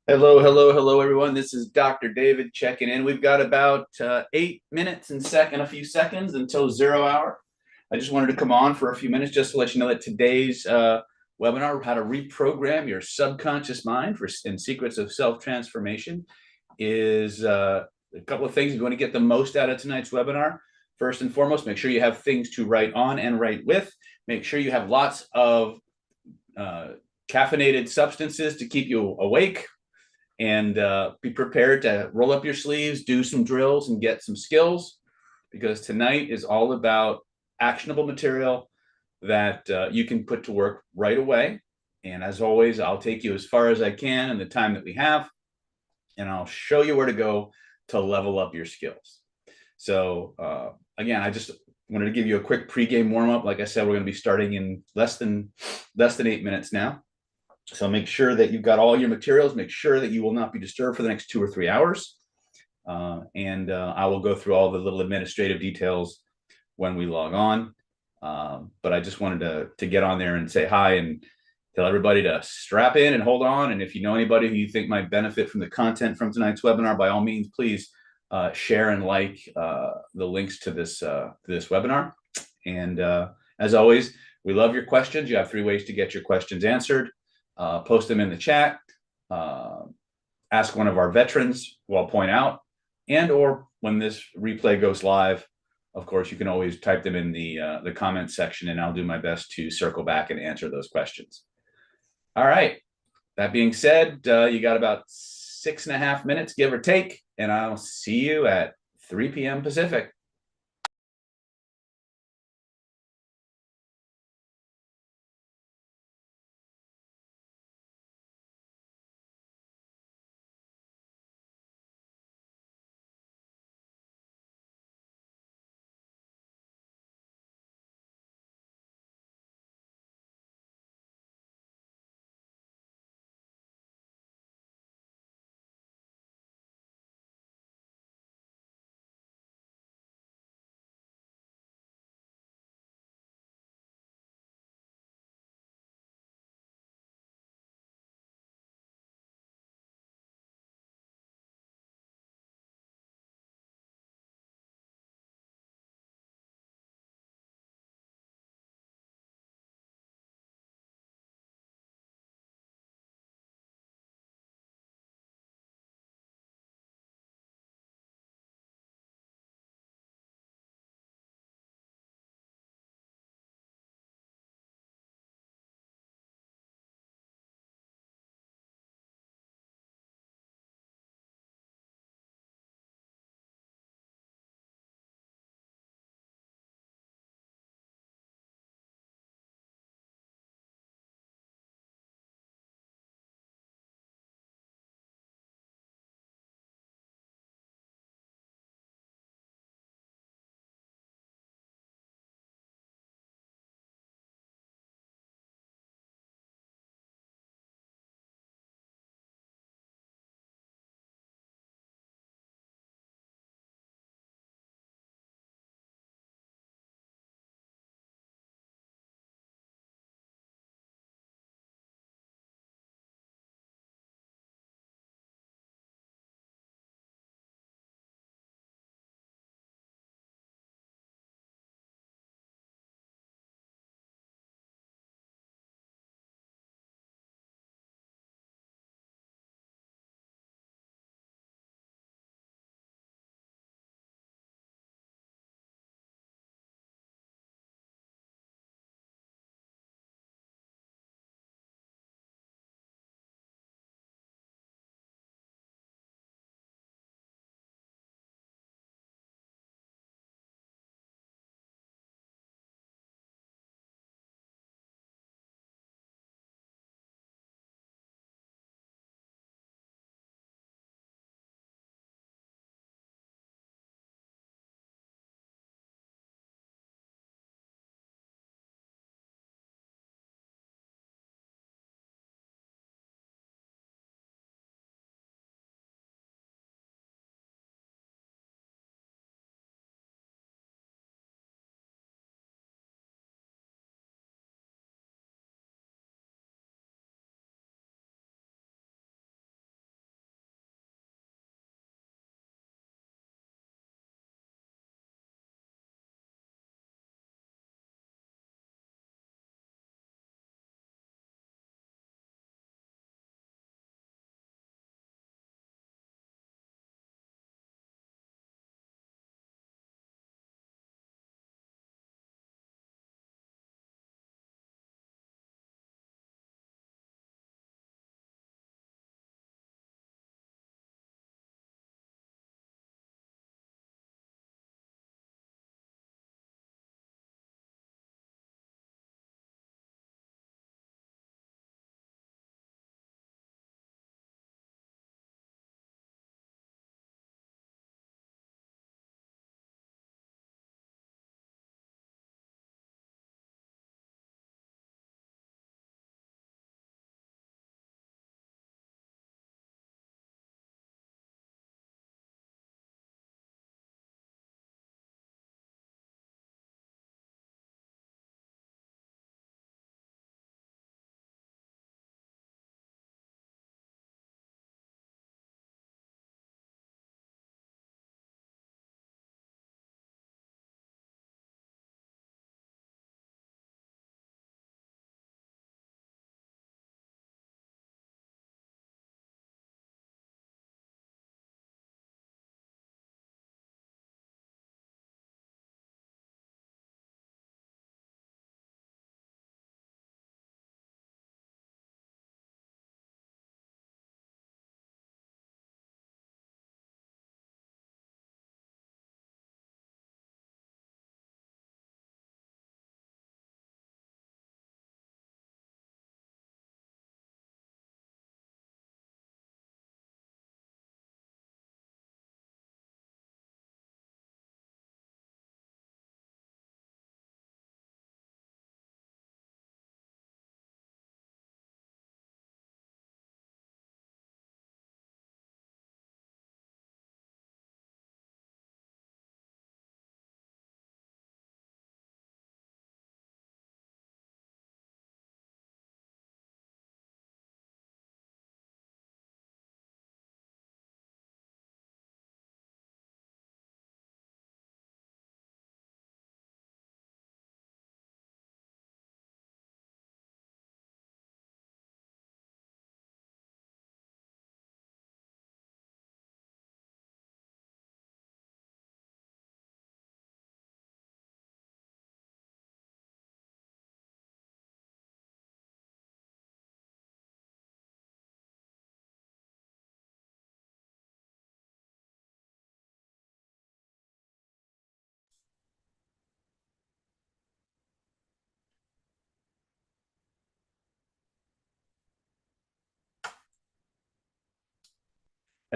Hello, hello, hello, everyone. This is Dr. David checking in. We've got about 8 minutes and a few seconds until 0 hour. I just wanted to come on for a few minutes just to let you know that today's webinar, how to reprogram your subconscious mind in secrets of self-transformation, is a couple of things. If you want to get the most out of tonight's webinar, first and foremost, make sure you have things to write on and write with. Make sure you have lots of caffeinated substances to keep you awake, and be prepared to roll up your sleeves, do some drills, and get some skills, because tonight is all about actionable material that you can put to work right away. And as always, I'll take you as far as I can in the time that we have, and I'll show you where to go to level up your skills. So again, I just wanted to give you a quick pregame warm up. Like I said, we're going to be starting in less than 8 minutes now. So make sure that you've got all your materials. Make sure that you will not be disturbed for the next 2 or 3 hours. And I will go through all the little administrative details when we log on. But I just wanted to get on there and say hi and tell everybody to strap in and hold on. And if you know anybody who you think might benefit from the content from tonight's webinar, by all means, please share and like the links to this webinar. And as always, we love your questions. You have 3 ways to get your questions answered. Post them in the chat, ask one of our veterans who I'll point out, and or when this replay goes live, of course, you can always type them in the comment section, and I'll do my best to circle back and answer those questions. All right. That being said, you got about 6.5 minutes, give or take, and I'll see you at 3 p.m. Pacific.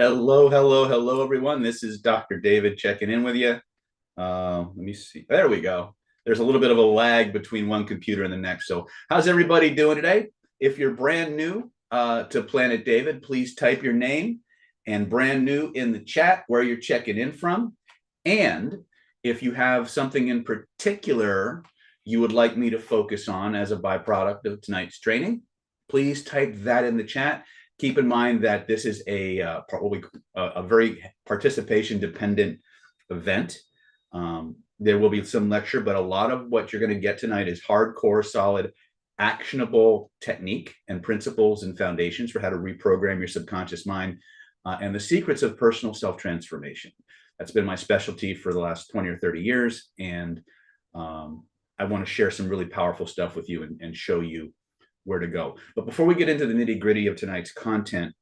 Hello, everyone. This is Dr. David checking in with you. Let me see. There we go. There's a little bit of a lag between one computer and the next. So how's everybody doing today? If you're brand new to Planet David, please type your name and brand new in the chat where you're checking in from. And if you have something in particular you would like me to focus on as a byproduct of tonight's training, please type that in the chat. Keep in mind that this is a very participation dependent event. There will be some lecture, but a lot of what you're going to get tonight is hardcore, solid, actionable technique and principles and foundations for how to reprogram your subconscious mind and the secrets of personal self-transformation. That's been my specialty for the last 20 or 30 years. And I want to share some really powerful stuff with you and show you where to go. But before we get into the nitty gritty of tonight's content,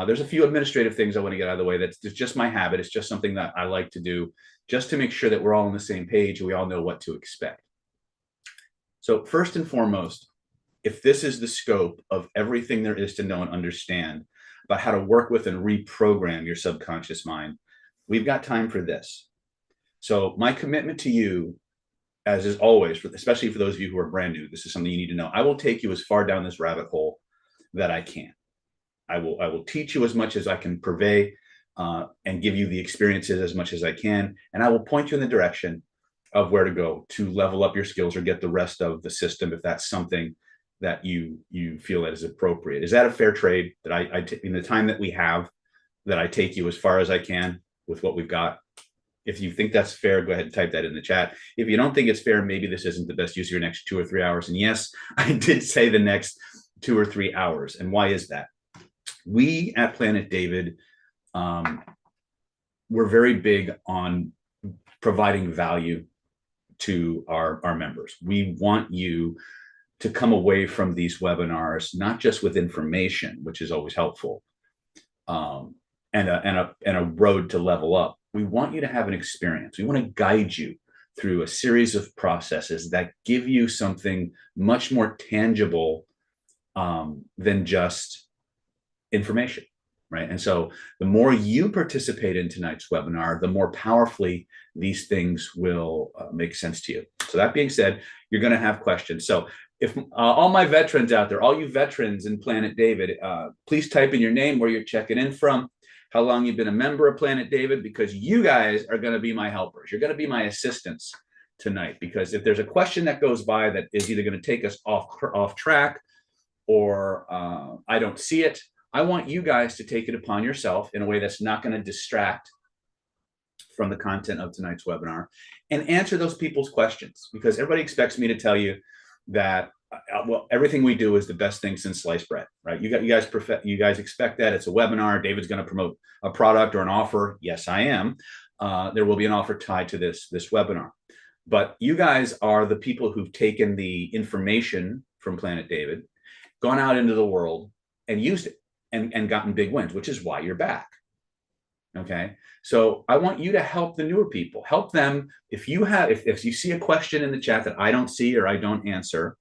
there's a few administrative things I want to get out of the way. That's just my habit. It's just something that I like to do just to make sure that we're all on the same page and we all know what to expect. So first and foremost, if this is the scope of everything there is to know and understand about how to work with and reprogram your subconscious mind, we've got time for this. So my commitment to you, as is always, especially for those of you who are brand new, this is something you need to know. I will take you as far down this rabbit hole that I can. I will teach you as much as I can purvey and give you the experiences as much as I can. And I will point you in the direction of where to go to level up your skills or get the rest of the system if that's something that you feel that is appropriate. Is that a fair trade that in the time that we have, that I take you as far as I can with what we've got? If you think that's fair, go ahead and type that in the chat. If you don't think it's fair, maybe this isn't the best use of your next 2 or 3 hours. And yes, I did say the next 2 or 3 hours. And why is that? We at Planet David, we're very big on providing value to our members. We want you to come away from these webinars, not just with information, which is always helpful, and a road to level up. We want you to have an experience. We want to guide you through a series of processes that give you something much more tangible than just information, right? And so the more you participate in tonight's webinar, the more powerfully these things will make sense to you. So that being said, you're going to have questions. So if all my veterans out there, all you veterans in Planet David, please type in your name, where you're checking in from, how long you've been a member of Planet David, because you guys are going to be my helpers. You're going to be my assistants tonight, because if there's a question that goes by that is either going to take us off track or I don't see it, I want you guys to take it upon yourself in a way that's not going to distract from the content of tonight's webinar and answer those people's questions, because everybody expects me to tell you that well, everything we do is the best thing since sliced bread, right? You guys expect that. It's a webinar. David's going to promote a product or an offer. Yes, I am. There will be an offer tied to this webinar. But you guys are the people who've taken the information from Planet David, gone out into the world and used it and gotten big wins, which is why you're back. Okay. So I want you to help the newer people, help them. If you see a question in the chat that I don't see or I don't answer,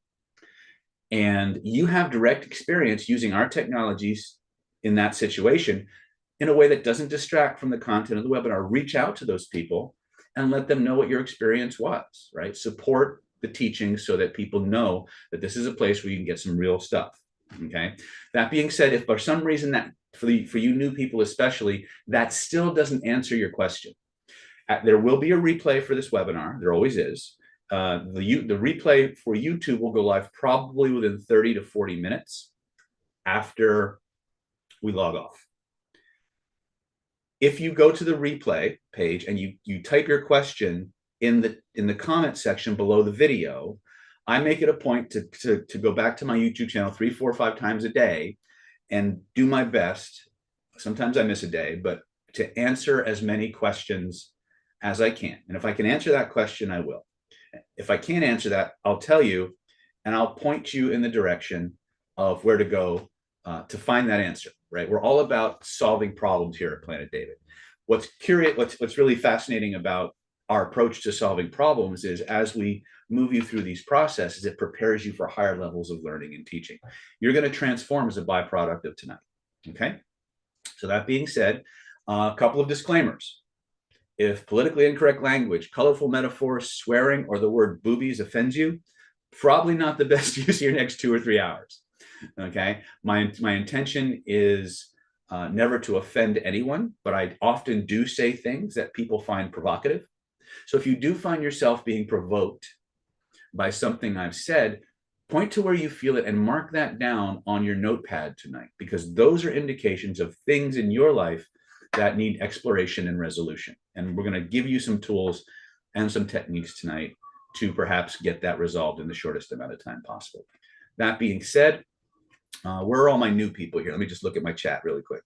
and you have direct experience using our technologies in that situation in a way that doesn't distract from the content of the webinar, reach out to those people and let them know what your experience was, right? Support the teaching so that people know that this is a place where you can get some real stuff, okay? That being said, if for some reason that, for you new people especially, that still doesn't answer your question, there will be a replay for this webinar. There always is. The replay for YouTube will go live probably within 30 to 40 minutes after we log off. If you go to the replay page and you type your question in the comment section below the video, I make it a point to go back to my YouTube channel 3, 4, 5 times a day and do my best. Sometimes I miss a day, but to answer as many questions as I can. And if I can answer that question, I will. If I can't answer that, I'll tell you, and I'll point you in the direction of where to go to find that answer, right? We're all about solving problems here at Planet David. What's really fascinating about our approach to solving problems is as we move you through these processes, it prepares you for higher levels of learning and teaching. You're going to transform as a byproduct of tonight, okay? So that being said, A couple of disclaimers. If politically incorrect language, colorful metaphors, swearing, or the word boobies offends you, probably not the best use of your next 2 or 3 hours. Okay. My intention is never to offend anyone, but I often do say things that people find provocative. So if you do find yourself being provoked by something I've said, point to where you feel it and mark that down on your notepad tonight, because those are indications of things in your life that need exploration and resolution. And we're going to give you some tools and some techniques tonight to perhaps get that resolved in the shortest amount of time possible. That being said, where are all my new people here? Let me just look at my chat really quick.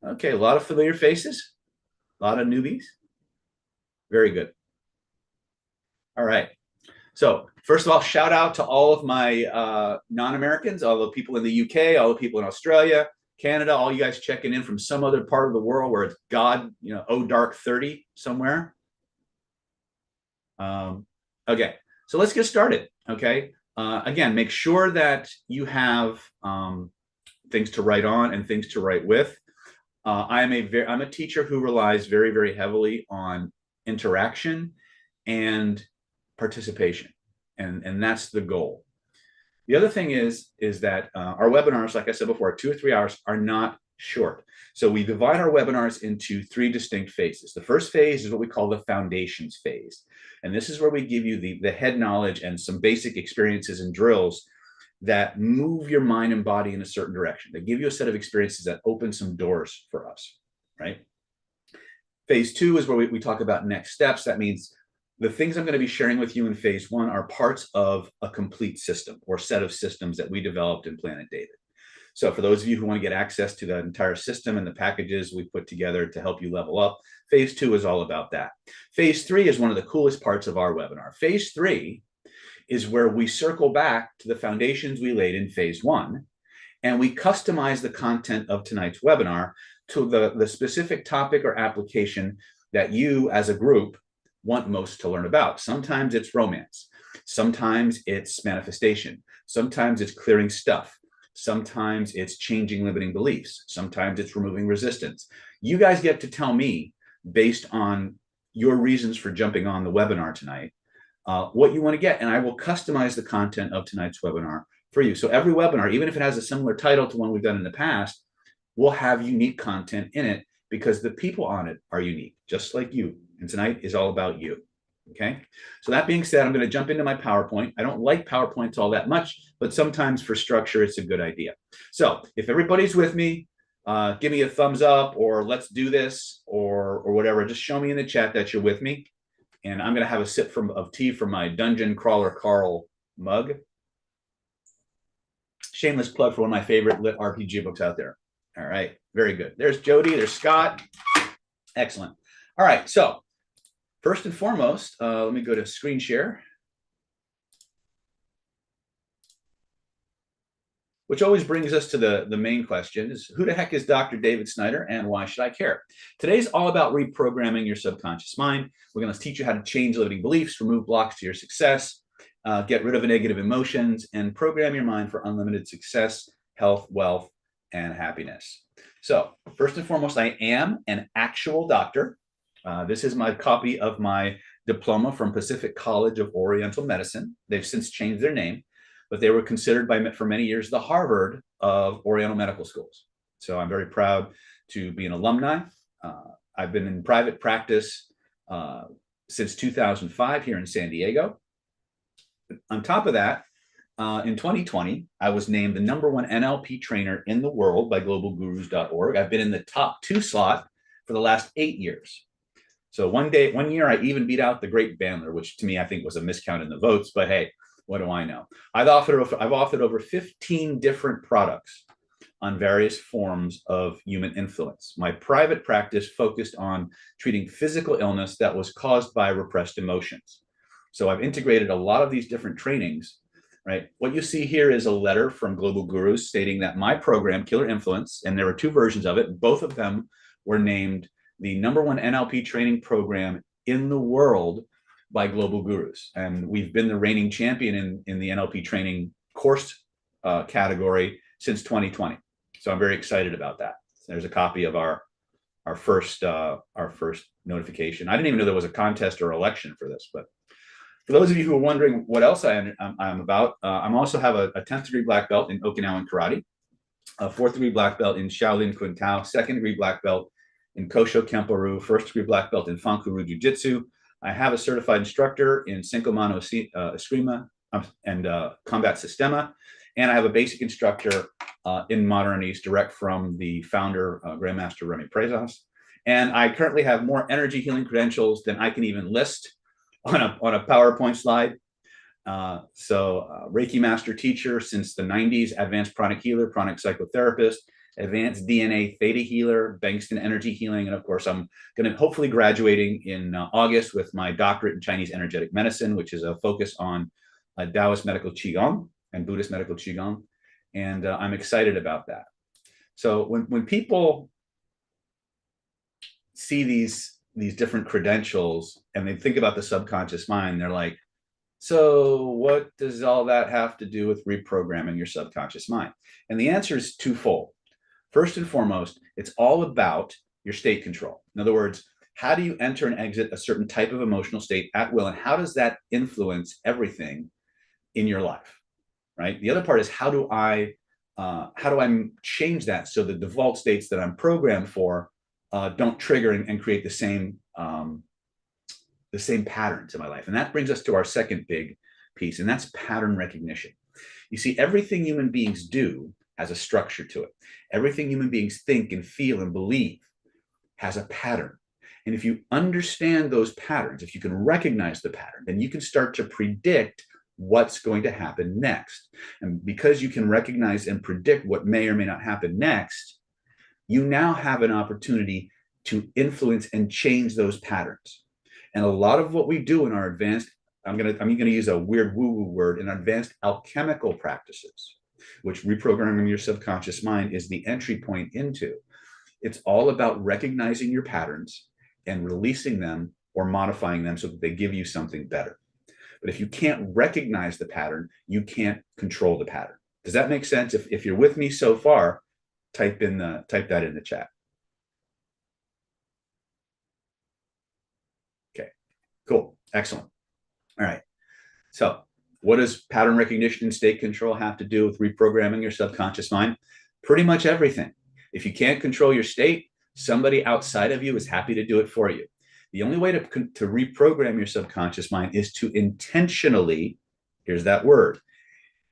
Okay, a lot of familiar faces, a lot of newbies. Very good. All right. So first of all, shout out to all of my non-Americans, all the people in the UK, all the people in Australia, Canada, all you guys checking in from some other part of the world where it's God, oh dark 30 somewhere. Okay, so let's get started. Okay, again, make sure that you have things to write on and things to write with. I'm a teacher who relies very, very heavily on interaction and participation, and that's the goal. The other thing is that our webinars, like I said before, 2 or 3 hours are not short. So we divide our webinars into 3 distinct phases. The first phase is what we call the foundations phase. And this is where we give you the head knowledge and some basic experiences and drills that move your mind and body in a certain direction. They give you a set of experiences that open some doors for us, right? Phase 2 is where we talk about next steps. That means the things I'm going to be sharing with you in phase 1 are parts of a complete system or set of systems that we developed in Planet David. So for those of you who want to get access to the entire system and the packages we put together to help you level up, phase 2 is all about that. Phase 3 is one of the coolest parts of our webinar. Phase 3 is where we circle back to the foundations we laid in phase 1, and we customize the content of tonight's webinar to the specific topic or application that you as a group want most to learn about. Sometimes it's romance. Sometimes it's manifestation. Sometimes it's clearing stuff. Sometimes it's changing limiting beliefs. Sometimes it's removing resistance. You guys get to tell me, based on your reasons for jumping on the webinar tonight, what you want to get, and I will customize the content of tonight's webinar for you. So every webinar, even if it has a similar title to one we've done in the past, will have unique content in it because the people on it are unique, just like you. And tonight is all about you. Okay. So that being said, I'm going to jump into my PowerPoint. I don't like PowerPoints all that much, but sometimes for structure, it's a good idea. So if everybody's with me, give me a thumbs up or let's do this or whatever. Just show me in the chat that you're with me. And I'm going to have a sip of tea from my Dungeon Crawler Carl mug. Shameless plug for one of my favorite lit RPG books out there. All right. Very good. There's Jody. There's Scott. Excellent. All right. So first and foremost, let me go to screen share, which always brings us to the main question is, who the heck is Dr. David Snyder and why should I care? Today's all about reprogramming your subconscious mind. We're going to teach you how to change limiting beliefs, remove blocks to your success, get rid of negative emotions, and program your mind for unlimited success, health, wealth, and happiness. So first and foremost, I am an actual doctor. This is my copy of my diploma from Pacific College of Oriental Medicine. They've since changed their name, but they were considered for many years the Harvard of Oriental medical schools. So I'm very proud to be an alumni. I've been in private practice since 2005 here in San Diego. On top of that, in 2020, I was named the #1 NLP trainer in the world by globalgurus.org. I've been in the top 2 slot for the last 8 years. So one year, I even beat out the great Bandler, which to me, I think was a miscount in the votes, but hey, what do I know? I've authored over 15 different products on various forms of human influence. My private practice focused on treating physical illness that was caused by repressed emotions. So I've integrated a lot of these different trainings, right? What you see here is a letter from Global Gurus stating that my program, Killer Influence, and there were 2 versions of it, both of them were named the #1 NLP training program in the world by Global Gurus. And we've been the reigning champion in the NLP training course category since 2020. So I'm very excited about that. There's a copy of our first notification. I didn't even know there was a contest or election for this, but for those of you who are wondering what else I'm about, I also have a 10th degree black belt in Okinawan karate, a 4th degree black belt in Shaolin Kung Tao, 2nd degree black belt in Kosho Kempo-ryu, 1st degree black belt in Fanku-ryu Jiu-Jitsu. I have a certified instructor in Senko Mano Eskrima and Combat Sistema, and I have a basic instructor in Modern East, direct from the founder, Grandmaster Remy Prezas. And I currently have more energy healing credentials than I can even list on a PowerPoint slide. Reiki master teacher since the 90s, advanced pranic healer, pranic psychotherapist, advanced DNA theta healer, Bankston energy healing. And of course, I'm going to hopefully graduating in August with my doctorate in Chinese energetic medicine, which is a focus on Taoist medical Qigong and Buddhist medical Qigong. And I'm excited about that. So when people see these different credentials and they think about the subconscious mind, they're like, so what does all that have to do with reprogramming your subconscious mind? And the answer is twofold. First and foremost, it's all about your state control. In other words, how do you enter and exit a certain type of emotional state at will, and how does that influence everything in your life, right? The other part is how do I change that so the default states that I'm programmed for don't trigger and create the same patterns in my life. And that brings us to our second big piece, and that's pattern recognition. You see, everything human beings do has a structure to it. Everything human beings think and feel and believe has a pattern. And if you understand those patterns, if you can recognize the pattern, then you can start to predict what's going to happen next. And because you can recognize and predict what may or may not happen next, you now have an opportunity to influence and change those patterns. And a lot of what we do in our advanced, I'm gonna use a weird woo-woo word, in advanced alchemical practices, which reprogramming your subconscious mind is the entry point into. It's all about recognizing your patterns and releasing them or modifying them so that they give you something better. But if you can't recognize the pattern, you can't control the pattern. Does that make sense? If you're with me so far, type that in the chat. Okay, cool, excellent. All right, so what does pattern recognition and state control have to do with reprogramming your subconscious mind? Pretty much everything. If you can't control your state, somebody outside of you is happy to do it for you. The only way to reprogram your subconscious mind is to intentionally, here's that word,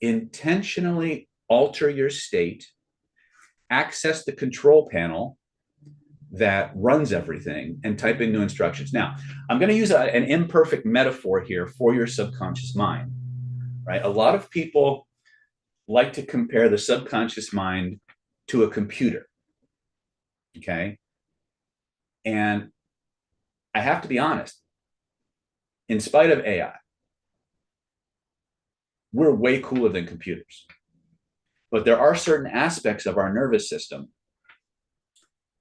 intentionally alter your state, access the control panel that runs everything, and type in new instructions. Now, I'm going to use an imperfect metaphor here for your subconscious mind, right? A lot of people like to compare the subconscious mind to a computer, okay? And I have to be honest, in spite of AI, we're way cooler than computers. But there are certain aspects of our nervous system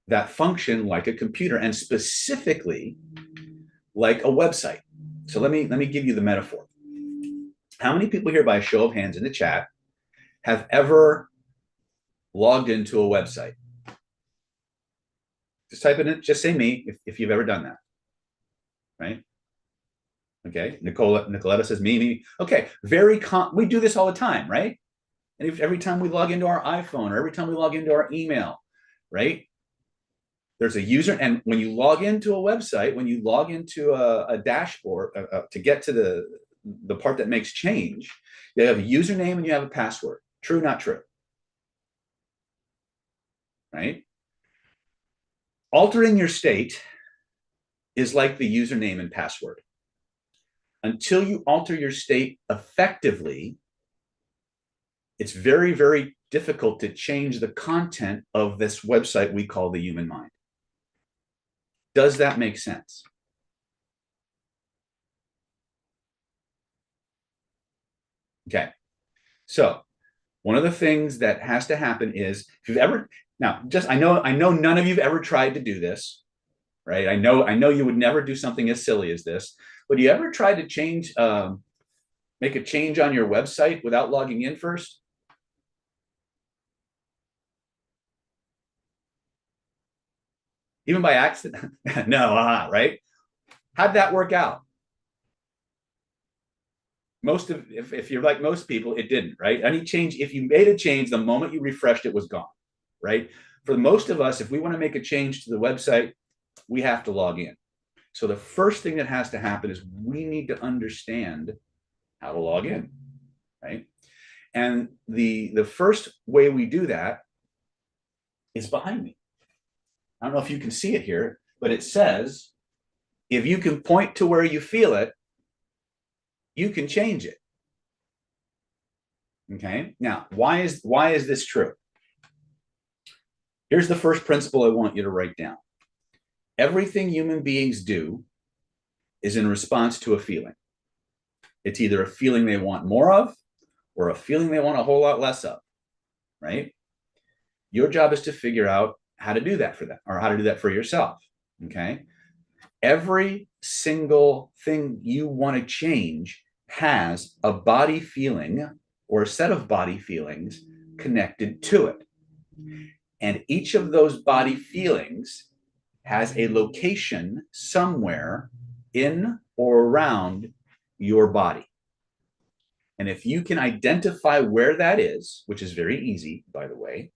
that function like a computer, and specifically like a website. So let me give you the metaphor. How many people here, by a show of hands in the chat, have ever logged into a website? Just type it in, just say me if you've ever done that, right? Okay, Nicoletta says me. Okay, we do this all the time, right? And every time we log into our iPhone or every time we log into our email, right? There's a user, and when you log into a website, when you log into a dashboard to get to the part that makes change, you have a username and you have a password. True, not true? Right? Altering your state is like the username and password. Until you alter your state effectively, it's very, very difficult to change the content of this website we call the human mind. Does that make sense? Okay. So one of the things that has to happen is, if you've ever, now just, I know none of you've ever tried to do this, right? I know you would never do something as silly as this, but you ever tried to change, make a change on your website without logging in first? Even by accident? No, right? How'd that work out? If you're like most people, it didn't, right? Any change, if you made a change, the moment you refreshed, it was gone, right? For most of us, if we want to make a change to the website, we have to log in. So the first thing that has to happen is we need to understand how to log in, right? And the first way we do that is behind me. I don't know if you can see it here, but it says, if you can point to where you feel it, you can change it. Okay. Now, why is this true? Here's the first principle I want you to write down. Everything human beings do is in response to a feeling. It's either a feeling they want more of or a feeling they want a whole lot less of, right? Your job is to figure out how to do that for them, or how to do that for yourself, okay? Every single thing you want to change has a body feeling or a set of body feelings connected to it. And each of those body feelings has a location somewhere in or around your body. And if you can identify where that is, which is very easy, by the way,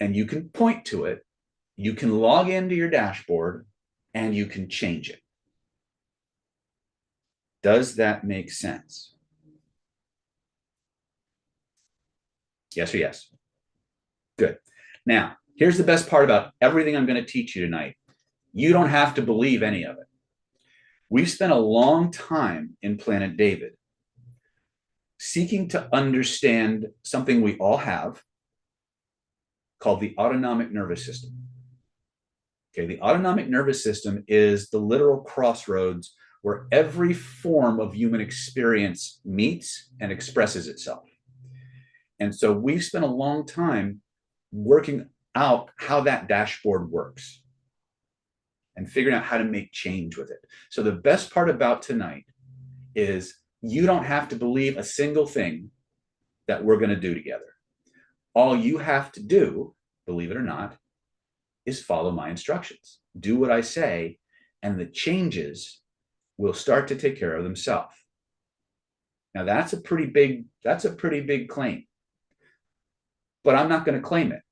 and you can point to it, you can log into your dashboard and you can change it. Does that make sense? Yes or yes? Good. Now, here's the best part about everything I'm going to teach you tonight. You don't have to believe any of it. We've spent a long time in Planet David seeking to understand something we all have called the autonomic nervous system. Okay, the autonomic nervous system is the literal crossroads where every form of human experience meets and expresses itself. And so we've spent a long time working out how that dashboard works and figuring out how to make change with it. So the best part about tonight is you don't have to believe a single thing that we're going to do together. All you have to do, believe it or not, is follow my instructions. Do what I say, and the changes will start to take care of themselves. Now that's a pretty big claim. But I'm not going to claim it.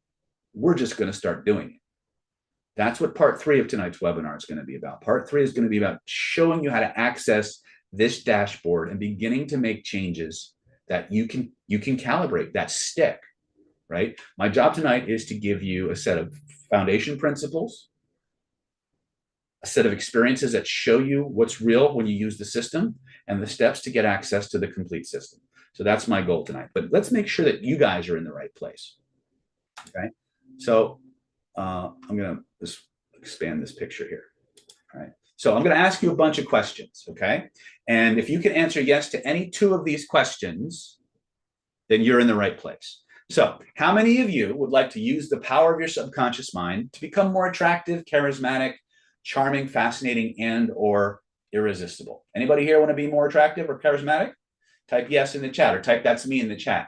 We're just going to start doing it. That's what part 3 of tonight's webinar is going to be about. Part 3 is going to be about showing you how to access this dashboard and beginning to make changes that you can calibrate, that stick, right? My job tonight is to give you a set of foundation principles, a set of experiences that show you what's real when you use the system, and the steps to get access to the complete system. So that's my goal tonight. But let's make sure that you guys are in the right place. Okay. So I'm going to just expand this picture here. All right. So I'm going to ask you a bunch of questions. Okay. And if you can answer yes to any 2 of these questions, then you're in the right place. So how many of you would like to use the power of your subconscious mind to become more attractive, charismatic, charming, fascinating, and or irresistible? Anybody here want to be more attractive or charismatic? Type yes in the chat, or type that's me in the chat.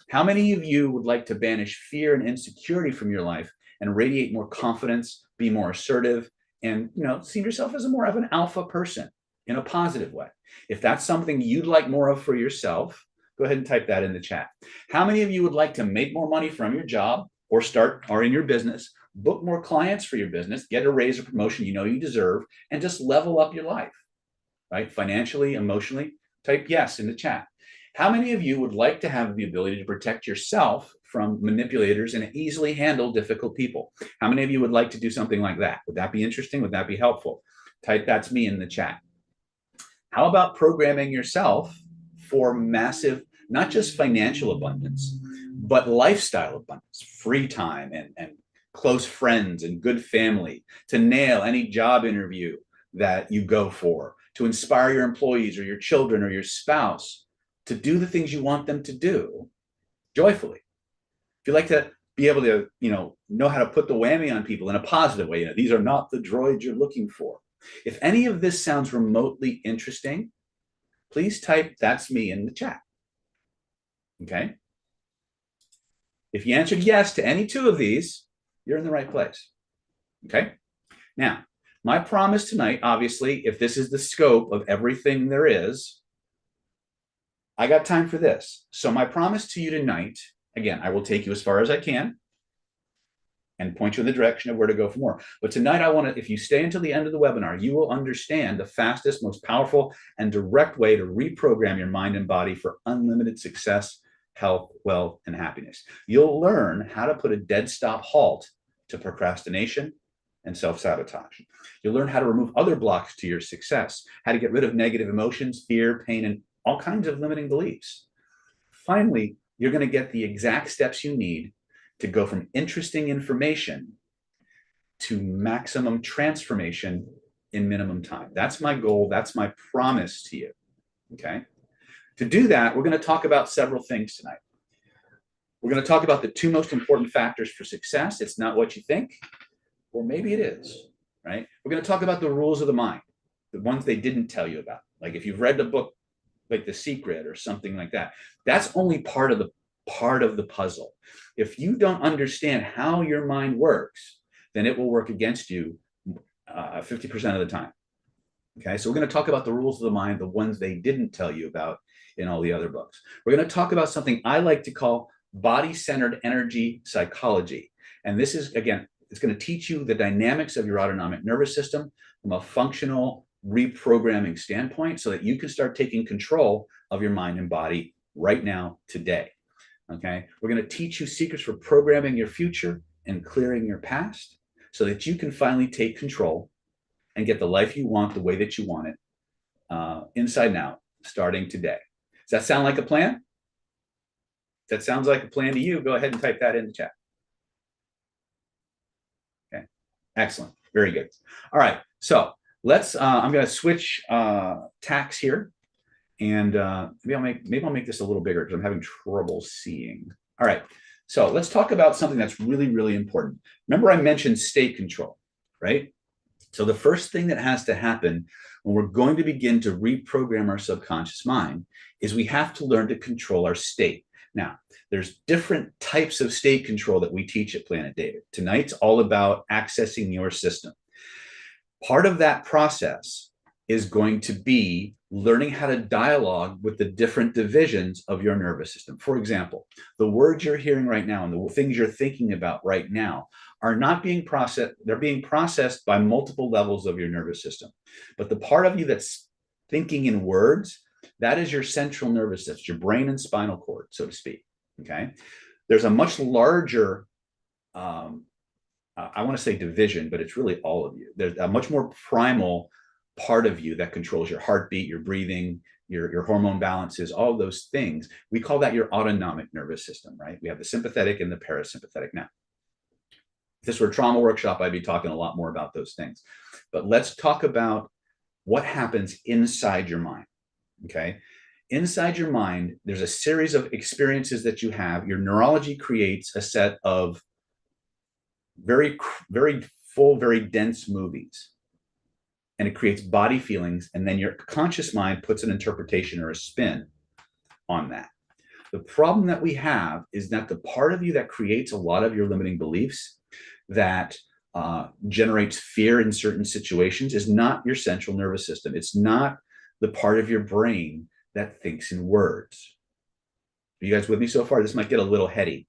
How many of you would like to banish fear and insecurity from your life and radiate more confidence, be more assertive, and see yourself as more of an alpha person in a positive way? If that's something you'd like more of for yourself, go ahead and type that in the chat. How many of you would like to make more money from your job or in your business, book more clients for your business, get a raise or promotion you deserve, and just level up your life, right? Financially, emotionally? Type yes in the chat. How many of you would like to have the ability to protect yourself from manipulators and easily handle difficult people? How many of you would like to do something like that? Would that be interesting? Would that be helpful? Type that's me in the chat. How about programming yourself for massive, not just financial abundance, but lifestyle abundance, free time and close friends and good family, to nail any job interview that you go for, to inspire your employees or your children or your spouse to do the things you want them to do joyfully? If you like to be able to, know how to put the whammy on people in a positive way, these are not the droids you're looking for. If any of this sounds remotely interesting, please type that's me in the chat. Okay. If you answered yes to any 2 of these, you're in the right place. Okay. Now, my promise tonight, obviously, if this is the scope of everything there is, I got time for this. So my promise to you tonight, again, I will take you as far as I can and point you in the direction of where to go for more. But tonight, I want to, if you stay until the end of the webinar, you will understand the fastest, most powerful, and direct way to reprogram your mind and body for unlimited success, health, wealth, and happiness. You'll learn how to put a dead stop halt to procrastination and self-sabotage. You'll learn how to remove other blocks to your success, how to get rid of negative emotions, fear, pain, and all kinds of limiting beliefs. Finally, you're going to get the exact steps you need to go from interesting information to maximum transformation in minimum time. That's my goal. That's my promise to you. Okay. To do that, we're going to talk about several things tonight. We're going to talk about the two most important factors for success. It's not what you think, or maybe it is, right? We're going to talk about the rules of the mind, the ones they didn't tell you about. Like if you've read the book, like The Secret or something like that, that's only part of the puzzle. If you don't understand how your mind works, then it will work against you 50% of the time. Okay, so we're going to talk about the rules of the mind, the ones they didn't tell you about in all the other books. We're going to talk about something I like to call body-centered energy psychology. And this is, again, it's going to teach you the dynamics of your autonomic nervous system from a functional reprogramming standpoint so that you can start taking control of your mind and body right now, today. Okay, we're going to teach you secrets for programming your future and clearing your past so that you can finally take control and get the life you want the way that you want it, inside and out, starting today. Does that sound like a plan? If that sounds like a plan to you, go ahead and type that in the chat. Okay, excellent, very good. All right, so let's. I'm going to switch tacks here. And maybe I'll make this a little bigger because I'm having trouble seeing. All right, so let's talk about something that's really, really important. Remember I mentioned state control, right? So the first thing that has to happen when we're going to begin to reprogram our subconscious mind is we have to learn to control our state. Now, there's different types of state control that we teach at Planet David. Tonight's all about accessing your system. Part of that process is going to be learning how to dialogue with the different divisions of your nervous system. For example, the words you're hearing right now and the things you're thinking about right now are not being processed. They're being processed by multiple levels of your nervous system. But the part of you that's thinking in words, that is your central nervous system, your brain and spinal cord, so to speak. Okay. There's a much larger, I want to say division, but it's really all of you. There's a much more primal part of you that controls your heartbeat, your breathing, your hormone balances, all those things. We call that your autonomic nervous system, right? We have the sympathetic and the parasympathetic. Now, if this were a trauma workshop, I'd be talking a lot more about those things. But let's talk about what happens inside your mind, okay? Inside your mind, there's a series of experiences that you have. Your neurology creates a set of very, very full, very dense movies. And it creates body feelings, and then your conscious mind puts an interpretation or a spin on that. The problem that we have is that the part of you that creates a lot of your limiting beliefs, that generates fear in certain situations, is not your central nervous system. It's not the part of your brain that thinks in words. Are you guys with me so far? This might get a little heady,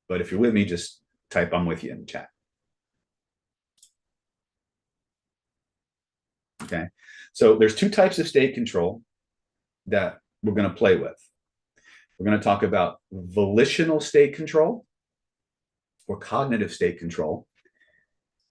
but if you're with me, just type "I'm with you" in the chat. Okay, so there's two types of state control that we're going to play with. We're going to talk about volitional state control or cognitive state control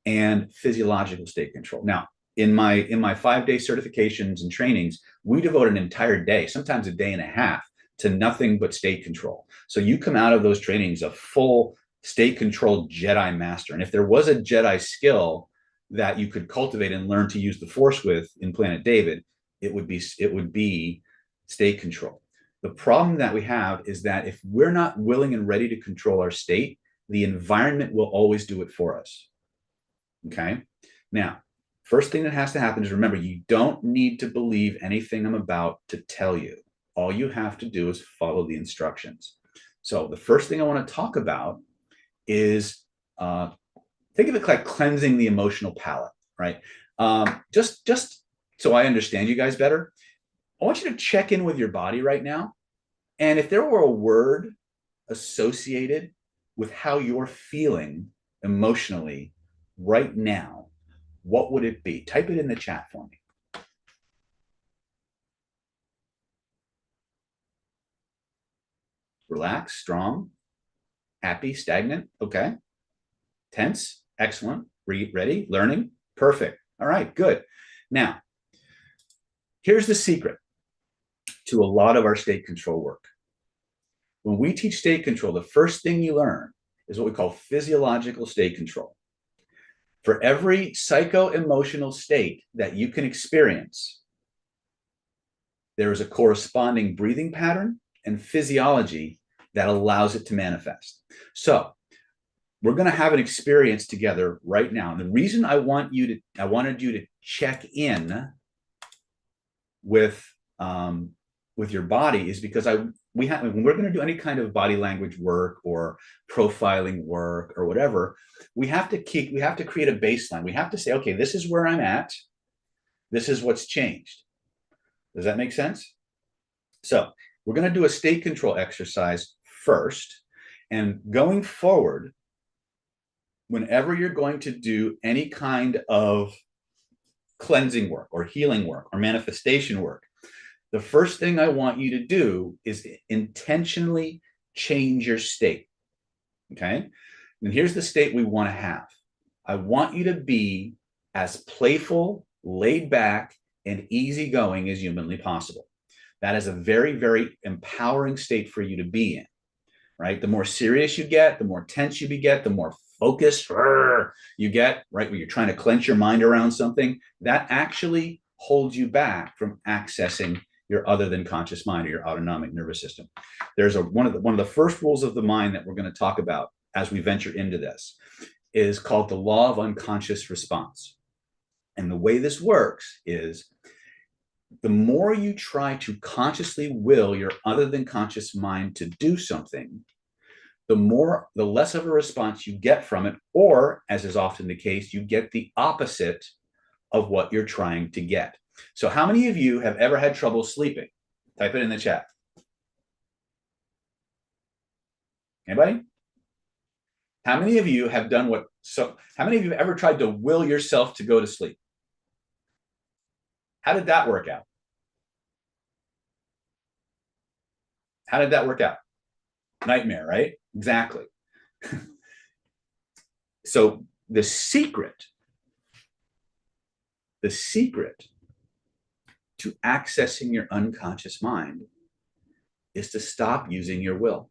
and physiological state control. Now, in my 5-day certifications and trainings, we devote an entire day, sometimes a day and a half, to nothing but state control. So you come out of those trainings a full state control Jedi master. And if there was a Jedi skill that you could cultivate and learn to use the Force with in Planet David, it would be state control. The problem that we have is that if we're not willing and ready to control our state, the environment will always do it for us. Okay. Now, first thing that has to happen is, remember, you don't need to believe anything I'm about to tell you. All you have to do is follow the instructions. So the first thing I want to talk about is think of it like cleansing the emotional palate, right? Just so I understand you guys better, I want you to check in with your body right now. And if there were a word associated with how you're feeling emotionally right now, what would it be? Type it in the chat for me. Relaxed, strong, happy, stagnant. Okay. Tense. Excellent. Ready? Learning. Perfect. All right. Good. Now, here's the secret to a lot of our state control work. When we teach state control, the first thing you learn is what we call physiological state control. For every psycho-emotional state that you can experience, there is a corresponding breathing pattern and physiology that allows it to manifest. So we're going to have an experience together right now. And the reason I wanted you to check in with your body is because when we're going to do any kind of body language work or profiling work or whatever, we have to create a baseline. We have to say, okay, this is where I'm at. This is what's changed. Does that make sense? So we're going to do a state control exercise first. And going forward, whenever you're going to do any kind of cleansing work or healing work or manifestation work, the first thing I want you to do is intentionally change your state. Okay? And here's the state we want to have. I want you to be as playful, laid back, and easygoing as humanly possible. That is a very, very empowering state for you to be in, right? The more serious you get, the more tense you get, the more focused you get, right? When you're trying to clench your mind around something, that actually holds you back from accessing your other than conscious mind or your autonomic nervous system. There's one of the first rules of the mind that we're going to talk about as we venture into this is called the law of unconscious response. And the way this works is the more you try to consciously will your other than conscious mind to do something, the less of a response you get from it, or as is often the case, you get the opposite of what you're trying to get. So how many of you have ever had trouble sleeping? Type it in the chat. Anybody? How many of you have done how many of you have ever tried to will yourself to go to sleep? How did that work out? How did that work out? Nightmare, right? Exactly. So the secret to accessing your unconscious mind is to stop using your will.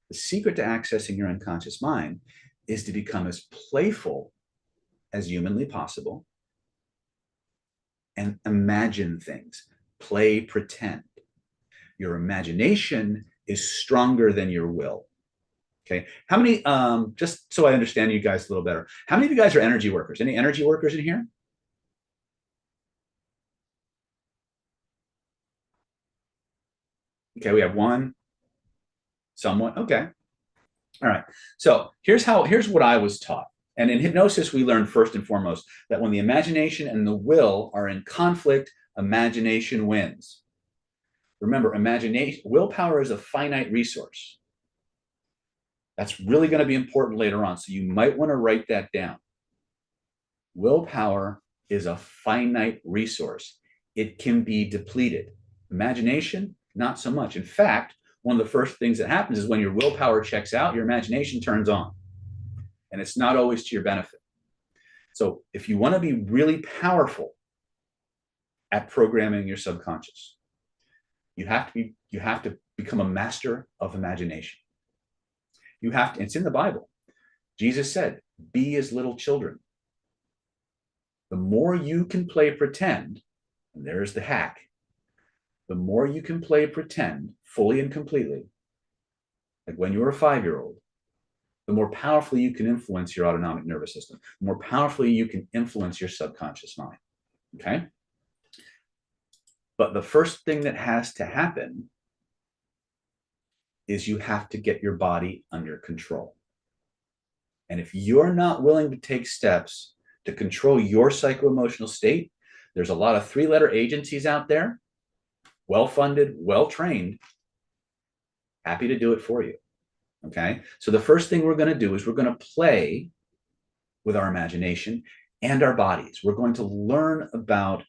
The secret to accessing your unconscious mind is to become as playful as humanly possible and imagine things, play, pretend. Your imagination is stronger than your will. Okay. How many, just so I understand you guys a little better, how many of you guys are energy workers? Any energy workers in here? Okay, we have one, someone. Okay. All right. So here's what I was taught. And in hypnosis, we learned first and foremost that when the imagination and the will are in conflict, imagination wins. Remember, willpower is a finite resource. That's really going to be important later on. So you might want to write that down. Willpower is a finite resource. It can be depleted. Imagination, not so much. In fact, one of the first things that happens is when your willpower checks out, your imagination turns on. And it's not always to your benefit. So if you want to be really powerful at programming your subconscious, you have to become a master of imagination. It's in the Bible. Jesus said, be as little children. The more you can play pretend, and there's the hack, the more you can play pretend fully and completely, like when you were a 5-year-old, the more powerfully you can influence your autonomic nervous system, the more powerfully you can influence your subconscious mind. Okay? But the first thing that has to happen is you have to get your body under control. And if you're not willing to take steps to control your psycho-emotional state, there's a lot of three-letter agencies out there, well-funded, well-trained, happy to do it for you. Okay. So the first thing we're going to do is we're going to play with our imagination and our bodies. We're going to learn about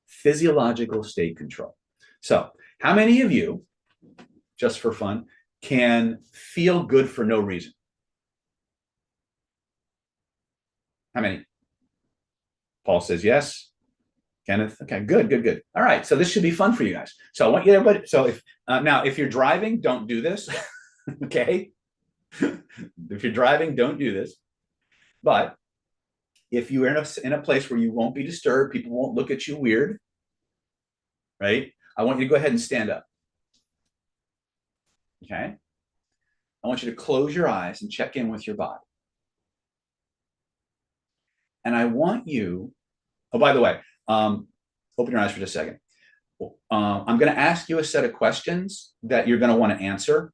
physiological state control. So how many of you, just for fun, can feel good for no reason? How many? Paul says yes. Kenneth, okay, good. All right, so this should be fun for you guys. So I want you everybody. So if now, if you're driving, don't do this. Okay, if you're driving, don't do this. But if you're in a place where you won't be disturbed, people won't look at you weird, right? I want you to go ahead and stand up. Okay. I want you to close your eyes and check in with your body. And I want you, oh, by the way, open your eyes for just a second. I'm going to ask you a set of questions that you're going to want to answer.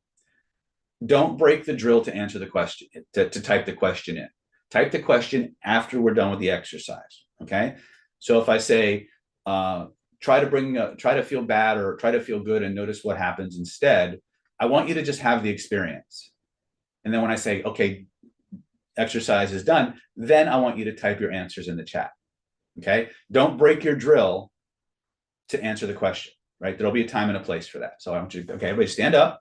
Don't break the drill to answer the question, to type the question in. Type the question after we're done with the exercise. Okay. So if I say, try to feel bad or try to feel good and notice what happens instead, I want you to just have the experience. And then when I say, okay, exercise is done, then I want you to type your answers in the chat. Okay. Don't break your drill to answer the question, right? There'll be a time and a place for that. So I want you to, okay, everybody stand up.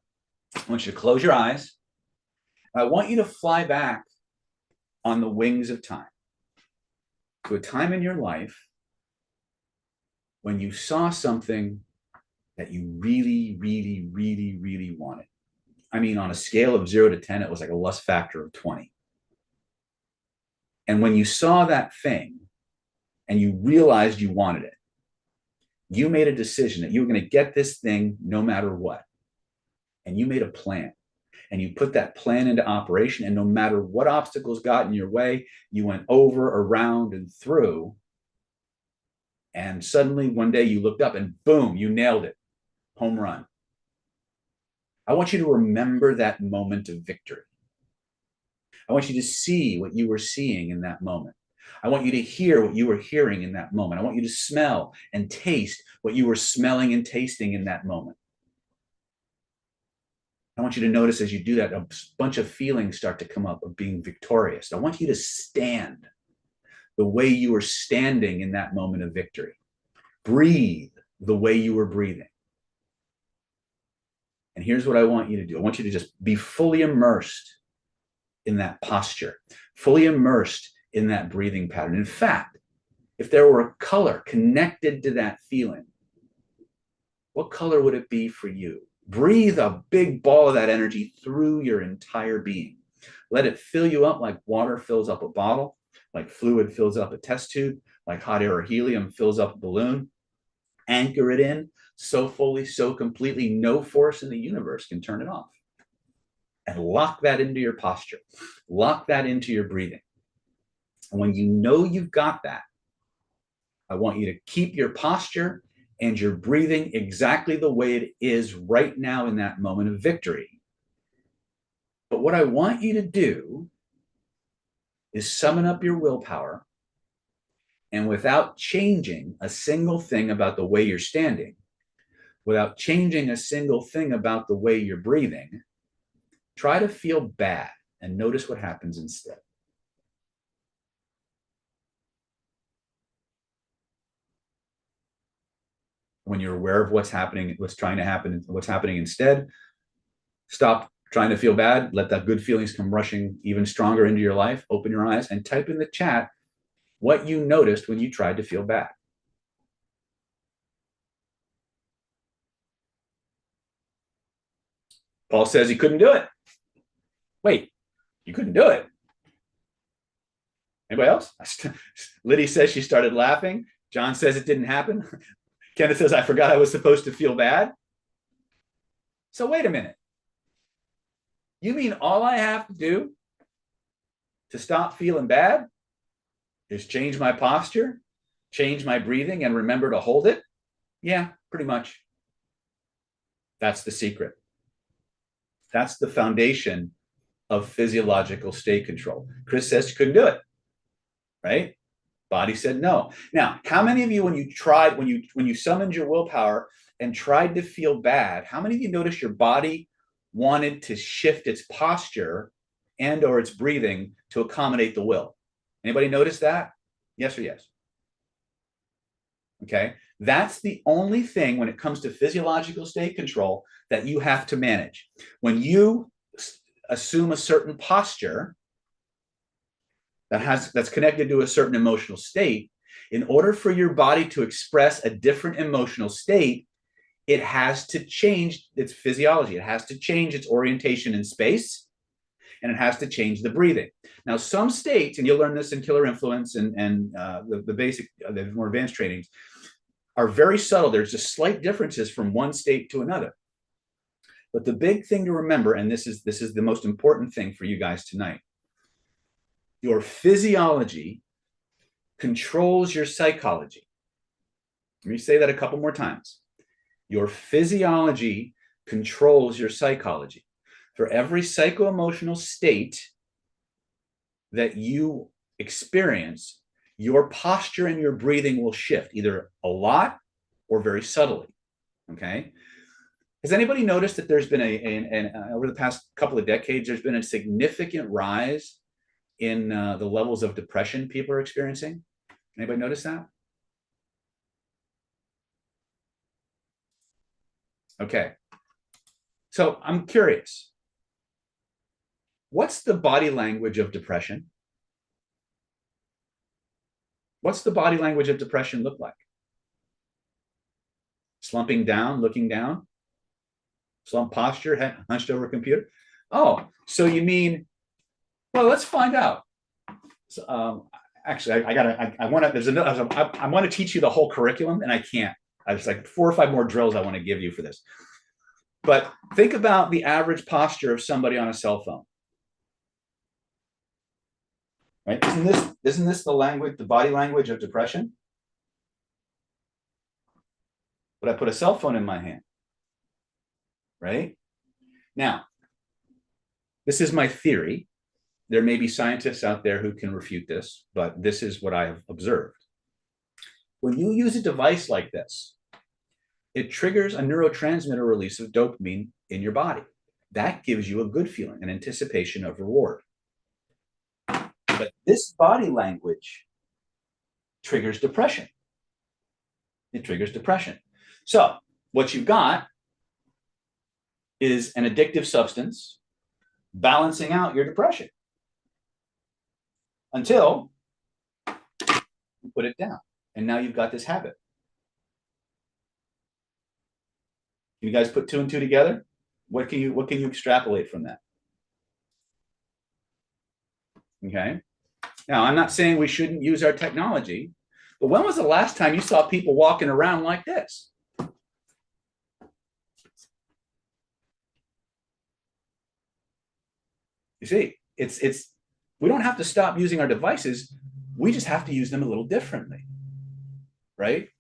I want you to close your eyes. I want you to fly back on the wings of time to a time in your life when you saw something that you really, really, really, really wanted. I mean, on a scale of 0 to 10, it was like a lust factor of 20. And when you saw that thing and you realized you wanted it, you made a decision that you were going to get this thing no matter what. And you made a plan. And you put that plan into operation. And no matter what obstacles got in your way, you went over, around, and through. And suddenly one day you looked up and boom, you nailed it. Home run. I want you to remember that moment of victory. I want you to see what you were seeing in that moment. I want you to hear what you were hearing in that moment. I want you to smell and taste what you were smelling and tasting in that moment. I want you to notice as you do that, a bunch of feelings start to come up of being victorious. I want you to stand the way you were standing in that moment of victory. Breathe the way you were breathing. And here's what I want you to do. I want you to just be fully immersed in that posture, fully immersed in that breathing pattern. In fact, if there were a color connected to that feeling, what color would it be for you? Breathe a big ball of that energy through your entire being. Let it fill you up like water fills up a bottle, like fluid fills up a test tube, like hot air or helium fills up a balloon. Anchor it in so fully, so completely, no force in the universe can turn it off. And lock that into your posture. Lock that into your breathing. And when you know you've got that, I want you to keep your posture and your breathing exactly the way it is right now in that moment of victory. But what I want you to do is summon up your willpower, and without changing a single thing about the way you're standing, without changing a single thing about the way you're breathing, try to feel bad and notice what happens instead. When you're aware of what's happening, what's trying to happen, what's happening instead, stop trying to feel bad. Let that good feelings come rushing even stronger into your life. Open your eyes and type in the chat what you noticed when you tried to feel bad. Paul says he couldn't do it. Wait, you couldn't do it? Anybody else? Liddy says she started laughing. John says it didn't happen. Kenneth says, I forgot I was supposed to feel bad. So wait a minute. You mean all I have to do to stop feeling bad is change my posture, change my breathing, and remember to hold it? Yeah, pretty much. That's the secret. That's the foundation of physiological state control. Chris says she couldn't do it, right? Body said no. Now, how many of you, when you summoned your willpower and tried to feel bad, how many of you noticed your body wanted to shift its posture and or its breathing to accommodate the will? Anybody notice that? Yes or yes? Okay. That's the only thing when it comes to physiological state control that you have to manage. When you assume a certain posture that's connected to a certain emotional state, in order for your body to express a different emotional state, it has to change its physiology. It has to change its orientation in space, and it has to change the breathing. Now, some states, and you'll learn this in Killer Influence and the more advanced trainings, are very subtle. There's just slight differences from one state to another. But the big thing to remember, and this is the most important thing for you guys tonight, your physiology controls your psychology. Let me say that a couple more times. Your physiology controls your psychology. For every psycho-emotional state that you experience, your posture and your breathing will shift either a lot or very subtly. Okay. Has anybody noticed that there's been over the past couple of decades, there's been a significant rise in the levels of depression people are experiencing? Anybody notice that? Okay. So I'm curious. What's the body language of depression? What's the body language of depression look like? Slumping down, looking down, slump posture, hunched over a computer. Oh, so you mean, well, let's find out. So, actually, I want to teach you the whole curriculum, and I can't. I just like 4 or 5 more drills I want to give you for this. But think about the average posture of somebody on a cell phone. Right? Isn't this the language, the body language of depression? But I put a cell phone in my hand. Right? Now, this is my theory. There may be scientists out there who can refute this, but this is what I have observed. When you use a device like this, it triggers a neurotransmitter release of dopamine in your body. That gives you a good feeling, an anticipation of reward. But this body language triggers depression. It triggers depression. So what you've got is an addictive substance balancing out your depression until you put it down. And now you've got this habit. You guys put 2 and 2 together? What can you extrapolate from that? Okay. Now, I'm not saying we shouldn't use our technology, but when was the last time you saw people walking around like this? You see, we don't have to stop using our devices. We just have to use them a little differently, right?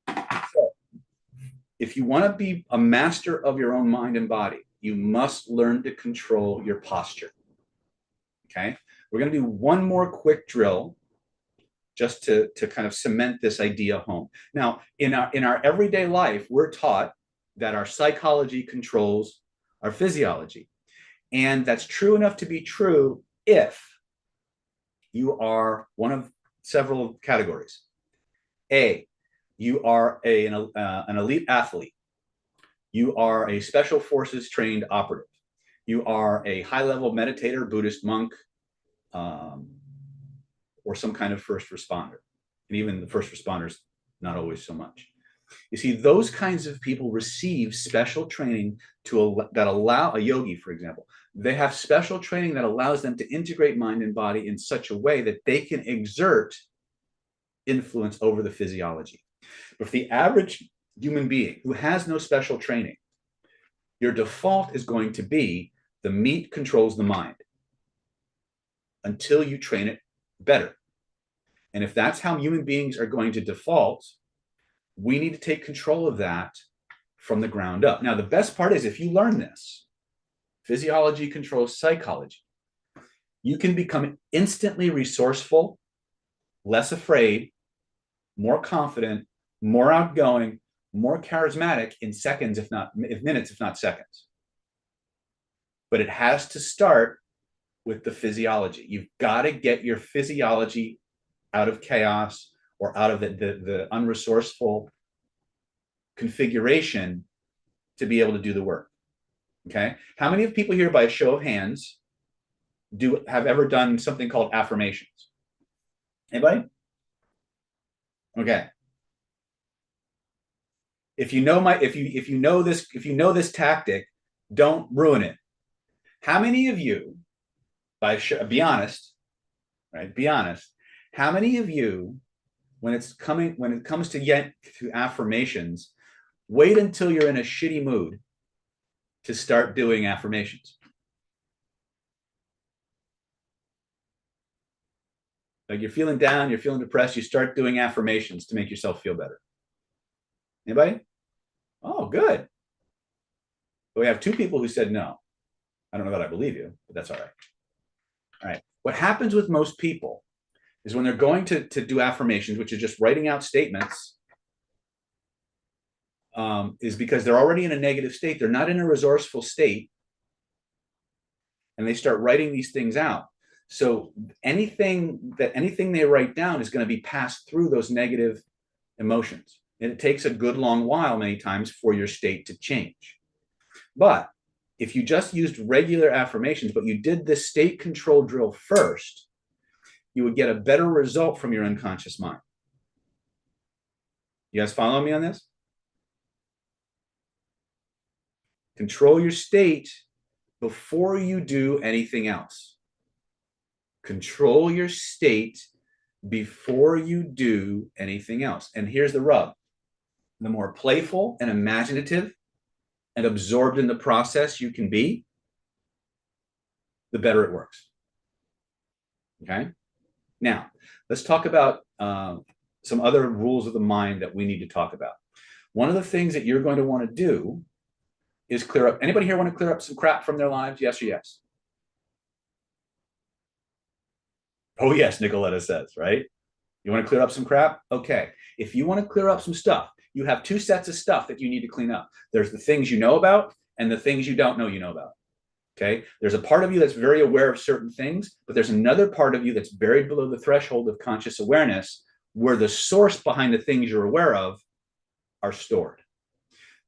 So, if you want to be a master of your own mind and body, you must learn to control your posture. Okay, we're going to do one more quick drill just to kind of cement this idea home. Now, in our everyday life, we're taught that our psychology controls our physiology. And that's true enough to be true if you are one of several categories. A, you are an elite athlete. You are a special forces trained operative. You are a high-level meditator, Buddhist monk, or some kind of first responder. And even the first responders, not always so much. You see, those kinds of people receive special training that allow a yogi, for example. They have special training that allows them to integrate mind and body in such a way that they can exert influence over the physiology. But for the average human being who has no special training, your default is going to be the meat controls the mind until you train it better. And if that's how human beings are going to default, we need to take control of that from the ground up. Now, the best part is if you learn this, Physiology controls psychology. You can become instantly resourceful, less afraid, more confident, more outgoing, more charismatic in seconds, if minutes, if not seconds. But it has to start with the physiology. You've got to get your physiology out of chaos or out of the unresourceful configuration to be able to do the work. Okay. How many of people here, by a show of hands, have ever done something called affirmations? Anybody? Okay. If you know this tactic, don't ruin it. How many of you, be honest, right? Be honest. How many of you, when it comes to affirmations, wait until you're in a shitty mood to start doing affirmations? Like you're feeling down, you're feeling depressed, you start doing affirmations to make yourself feel better. Anybody? Oh, good. But we have two people who said no. I don't know that I believe you, but that's all right. All right. What happens with most people is when they're going to do affirmations, which is just writing out statements, is because they're already in a negative state. They're not in a resourceful state. And they start writing these things out. So anything they write down is going to be passed through those negative emotions. And it takes a good long while, many times, for your state to change. But if you just used regular affirmations, but you did this state control drill first, you would get a better result from your unconscious mind. You guys follow me on this? Control your state before you do anything else. Control your state before you do anything else. And here's the rub. The more playful and imaginative and absorbed in the process you can be, the better it works. Okay? Now, let's talk about some other rules of the mind that we need to talk about. One of the things that you're going to want to do is clear up. Anybody here want to clear up some crap from their lives? Yes or yes? Oh, yes, Nicoletta says, right? You want to clear up some crap? Okay. If you want to clear up some stuff, you have two sets of stuff that you need to clean up. There's the things you know about and the things you don't know you know about. Okay. There's a part of you that's very aware of certain things, but there's another part of you that's buried below the threshold of conscious awareness where the source behind the things you're aware of are stored.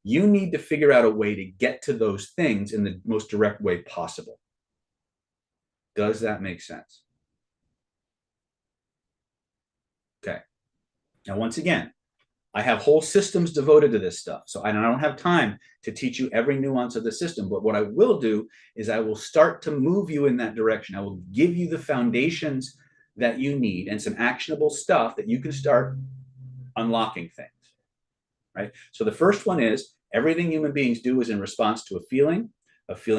You need to figure out a way to get to those things in the most direct way possible. Does that make sense? Okay. Now, once again, I have whole systems devoted to this stuff. So I don't have time to teach you every nuance of the system. But what I will do is I will start to move you in that direction. I will give you the foundations that you need and some actionable stuff that you can start unlocking things. Right? So the first one is everything human beings do is in response to a feeling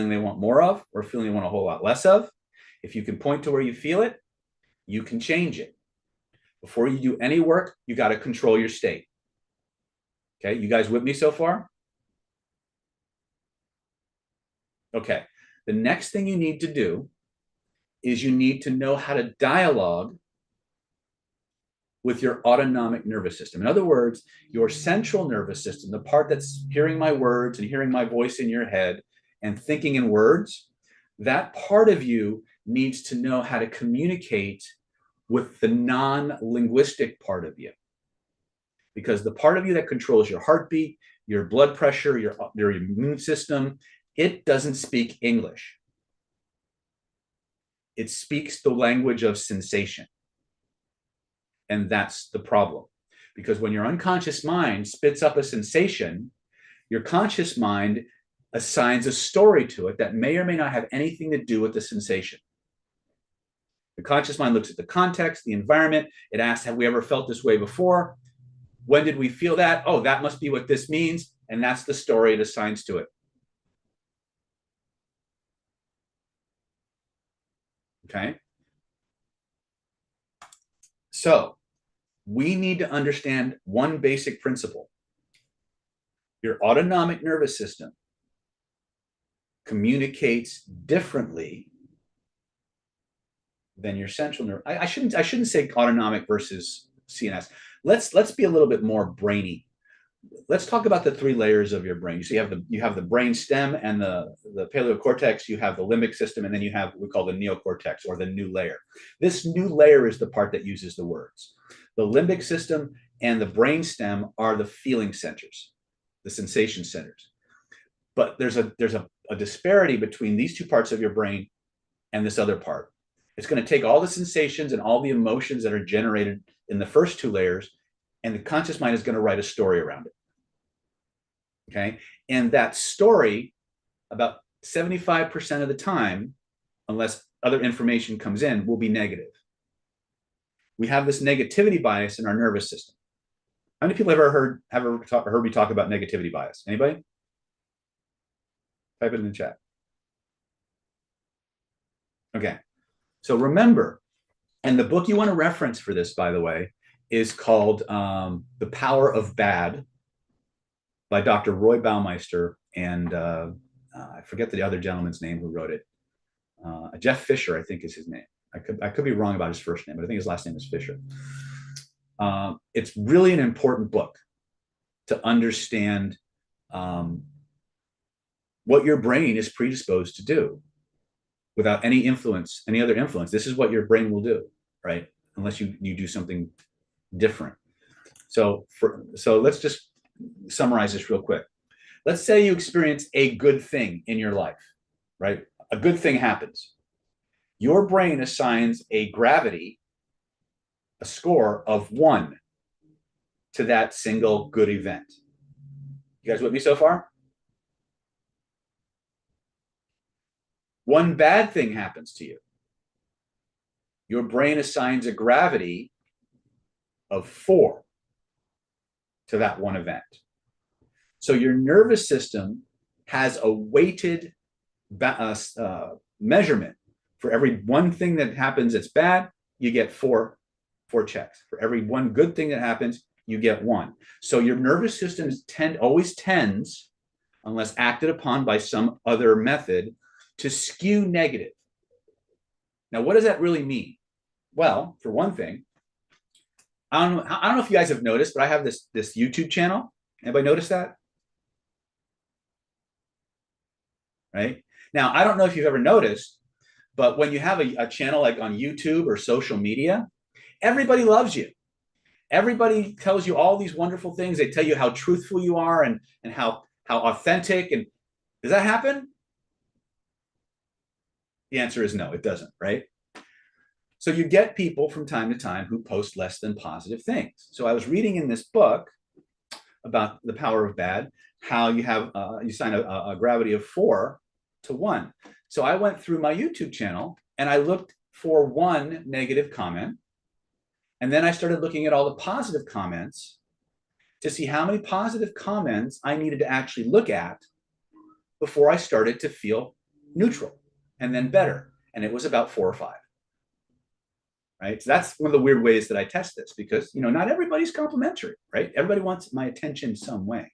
they want more of, or a feeling they want a whole lot less of. If you can point to where you feel it, you can change it. Before you do any work, you got to control your state. Okay, you guys with me so far? Okay, the next thing you need to do is you need to know how to dialogue with your autonomic nervous system. In other words, your central nervous system, the part that's hearing my words and hearing my voice in your head and thinking in words, that part of you needs to know how to communicate with the non-linguistic part of you. Because the part of you that controls your heartbeat, your blood pressure, your immune system, it doesn't speak English. It speaks the language of sensation. And that's the problem. Because when your unconscious mind spits up a sensation, your conscious mind assigns a story to it that may or may not have anything to do with the sensation. The conscious mind looks at the context, the environment. It asks, have we ever felt this way before? When did we feel that? Oh, that must be what this means. And that's the story it assigns to it. Okay. So we need to understand one basic principle. Your autonomic nervous system communicates differently than your central nerve. I shouldn't say autonomic versus CNS. Let's be a little bit more brainy. Let's talk about the three layers of your brain. So you have the brain stem and the paleocortex, you have the limbic system, and then you have what we call the neocortex, or the new layer. This new layer is the part that uses the words. The limbic system and the brain stem are the feeling centers, the sensation centers. But there's a disparity between these two parts of your brain and this other part. It's going to take all the sensations and all the emotions that are generated in the first two layers, and the conscious mind is going to write a story around it. Okay. And that story, about 75% of the time, unless other information comes in, will be negative. We have this negativity bias in our nervous system. How many people have ever heard me talk about negativity bias? Anybody? Type it in the chat. Okay. So remember, and the book you want to reference for this, by the way, is called The Power of Bad by Dr. Roy Baumeister and I forget the other gentleman's name who wrote it. Jeff Fisher, I think, is his name. I could be wrong about his first name, but I think his last name is Fisher. It's really an important book to understand what your brain is predisposed to do without any influence, any other influence. This is what your brain will do, right? Unless you do something different. So let's just summarize this real quick. Let's say you experience a good thing in your life, right? A good thing happens. Your brain assigns a gravity, a score of 1 to that single good event. You guys with me so far? One bad thing happens to you. Your brain assigns a gravity of 4 to that one event. So your nervous system has a weighted measurement. For every one thing that happens that's bad, you get 4 checks. For every one good thing that happens, you get 1. So your nervous system always tends, unless acted upon by some other method, to skew negative. Now, what does that really mean? Well, for one thing, I don't know if you guys have noticed, but I have this YouTube channel. Anybody notice that? Right? Now, I don't know if you've ever noticed, but when you have a channel like on YouTube or social media, everybody loves you. Everybody tells you all these wonderful things. They tell you how truthful you are and how authentic. And does that happen? The answer is no, it doesn't, right? So you get people from time to time who post less than positive things. So I was reading in this book about the power of bad, how you have you assign a gravity of 4 to 1. So I went through my YouTube channel and I looked for one negative comment. And then I started looking at all the positive comments to see how many positive comments I needed to actually look at before I started to feel neutral and then better. And it was about 4 or 5. Right? So that's one of the weird ways that I test this, because, not everybody's complimentary, right? Everybody wants my attention some way.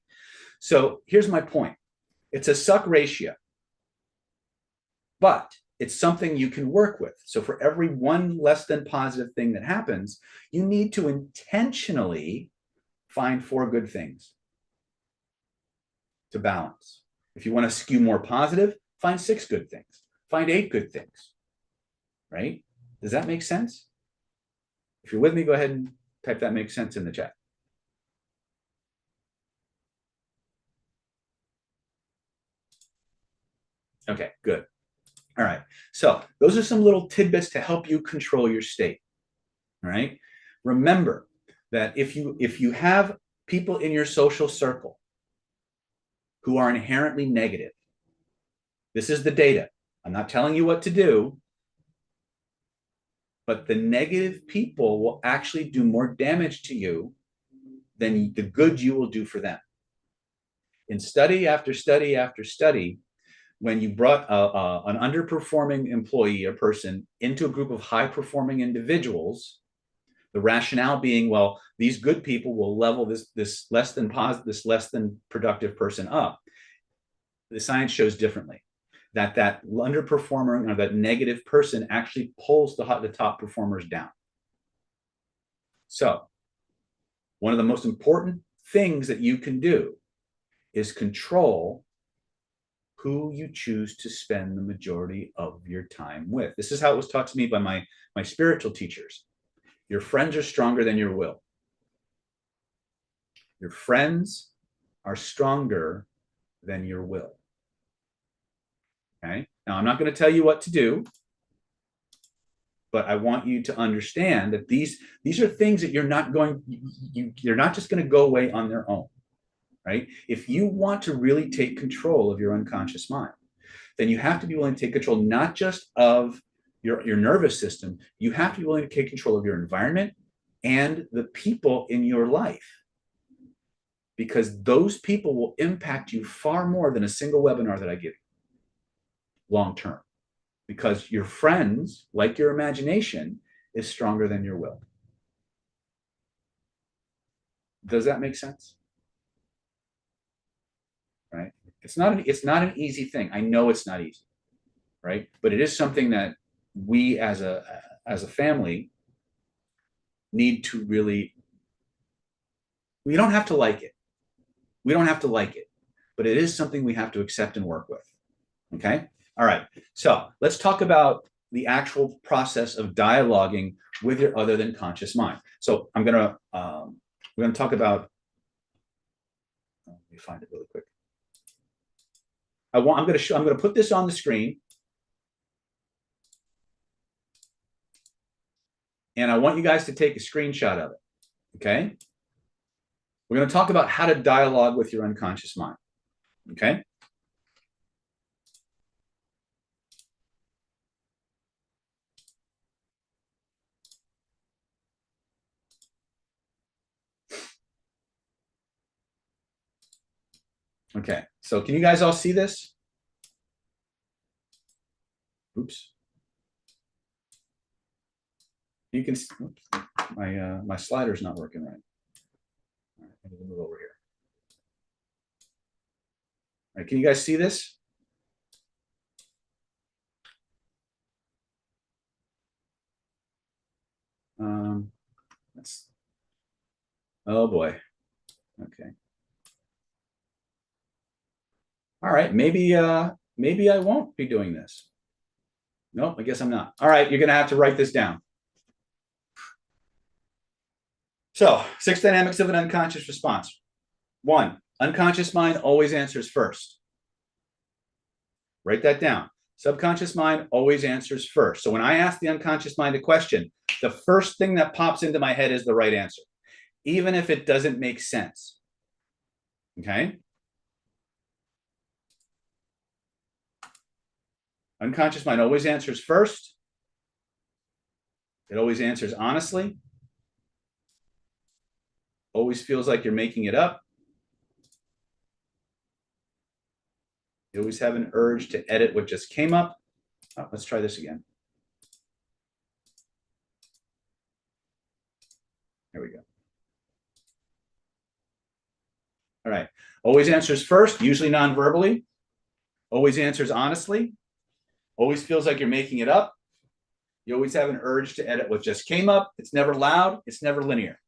So here's my point. It's a suck ratio, but it's something you can work with. So for every one less than positive thing that happens, you need to intentionally find 4 good things to balance. If you want to skew more positive, find 6 good things, find 8 good things, right? Does that make sense? If you're with me, go ahead and type that makes sense in the chat. Okay, good. All right. So those are some little tidbits to help you control your state. All right. Remember that if you have people in your social circle who are inherently negative, this is the data. I'm not telling you what to do, but the negative people will actually do more damage to you than the good you will do for them. In study after study after study, when you brought an underperforming employee or person into a group of high-performing individuals, the rationale being, well, these good people will level this less than productive person up. The science shows differently. that underperformer or that negative person actually pulls the top performers down. So one of the most important things that you can do is control who you choose to spend the majority of your time with. This is how it was taught to me by my spiritual teachers. Your friends are stronger than your will. Your friends are stronger than your will. Okay? Now, I'm not going to tell you what to do, but I want you to understand that these are things that you're not just going to go away on their own, right? If you want to really take control of your unconscious mind, then you have to be willing to take control not just of your nervous system, you have to be willing to take control of your environment and the people in your life. Because those people will impact you far more than a single webinar that I give you long term. Because your friends, like your imagination, is stronger than your will. Does that make sense? Right? It's not an easy thing. I know it's not easy, right? But it is something that we as a family need to really, we don't have to like it. We don't have to like it, but it is something we have to accept and work with. Okay? All right. So let's talk about the actual process of dialoguing with your other than conscious mind. So we're gonna talk about, let me find it really quick. I'm gonna put this on the screen. And I want you guys to take a screenshot of it. Okay? We're going to talk about how to dialogue with your unconscious mind. Okay? Okay. So can you guys all see this? Oops. You can, oops, my slider's not working right. All right, I need to move over here. All right, can you guys see this? Oh boy. Okay. All right, maybe I won't be doing this. Nope, I guess I'm not. All right, you're gonna have to write this down. So, 6 dynamics of an unconscious response. 1, unconscious mind always answers first. Write that down. Subconscious mind always answers first. So when I ask the unconscious mind a question, the first thing that pops into my head is the right answer, even if it doesn't make sense. Okay? Unconscious mind always answers first. It always answers honestly. Always feels like you're making it up. You always have an urge to edit what just came up. Oh, let's try this again. There we go. All right. Always answers first, usually non-verbally. Always answers honestly. Always feels like you're making it up. You always have an urge to edit what just came up. It's never loud. It's never linear.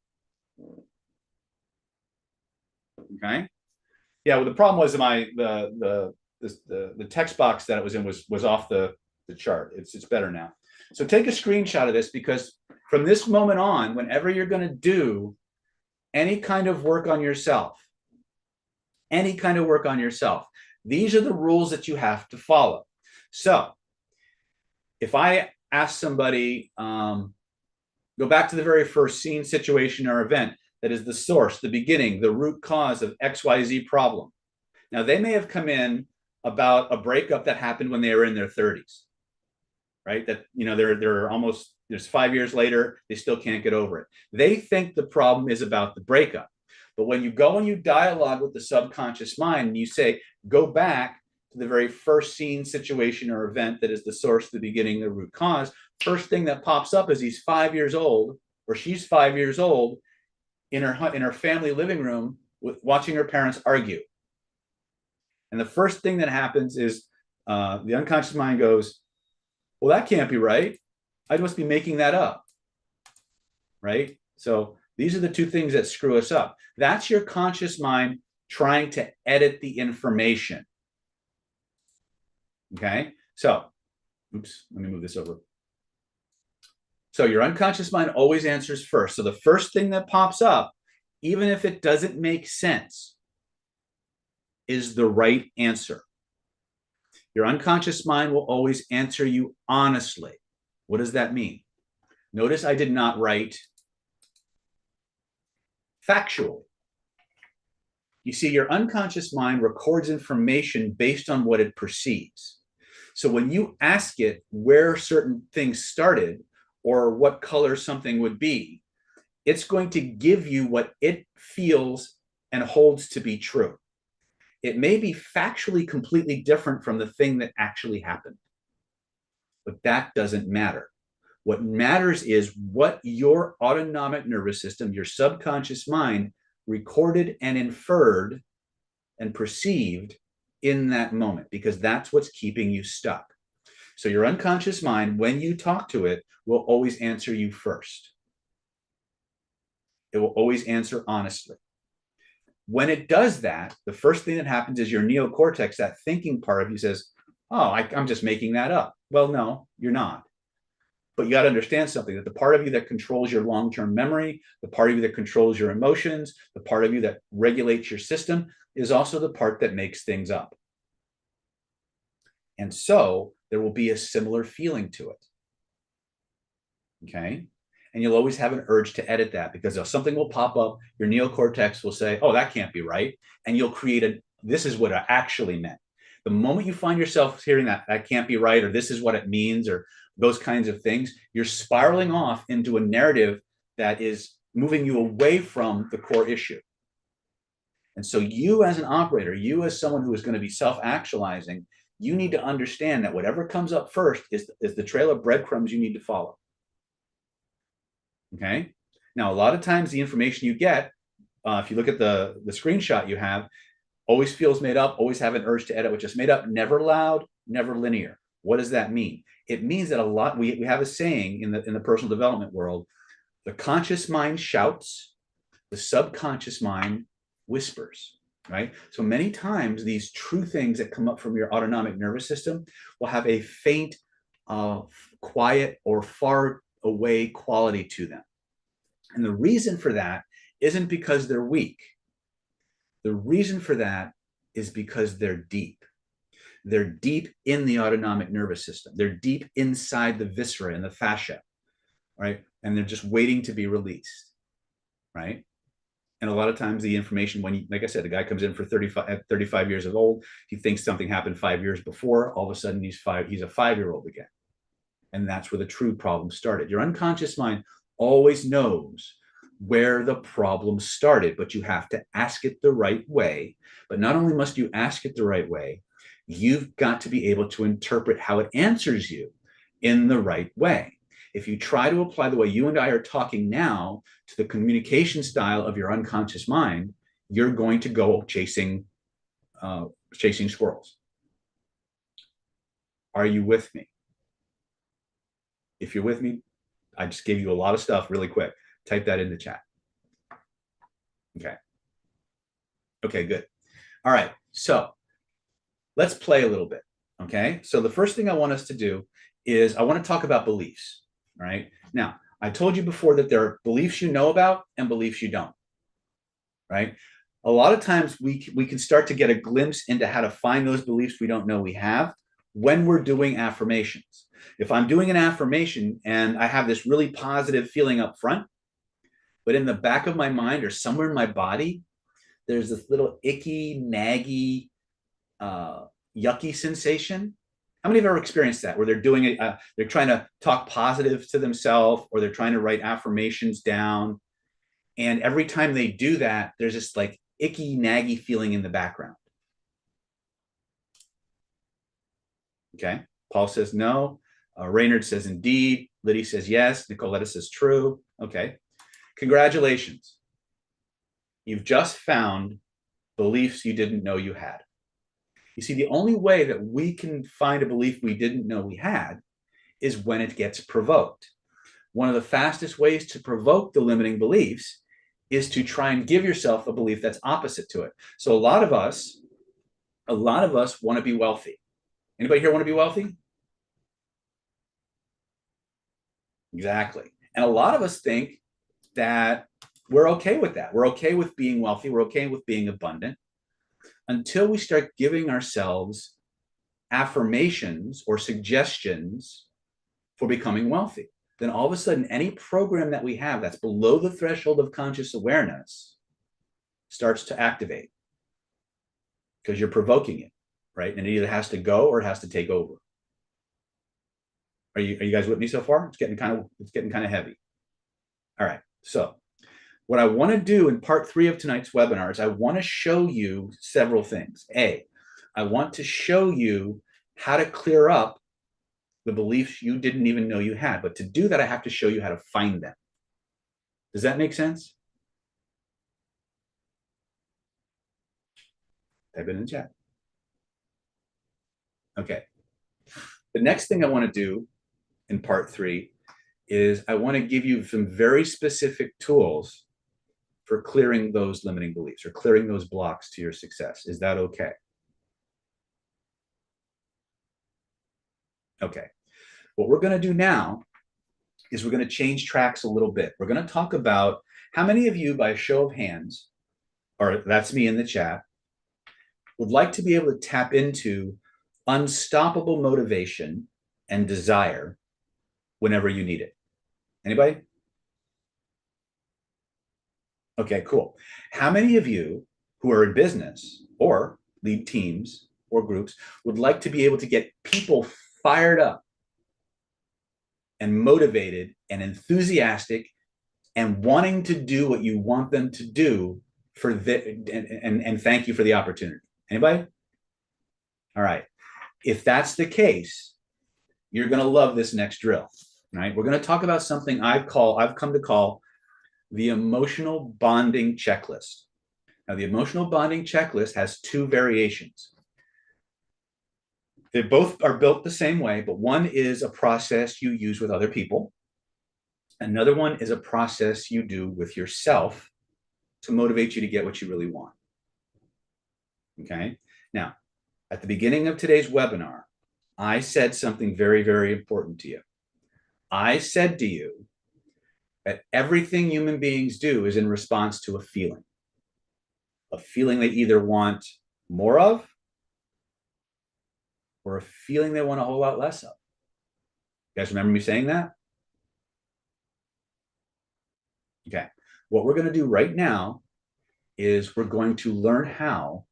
Okay. Yeah. Well, the problem was the text box that it was in was off the chart. It's better now. So take a screenshot of this, because from this moment on, whenever you're going to do any kind of work on yourself, these are the rules that you have to follow. So if I ask somebody, go back to the very first scene, situation, or event that is the source, the beginning, the root cause of XYZ problem. Now, they may have come in about a breakup that happened when they were in their 30s, right? That, they're almost, there's 5 years later, they still can't get over it. They think the problem is about the breakup. But when you go and you dialogue with the subconscious mind and you say, go back to the very first scene, situation, or event that is the source, the beginning, the root cause, first thing that pops up is he's 5 years old, or she's 5 years old, in her family living room watching her parents argue. And the first thing that happens is The unconscious mind goes, well, that can't be right. I must be making that up, right? So these are the two things that screw us up. That's your conscious mind trying to edit the information. Okay, so, oops, let me move this over. So your unconscious mind always answers first. So the first thing that pops up, even if it doesn't make sense, is the right answer. Your unconscious mind will always answer you honestly. What does that mean? Notice I did not write factual. You see, your unconscious mind records information based on what it perceives. So when you ask it where certain things started or what color something would be, it's going to give you what it feels and holds to be true. It may be factually completely different from the thing that actually happened, but that doesn't matter. What matters is what your autonomic nervous system, your subconscious mind, recorded and inferred and perceived in that moment, because that's what's keeping you stuck. So your unconscious mind, when you talk to it, will always answer you first. It will always answer honestly. When it does that, the first thing that happens is your neocortex, that thinking part of you, says, oh, I'm just making that up. Well, no, you're not. But you got to understand something, that the part of you that controls your long-term memory, the part of you that controls your emotions, the part of you that regulates your system is also the part that makes things up. And so there will be a similar feeling to it. Okay? And you'll always have an urge to edit that, because if something will pop up, your neocortex will say, oh, that can't be right. And you'll create this is what I actually meant. The moment you find yourself hearing that can't be right, or this is what it means, or those kinds of things, you're spiraling off into a narrative that is moving you away from the core issue. And so you as an operator, you as someone who is going to be self-actualizing, you need to understand that whatever comes up first is the trail of breadcrumbs you need to follow. Okay? Now, a lot of times the information you get, if you look at the screenshot you have, always feels made up, always have an urge to edit, which is made up, never loud, never linear. What does that mean? It means that a lot, we have a saying in the personal development world, the conscious mind shouts, the subconscious mind whispers, right? So many times these true things that come up from your autonomic nervous system will have a faint, quiet, or far away quality to them. And the reason for that isn't because they're weak. The reason for that is because they're deep. They're deep in the autonomic nervous system. They're deep inside the viscera and the fascia, right? And they're just waiting to be released, right? And a lot of times the information, when like I said, the guy comes in for 35 years old, he thinks something happened 5 years before, all of a sudden he's a 5-year-old again. And that's where the true problem started. Your unconscious mind always knows where the problem started, but you have to ask it the right way. But not only must you ask it the right way, you've got to be able to interpret how it answers you in the right way. If you try to apply the way you and I are talking now to the communication style of your unconscious mind, you're going to go chasing squirrels. Are you with me? If you're with me, I just gave you a lot of stuff really quick. Type that in the chat. Okay. Okay, good. All right. So let's play a little bit. Okay. So the first thing I want us to do is I want to talk about beliefs. All right. Now, I told you before that there are beliefs you know about and beliefs you don't. Right. A lot of times we can start to get a glimpse into how to find those beliefs we don't know we have when we're doing affirmations. If I'm doing an affirmation and I have this really positive feeling up front, but in the back of my mind or somewhere in my body, there's this little icky, naggy, yucky sensation. How many have ever experienced that, where they're doing it, they're trying to talk positive to themselves, or they're trying to write affirmations down, and every time they do that, there's this like icky, naggy feeling in the background? Okay. Paul says no. Raynard says indeed. Liddy says yes. Nicoletta says true. Okay. Congratulations. You've just found beliefs you didn't know you had. You see, the only way that we can find a belief we didn't know we had is when it gets provoked. One of the fastest ways to provoke the limiting beliefs is to try and give yourself a belief that's opposite to it. So a lot of us want to be wealthy. Anybody here want to be wealthy? Exactly. And a lot of us think that we're okay with that. We're okay with being wealthy. We're okay with being abundant until we start giving ourselves affirmations or suggestions for becoming wealthy. Then all of a sudden, any program that we have that's below the threshold of conscious awareness starts to activate because you're provoking it, right? And it either has to go or it has to take over. Are you guys with me so far? It's getting kind of heavy. All right. So what I want to do in part 3 of tonight's webinar is I want to show you several things. I want to show you how to clear up the beliefs you didn't even know you had. But to do that, I have to show you how to find them. Does that make sense? Type it in the chat. Okay. The next thing I want to do in part 3 is I want to give you some very specific tools for clearing those limiting beliefs or clearing those blocks to your success. Is that okay? Okay. What we're going to do now is we're going to change tracks a little bit. We're going to talk about how many of you, by a show of hands, or that's me in the chat, would like to be able to tap into unstoppable motivation and desire whenever you need it. Anybody? Okay, cool. How many of you who are in business or lead teams or groups would like to be able to get people fired up and motivated and enthusiastic and wanting to do what you want them to do for and thank you for the opportunity? Anybody? All right. If that's the case, you're going to love this next drill. Right? We're going to talk about something I've come to call the emotional bonding checklist. Now, the emotional bonding checklist has 2 variations. They both are built the same way, but one is a process you use with other people. Another one is a process you do with yourself to motivate you to get what you really want. Okay? Now, at the beginning of today's webinar, I said something very, very important to you. I said to you that everything human beings do is in response to a feeling they either want more of or a feeling they want a whole lot less of. You guys remember me saying that? Okay. What we're going to do right now is we're going to learn how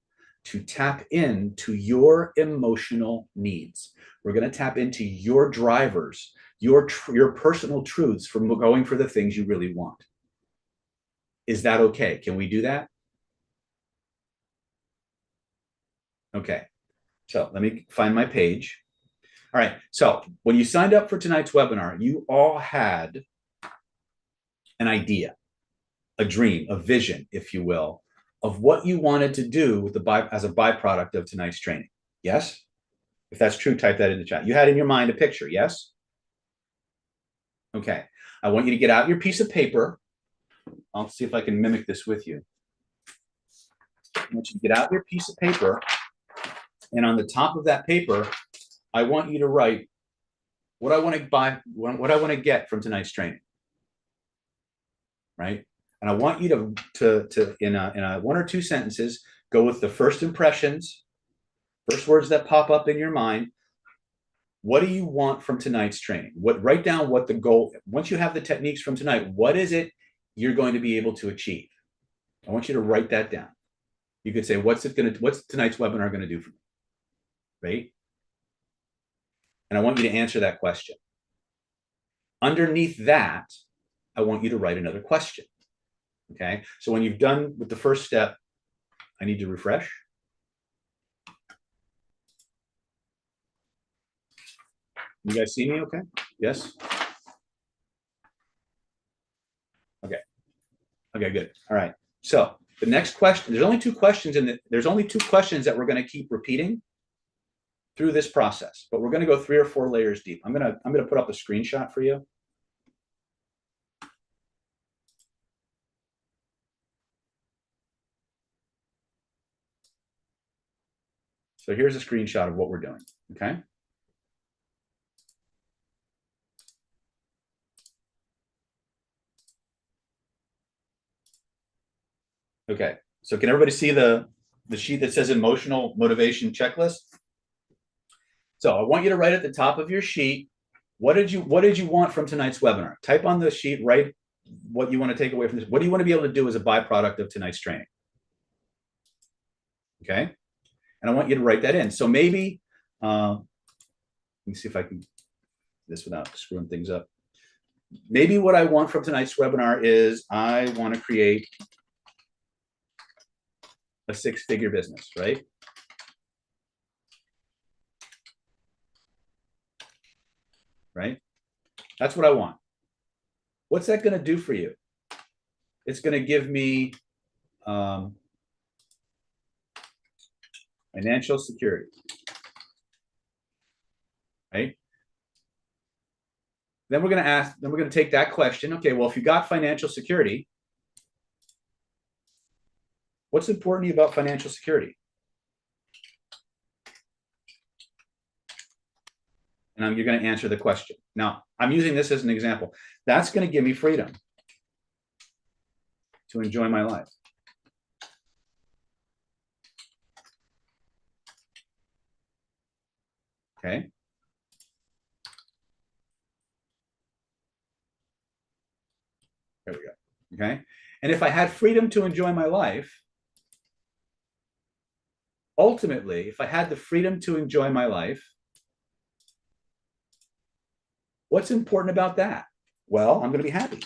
to tap into your emotional needs. We're going to tap into your drivers, your personal truths from going for the things you really want. Is that okay? Can we do that? Okay. So let me find my page. All right. So when you signed up for tonight's webinar, you all had an idea, a dream, a vision, if you will, of what you wanted to do with as a byproduct of tonight's training. Yes? If that's true, type that in the chat. You had in your mind a picture, yes? Okay. I want you to get out your piece of paper. I'll see if I can mimic this with you. I want you to get out your piece of paper, and on the top of that paper, I want you to write what I want to buy, what I want to get from tonight's training. Right? And I want you to in a 1 or 2 sentences, go with the first impressions, first words that pop up in your mind. What do you want from tonight's training? Write down what the goal, once you have the techniques from tonight, what is it you're going to be able to achieve? I want you to write that down. You could say, what's tonight's webinar going to do for me? Right? And I want you to answer that question. Underneath that, I want you to write another question. Okay. So when you've done with the first step, I need to refresh. You guys see me okay? Yes? Okay. Okay, good. All right. So the next question, there's only 2 questions that we're going to keep repeating through this process, but we're going to go 3 or 4 layers deep. I'm going to put up a screenshot for you. So here's a screenshot of what we're doing. Okay. Okay. So can everybody see the sheet that says emotional motivation checklist? So I want you to write at the top of your sheet, what did you want from tonight's webinar? Type on the sheet, write what you want to take away from this. What do you want to be able to do as a byproduct of tonight's training? Okay. And I want you to write that in. So maybe, let me see if I can do this without screwing things up. Maybe what I want from tonight's webinar is I want to create a 6-figure business, right? Right? That's what I want. What's that going to do for you? It's going to give me financial security, right? Then we're going to take that question. Okay, well, if you got financial security, what's important to you about financial security? And you're going to answer the question. Now, I'm using this as an example. That's going to give me freedom to enjoy my life. Okay. There we go. Okay. And if I had freedom to enjoy my life, ultimately, if I had the freedom to enjoy my life, what's important about that? Well, I'm going to be happy.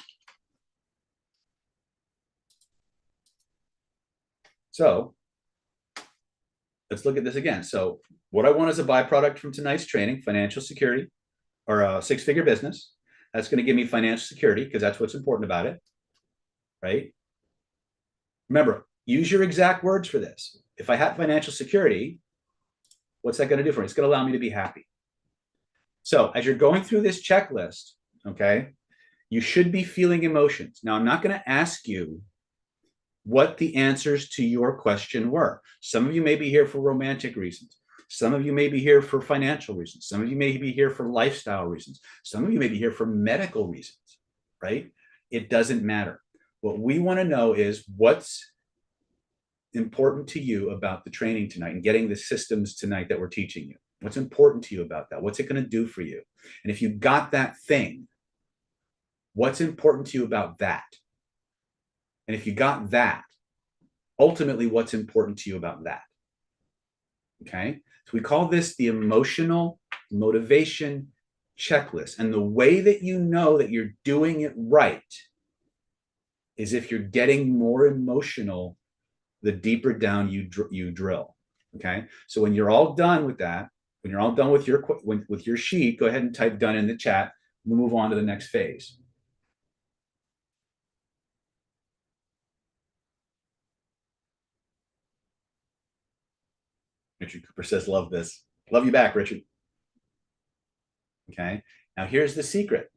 So let's look at this again. So what I want as a byproduct from tonight's training, financial security, or a 6-figure business. That's going to give me financial security because that's what's important about it, right? Remember, use your exact words for this. If I have financial security, what's that going to do for me? It's going to allow me to be happy. So as you're going through this checklist, okay, you should be feeling emotions. Now, I'm not going to ask you what the answers to your question were. Some of you may be here for romantic reasons. Some of you may be here for financial reasons. Some of you may be here for lifestyle reasons. Some of you may be here for medical reasons, right? It doesn't matter. What we want to know is what's important to you about the training tonight and getting the systems tonight that we're teaching you. What's important to you about that? What's it going to do for you? And if you got that thing, what's important to you about that? And if you got that, ultimately, what's important to you about that? Okay. So we call this the emotional motivation checklist. And the way that you know that you're doing it right is if you're getting more emotional the deeper down you drill. Okay. So when you're all done with that, when you're all done with your sheet, go ahead and type done in the chat. We'll move on to the next phase. Richard Cooper says, love this. Love you back, Richard. Okay. Now here's the secret.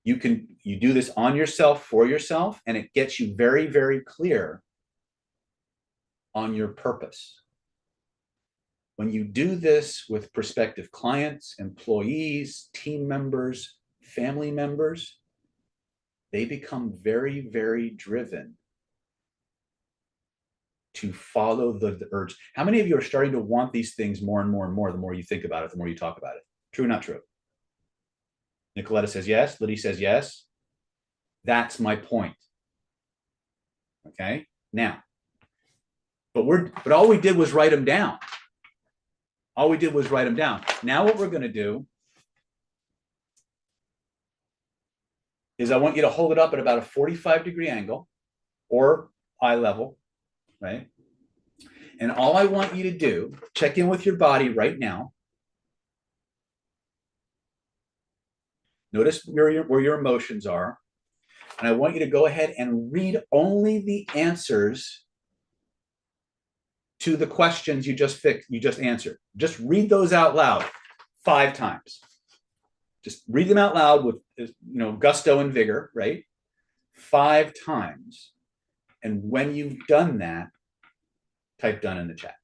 You do this on yourself, for yourself, and it gets you very, very clear on your purpose. When you do this with prospective clients, employees, team members, family members, they become very, very driven to follow the urge. How many of you are starting to want these things more and more and more the more you think about it, the more you talk about it? True or not true? Nicoletta says yes. Liddy says yes. That's my point. Okay. Now, but all we did was write them down. All we did was write them down. Now what we're going to do is I want you to hold it up at about a 45-degree angle or eye level, right? And all I want you to do, check in with your body right now. Notice where your emotions are. And I want you to go ahead and read only the answers to the questions you just answered. Just read those out loud 5 times. Just read them out loud with gusto and vigor, right? 5 times. And when you've done that, type done in the chat.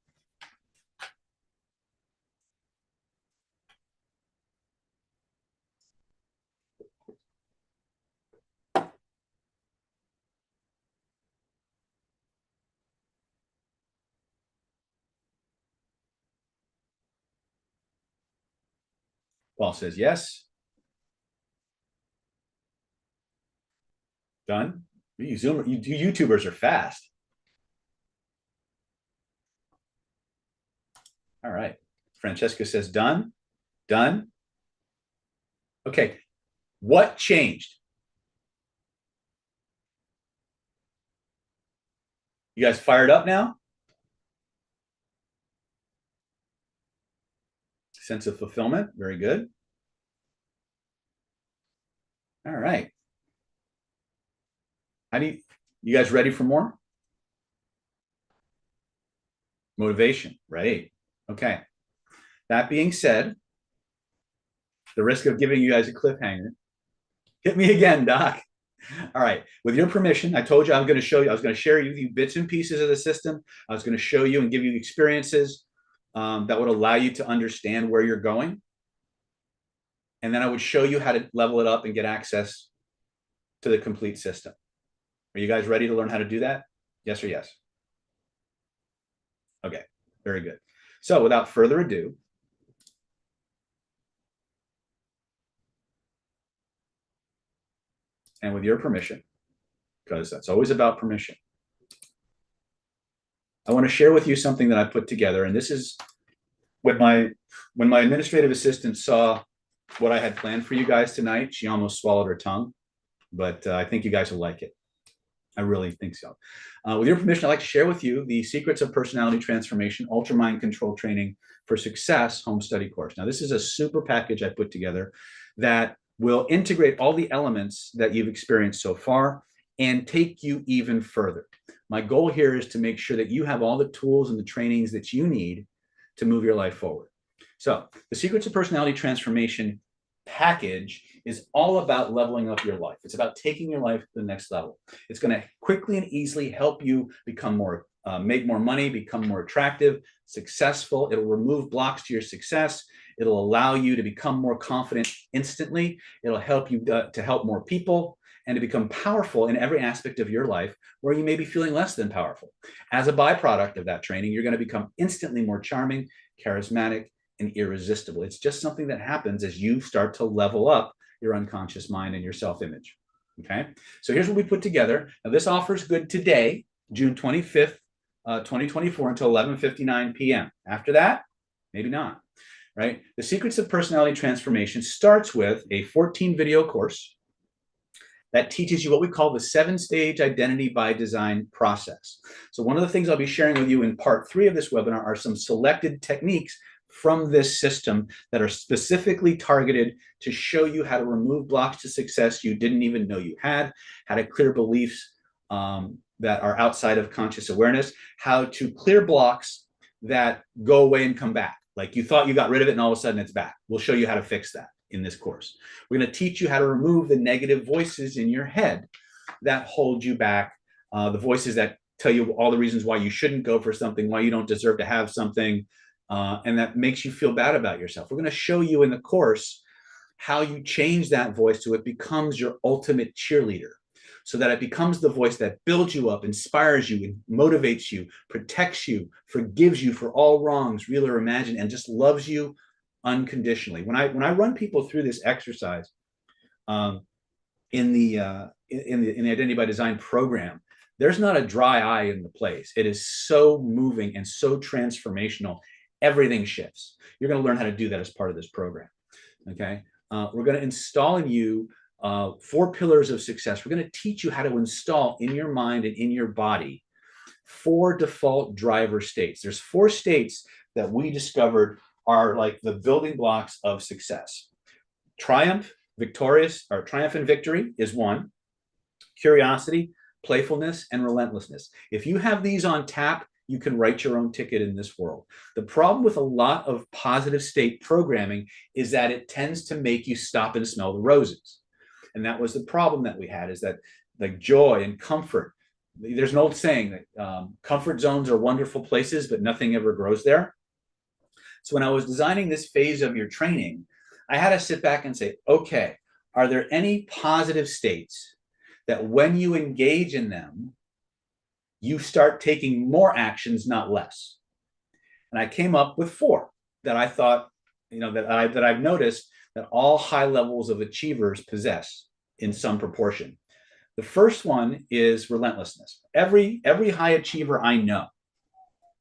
Paul says yes. Done. You YouTubers are fast. All right. Francesca says done. Done. Okay. What changed? You guys fired up now? Sense of fulfillment. Very good. All right. You guys ready for more? Motivation, right? Okay. That being said, the risk of giving you guys a cliffhanger. Hit me again, Doc. All right. With your permission, I told you I was going to share you bits and pieces of the system. I was going to show you and give you experiences that would allow you to understand where you're going. And then I would show you how to level it up and get access to the complete system. Are you guys ready to learn how to do that? Yes or yes? Okay, very good. So without further ado, and with your permission, because that's always about permission, I want to share with you something that I put together. And this is when my administrative assistant saw what I had planned for you guys tonight, she almost swallowed her tongue, but I think you guys will like it. I really think so. With your permission, I'd like to share with you the Secrets of Personality Transformation Ultra Mind Control Training for Success home study course. Now, this is a super package I put together that will integrate all the elements that you've experienced so far and take you even further. My goal here is to make sure that you have all the tools and the trainings that you need to move your life forward. So the Secrets of Personality Transformation package is all about leveling up your life. It's about taking your life to the next level. It's going to quickly and easily help you become more, make more money, become more attractive, successful. It'll remove blocks to your success. It'll allow you to become more confident instantly. It'll help you to help more people and to become powerful in every aspect of your life where you may be feeling less than powerful. As a byproduct of that training, you're going to become instantly more charming, charismatic, and irresistible. It's just something that happens as you start to level up your unconscious mind and your self-image. Okay, so here's what we put together. Now, this offer is good today, June 25th, 2024, until 11:59 p.m. After that, maybe not. Right? The Secrets of Personality Transformation starts with a 14-video course that teaches you what we call the 7-stage identity by design process. So one of the things I'll be sharing with you in part 3 of this webinar are some selected techniques from this system that are specifically targeted to show you how to remove blocks to success you didn't even know you had, how to clear beliefs that are outside of conscious awareness, how to clear blocks that go away and come back. Like you thought you got rid of it and all of a sudden it's back. We'll show you how to fix that in this course. We're going to teach you how to remove the negative voices in your head that hold you back, the voices that tell you all the reasons why you shouldn't go for something, why you don't deserve to have something, and that makes you feel bad about yourself. We're going to show you in the course how you change that voice so it becomes your ultimate cheerleader, so that it becomes the voice that builds you up, inspires you, motivates you, protects you, forgives you for all wrongs, real or imagined, and just loves you unconditionally. When I run people through this exercise in the Identity by Design program, there's not a dry eye in the place. It is so moving and so transformational. Everything shifts. You're going to learn how to do that as part of this program. Okay. We're going to install in you 4 pillars of success. We're going to teach you how to install in your mind and in your body 4 default driver states. There's 4 states that we discovered are like the building blocks of success. Triumph, triumph and victory is 1. Curiosity, playfulness, and relentlessness. If you have these on tap, you can write your own ticket in this world. The problem with a lot of positive state programming is that it tends to make you stop and smell the roses. And that was the problem that we had, is that like joy and comfort. There's an old saying that comfort zones are wonderful places, but nothing ever grows there. So when I was designing this phase of your training, I had to sit back and say, okay, are there any positive states that when you engage in them, you start taking more actions, not less? And I came up with 4 that I thought, that I've noticed that all high levels of achievers possess in some proportion. The first one is relentlessness. Every high achiever I know,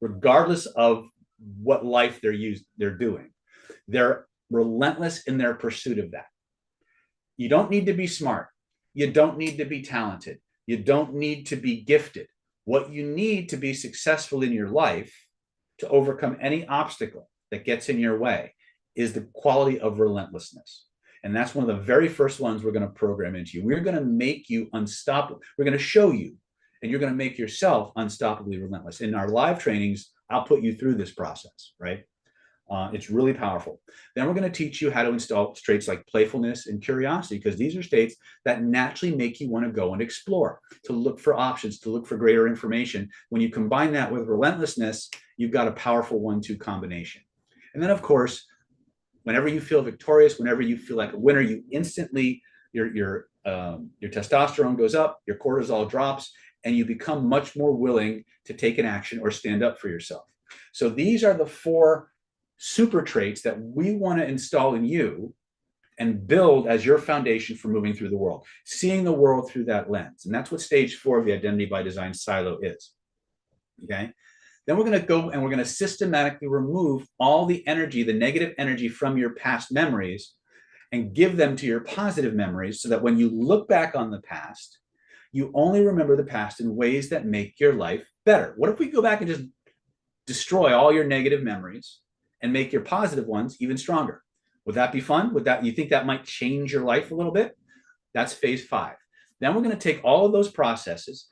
regardless of what life they're doing, they're relentless in their pursuit of that. You don't need to be smart. You don't need to be talented. You don't need to be gifted. What you need to be successful in your life, to overcome any obstacle that gets in your way, is the quality of relentlessness. And that's one of the very first ones we're going to program into you. We're going to make you unstoppable. We're going to show you, and you're going to make yourself unstoppably relentless. In our live trainings, I'll put you through this process, right? It's really powerful. Then we're going to teach you how to install traits like playfulness and curiosity, because these are states that naturally make you want to go and explore, to look for options, to look for greater information. When you combine that with relentlessness, you've got a powerful 1-2 combination. And then, of course, whenever you feel victorious, whenever you feel like a winner, you instantly, your testosterone goes up, your cortisol drops, and you become much more willing to take an action or stand up for yourself. So these are the 4 super traits that we want to install in you and build as your foundation for moving through the world, seeing the world through that lens. And that's what stage 4 of the Identity by Design silo is. Okay. Then we're going to go and we're going to systematically remove all the energy, the negative energy from your past memories, and give them to your positive memories, so that when you look back on the past, you only remember the past in ways that make your life better. What if we go back and just destroy all your negative memories and make your positive ones even stronger? Would that be fun? You think that might change your life a little bit? That's phase 5. Then we're going to take all of those processes,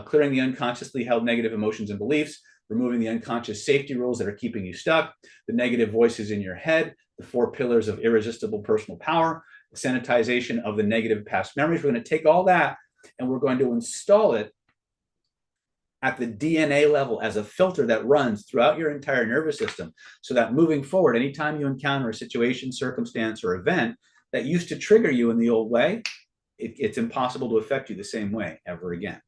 clearing the unconsciously held negative emotions and beliefs, removing the unconscious safety rules that are keeping you stuck, the negative voices in your head, the 4 pillars of irresistible personal power, the sanitization of the negative past memories. We're going to take all that and we're going to install it at the DNA level as a filter that runs throughout your entire nervous system, so that moving forward, anytime you encounter a situation, circumstance, or event that used to trigger you in the old way, it's impossible to affect you the same way ever again.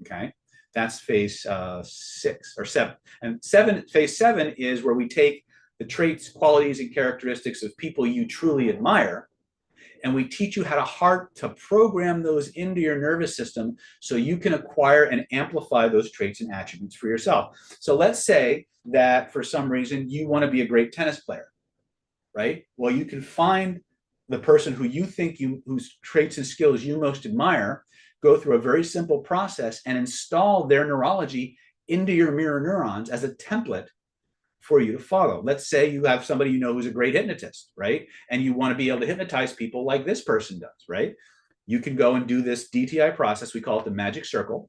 Okay, that's phase 6 or 7. And phase 7 is where we take the traits, qualities, and characteristics of people you truly admire, and we teach you how to program those into your nervous system so you can acquire and amplify those traits and attributes for yourself. So let's say that for some reason you want to be a great tennis player, right? Well, you can find the person who you think whose traits and skills you most admire, go through a very simple process and install their neurology into your mirror neurons as a template for you to follow. Let's say you have somebody you know who's a great hypnotist, right? And you want to be able to hypnotize people like this person does, right? You can go and do this DTI process. We call it the magic circle.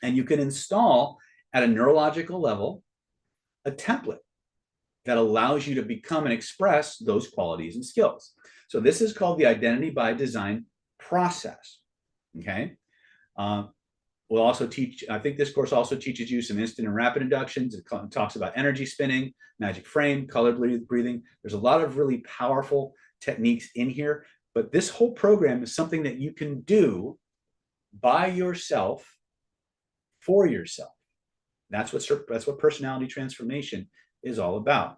And you can install at a neurological level a template that allows you to become and express those qualities and skills. So this is called the Identity by Design process. Okay. We'll also teach, I think this course also teaches you some instant and rapid inductions. It talks about energy spinning, magic frame, color breathing. There's a lot of really powerful techniques in here, but this whole program is something that you can do by yourself, for yourself. That's what personality transformation is all about.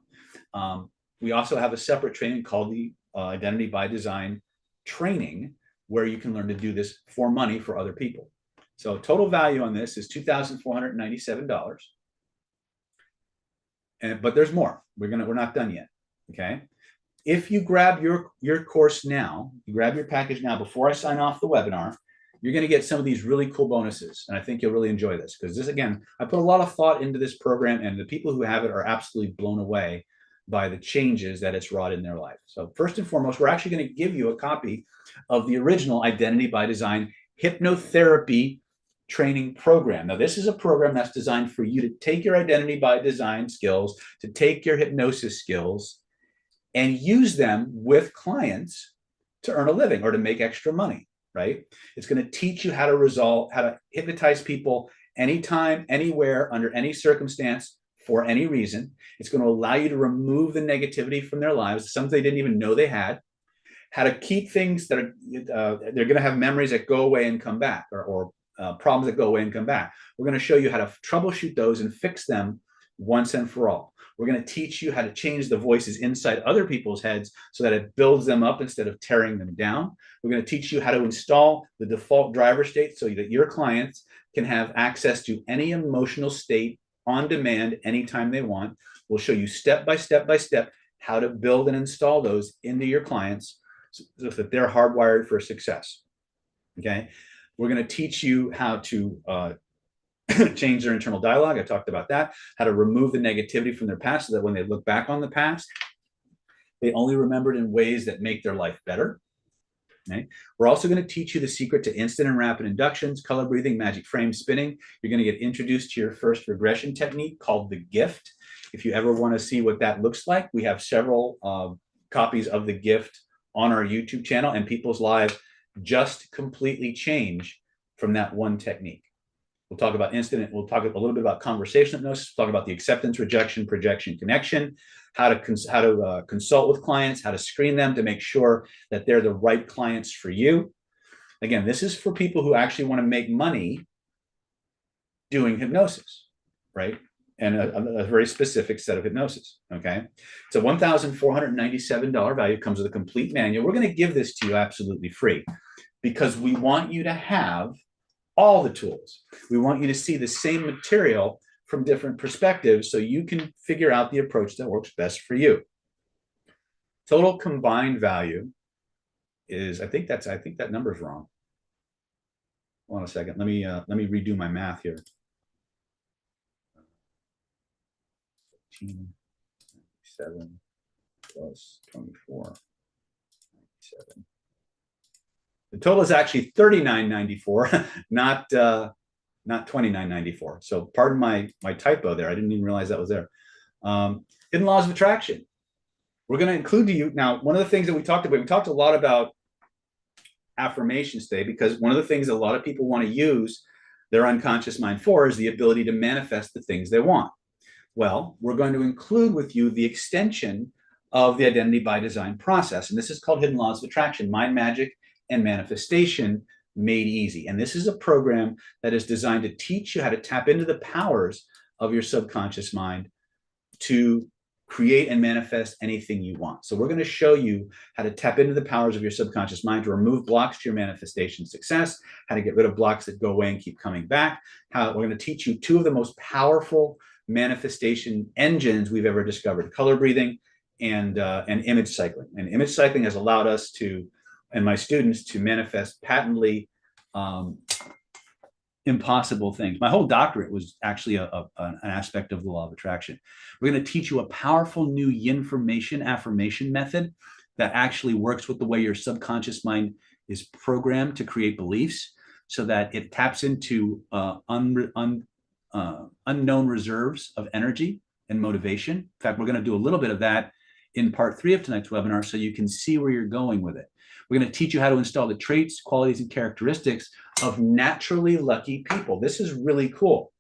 We also have a separate training called the Identity by Design training, where you can learn to do this for money for other people. So total value on this is $2,497. But there's more. We're not done yet. Okay. If you grab your course now, you grab your package now before I sign off the webinar, you're going to get some of these really cool bonuses. And I think you'll really enjoy this, because this, again, I put a lot of thought into this program, and the people who have it are absolutely blown away by the changes that it's wrought in their life. So first and foremost, we're actually going to give you a copy of the original Identity by Design hypnotherapy training program. Now, this is a program that's designed for you to take your identity by design skills, to take your hypnosis skills, and use them with clients to earn a living or to make extra money, right? It's going to teach you how to hypnotize people anytime, anywhere, under any circumstance, for any reason. It's going to allow you to remove the negativity from their lives, something they didn't even know they had, how to keep things that are, they're going to have memories that go away and come back, or problems that go away and come back. We're going to show you how to troubleshoot those and fix them once and for all. We're going to teach you how to change the voices inside other people's heads so that it builds them up instead of tearing them down. We're going to teach you how to install the default driver state so that your clients can have access to any emotional state on demand anytime they want. We'll show you step by step how to build and install those into your clients so that they're hardwired for success. Okay. We're going to teach you how to change their internal dialogue. I talked about that, how to remove the negativity from their past so that when they look back on the past, they only remember it in ways that make their life better. Okay. We're also going to teach you the secret to instant and rapid inductions, color breathing, magic frame spinning. You're going to get introduced to your first regression technique called the gift. If you ever want to see what that looks like, we have several copies of the gift on our YouTube channel, and people's lives just completely change from that one technique. We'll talk about instant. We'll talk a little bit about conversation hypnosis. We'll talk about the acceptance, rejection, projection, connection, how to consult with clients, how to screen them to make sure that they're the right clients for you. Again, this is for people who actually want to make money doing hypnosis, right? And a very specific set of hypnosis, okay? It's a $1,497 value. It comes with a complete manual. We're going to give this to you absolutely free because we want you to have all the tools. We want you to see the same material from different perspectives so you can figure out the approach that works best for you. Total combined value is, I think that number is wrong. Hold on a second. Let me redo my math here. 7 plus 24, 97. The total is actually $39.94, not $29.94. So pardon my typo there. I didn't even realize that was there. Hidden laws of attraction. We're going to include to you now. One of the things that we talked a lot about affirmations today, because one of the things that a lot of people want to use their unconscious mind for is the ability to manifest the things they want. Well, we're going to include with you the extension of the identity by design process. And this is called Hidden Laws of Attraction, Mind Magic and Manifestation Made Easy. And this is a program that is designed to teach you how to tap into the powers of your subconscious mind to create and manifest anything you want. So we're going to show you how to tap into the powers of your subconscious mind to remove blocks to your manifestation success, how to get rid of blocks that go away and keep coming back. We're going to teach you two of the most powerful manifestation engines we've ever discovered: color breathing and image cycling. And image cycling has allowed us to, and my students, to manifest patently impossible things. My whole doctorate was actually an aspect of the law of attraction. We're going to teach you a powerful new yin-formation affirmation method that actually works with the way your subconscious mind is programmed to create beliefs, so that it taps into unknown reserves of energy and motivation. In fact, we're going to do a little bit of that in part 3 of tonight's webinar so you can see where you're going with it. We're going to teach you how to install the traits, qualities, and characteristics of naturally lucky people. This is really cool.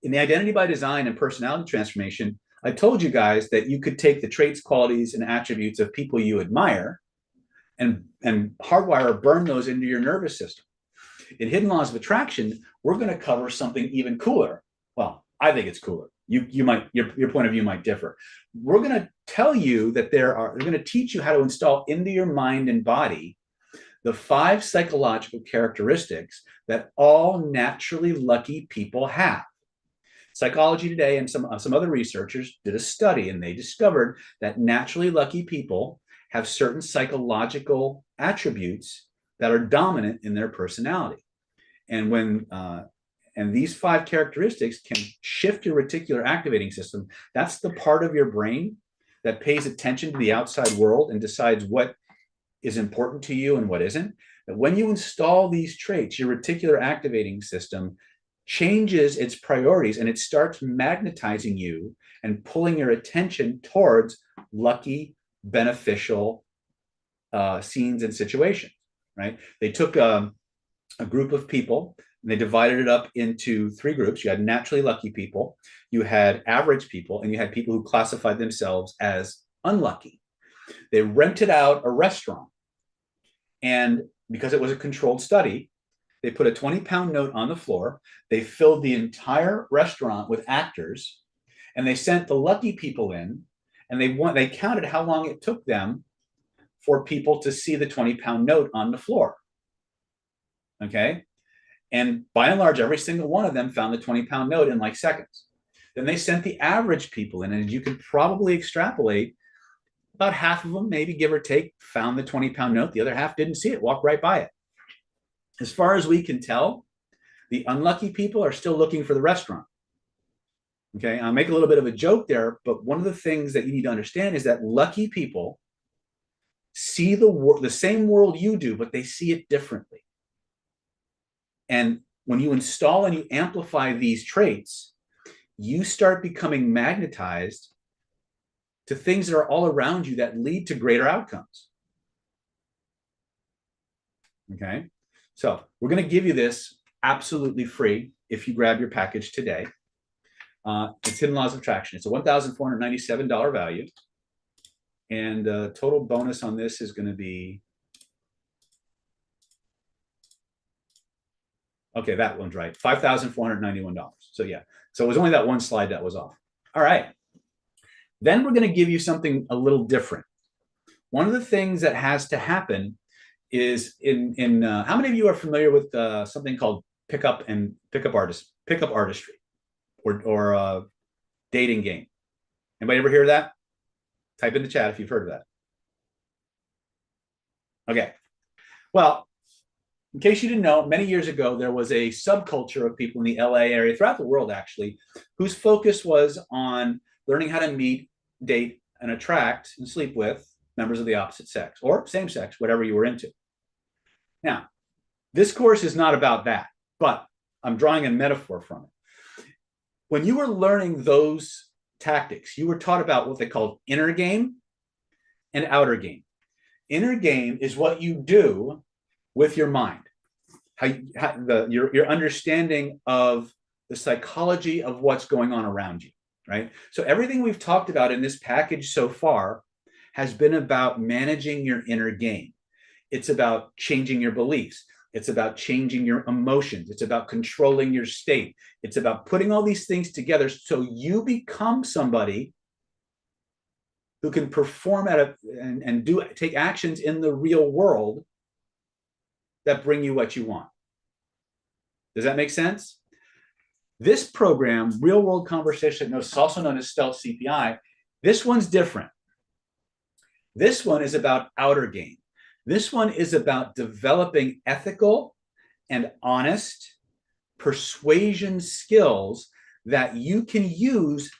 In the identity by design and personality transformation, I told you guys that you could take the traits, qualities, and attributes of people you admire and hardwire or burn those into your nervous system. In Hidden Laws of Attraction, we're going to cover something even cooler. Well, I think it's cooler. Your point of view might differ. We're going to tell you that they're going to teach you how to install into your mind and body the 5 psychological characteristics that all naturally lucky people have. Psychology Today and some other researchers did a study, and they discovered that naturally lucky people have certain psychological attributes that are dominant in their personality. And and these 5 characteristics can shift your reticular activating system. That's the part of your brain that pays attention to the outside world and decides what is important to you and what isn't. that when you install these traits, your reticular activating system changes its priorities and it starts magnetizing you and pulling your attention towards lucky, beneficial scenes and situations, right? They took a group of people and they divided it up into three groups. You had naturally lucky people, you had average people, and you had people who classified themselves as unlucky. They rented out a restaurant, and because it was a controlled study, they put a 20-pound note on the floor. They filled the entire restaurant with actors, and they sent the lucky people in, and they counted how long it took them for people to see the 20-pound note on the floor. Okay. And by and large, every single one of them found the 20-pound note in like seconds. Then they sent the average people in, and you can probably extrapolate about half of them, maybe give or take, found the 20-pound note. The other half didn't see it, walked right by it. As far as we can tell, the unlucky people are still looking for the restaurant. Okay, I'll make a little bit of a joke there, but one of the things that you need to understand is that lucky people see the same world you do, but they see it differently. And when you install and you amplify these traits, you start becoming magnetized to things that are all around you that lead to greater outcomes. Okay, so we're going to give you this absolutely free if you grab your package today. It's Hidden Laws of Attraction. It's a $1,497 value. And total bonus on this is going to be, okay, that one's right, $5,491. So yeah, so it was only that one slide that was off. All right. Then we're going to give you something a little different. One of the things that has to happen is how many of you are familiar with something called pickup artistry or dating game? Anybody ever hear of that? Type in the chat if you've heard of that. Okay. Well, in case you didn't know, many years ago, there was a subculture of people in the LA area, throughout the world actually, whose focus was on learning how to meet, date, and attract and sleep with members of the opposite sex or same sex, whatever you were into. Now, this course is not about that, but I'm drawing a metaphor from it. When you were learning those tactics, you were taught about what they called inner game and outer game. Inner game is what you do with your mind, your understanding of the psychology of what's going on around you, right? So everything we've talked about in this package so far has been about managing your inner game. It's about changing your beliefs. It's about changing your emotions. It's about controlling your state. It's about putting all these things together so you become somebody who can perform and take actions in the real world that bring you what you want. Does that make sense? This program, Real World Conversation, also known as Stealth CPI, this one's different. This one is about outer game. This one is about developing ethical and honest persuasion skills that you can use,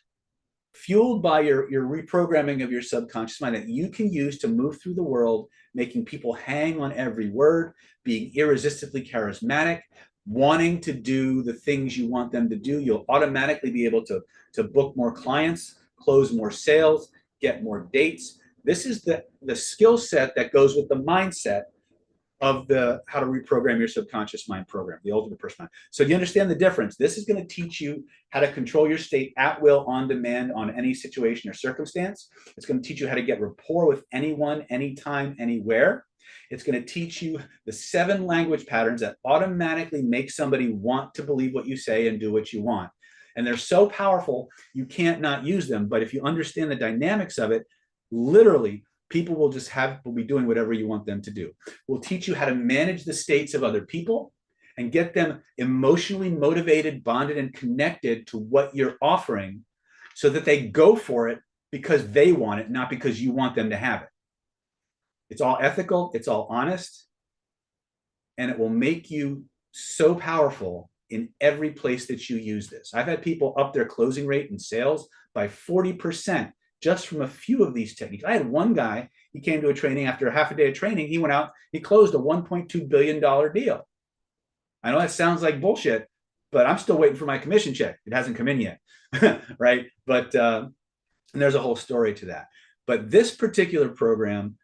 fueled by your reprogramming of your subconscious mind, that you can use to move through the world, making people hang on every word, being irresistibly charismatic, wanting to do the things you want them to do. You'll automatically be able to book more clients, close more sales, get more dates. This is the skill set that goes with the mindset of the How to Reprogram Your Subconscious Mind program, the Ultimate Person Mind. So do you understand the difference? This is going to teach you how to control your state at will, on demand, on any situation or circumstance. It's going to teach you how to get rapport with anyone, anytime, anywhere. It's going to teach you the 7 language patterns that automatically make somebody want to believe what you say and do what you want. And they're so powerful, you can't not use them. But if you understand the dynamics of it, literally, people will be doing whatever you want them to do. We'll teach you how to manage the states of other people and get them emotionally motivated, bonded, and connected to what you're offering so that they go for it because they want it, not because you want them to have it. It's all ethical, it's all honest, and it will make you so powerful in every place that you use this. I've had people up their closing rate in sales by 40% just from a few of these techniques. I had one guy, he came to a training after half a day of training. He went out, he closed a $1.2 billion deal. I know that sounds like bullshit, but I'm still waiting for my commission check. It hasn't come in yet, right? But and there's a whole story to that. But this particular program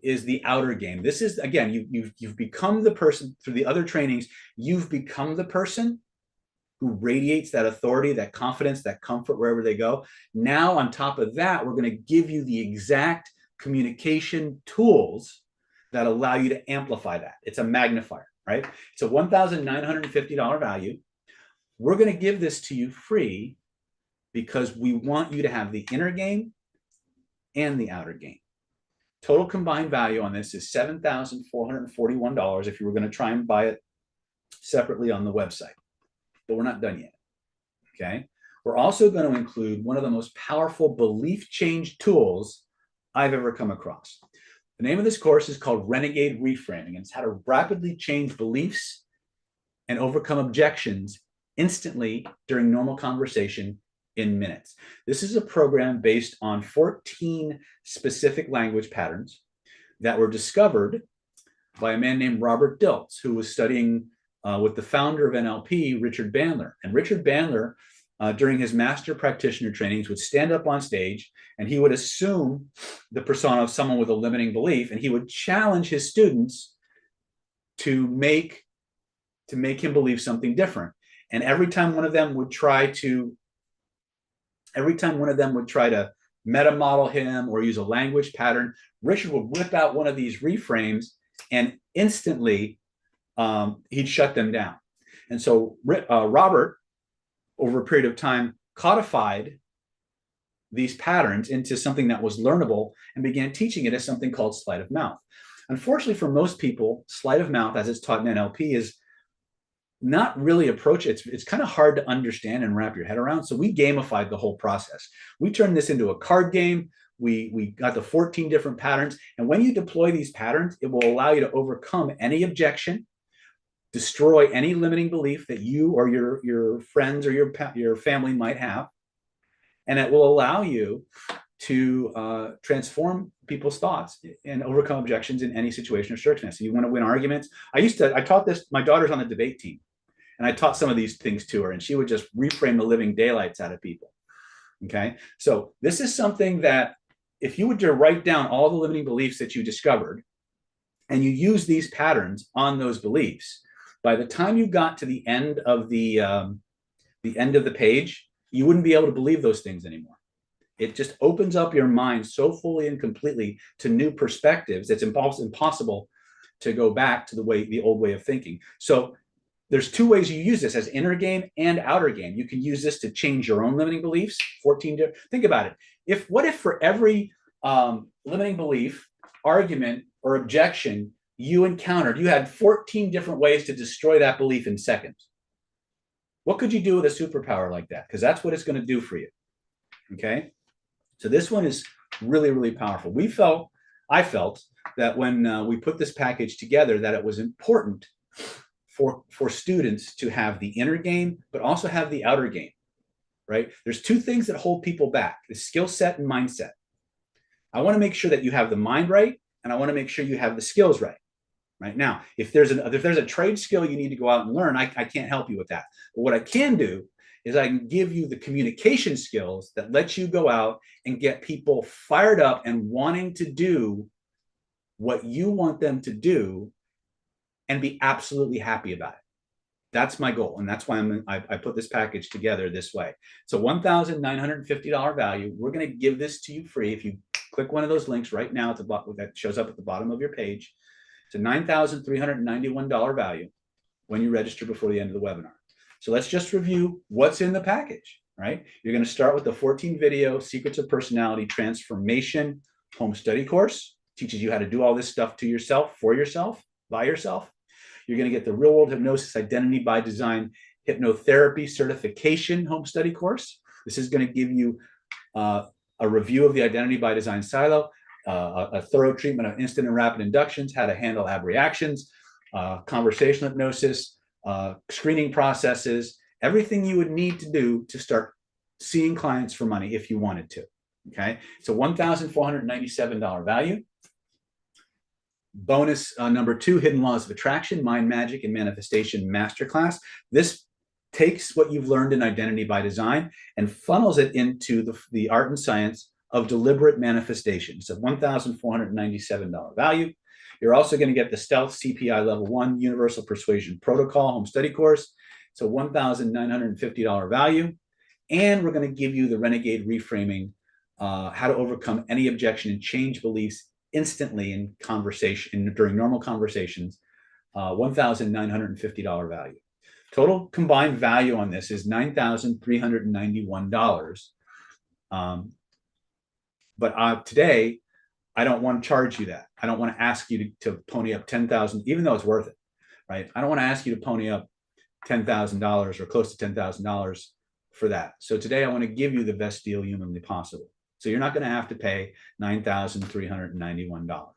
is the outer game. This is, again, you've become the person through the other trainings. You've become the person who radiates that authority, that confidence, that comfort wherever they go. Now, on top of that, we're going to give you the exact communication tools that allow you to amplify that. It's a magnifier, right? It's a $1,950 value. We're going to give this to you free because we want you to have the inner game and the outer game. Total combined value on this is $7,441 if you were going to try and buy it separately on the website. But we're not done yet, okay? We're also going to include one of the most powerful belief change tools I've ever come across. The name of this course is called Renegade Reframing, and it's how to rapidly change beliefs and overcome objections instantly during normal conversation in minutes. This is a program based on 14 specific language patterns that were discovered by a man named Robert Dilts, who was studying with the founder of NLP, Richard Bandler. And Richard Bandler, during his master practitioner trainings, would stand up on stage and he would assume the persona of someone with a limiting belief, and he would challenge his students to make him believe something different. And every time one of them would try to meta model him or use a language pattern, Richard would whip out one of these reframes and instantly he'd shut them down. And so Robert, over a period of time, codified these patterns into something that was learnable and began teaching it as something called sleight of mouth. Unfortunately, for most people, sleight of mouth, as it's taught in NLP, is not really approach. It's kind of hard to understand and wrap your head around. So we gamified the whole process. We turned this into a card game. We got the 14 different patterns. And when you deploy these patterns, it will allow you to overcome any objection, destroy any limiting belief that you or your friends or your family might have. And it will allow you to transform people's thoughts and overcome objections in any situation or circumstance. So you want to win arguments. I taught this, my daughter's on the debate team, and I taught some of these things to her, and she would just reframe the living daylights out of people. Okay. So this is something that if you were to write down all the limiting beliefs that you discovered and you use these patterns on those beliefs, by the time you got to the end of the page, you wouldn't be able to believe those things anymore. It just opens up your mind so fully and completely to new perspectives. It's impossible to go back to the old way of thinking. So there's two ways you use this, as inner game and outer game. You can use this to change your own limiting beliefs. Think about it. What if for every limiting belief, argument, or objection you encountered, you had 14 different ways to destroy that belief in seconds? What could you do with a superpower like that? Because that's what it's going to do for you. Okay. So this one is really, really powerful. I felt that when we put this package together, that it was important for students to have the inner game, but also have the outer game, right? There's two things that hold people back: the skill set and mindset. I want to make sure that you have the mind right, and I want to make sure you have the skills right. Right now, if there's a trade skill you need to go out and learn, I can't help you with that. But what I can do is I can give you the communication skills that let you go out and get people fired up and wanting to do what you want them to do and be absolutely happy about it. That's my goal. And that's why I put this package together this way. It's a $1,950 value. We're going to give this to you free. If you click one of those links right now at the bottom, that shows up at the bottom of your page, it's a $9,391 value when you register before the end of the webinar. So let's just review what's in the package, right? You're going to start with the 14 video Secrets of Personality Transformation home study course. Teaches you how to do all this stuff to yourself, for yourself, by yourself. You're going to get the Real World Hypnosis Identity by Design Hypnotherapy Certification home study course. This is going to give you a review of the Identity by Design silo, a thorough treatment of instant and rapid inductions, how to handle ab reactions, conversational hypnosis, screening processes, everything you would need to do to start seeing clients for money if you wanted to. Okay, it's a $1,497 value. Bonus number 2, Hidden Laws of Attraction, Mind, Magic, and Manifestation Masterclass. This takes what you've learned in Identity by Design and funnels it into the art and science of deliberate manifestation. It's a $1,497 value. You're also going to get the Stealth CPI Level 1 Universal Persuasion Protocol Home Study Course. It's a $1,950 value. And we're going to give you the Renegade Reframing, how to overcome any objection and change beliefs instantly in conversation, during normal conversations, $1,950 value. Total combined value on this is $9,391. But today, I don't want to charge you that. I don't want to ask you to pony up $10,000, even though it's worth it, right? I don't want to ask you to pony up $10,000 or close to $10,000 for that. So today I want to give you the best deal humanly possible. So you're not going to have to pay $9,391.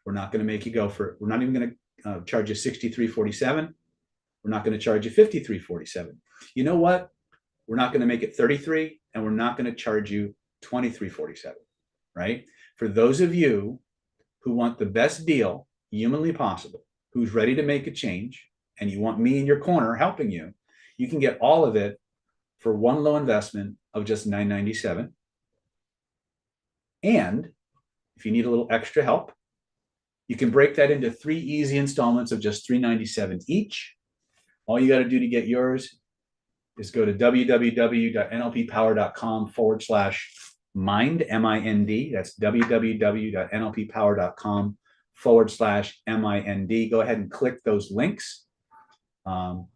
We're not going to make you go for, we're not even going to charge you $63.47. We're not going to charge you $53.47. You know what? We're not going to make it $33, and we're not going to charge you $23.47, right? For those of you who want the best deal humanly possible, who's ready to make a change, and you want me in your corner helping you, you can get all of it for one low investment of just $997. And if you need a little extra help, you can break that into 3 easy installments of just $397 each. All you got to do to get yours is go to www.nlppower.com/mind, M-I-N-D. That's www.nlppower.com/mind. Go ahead and click those links. And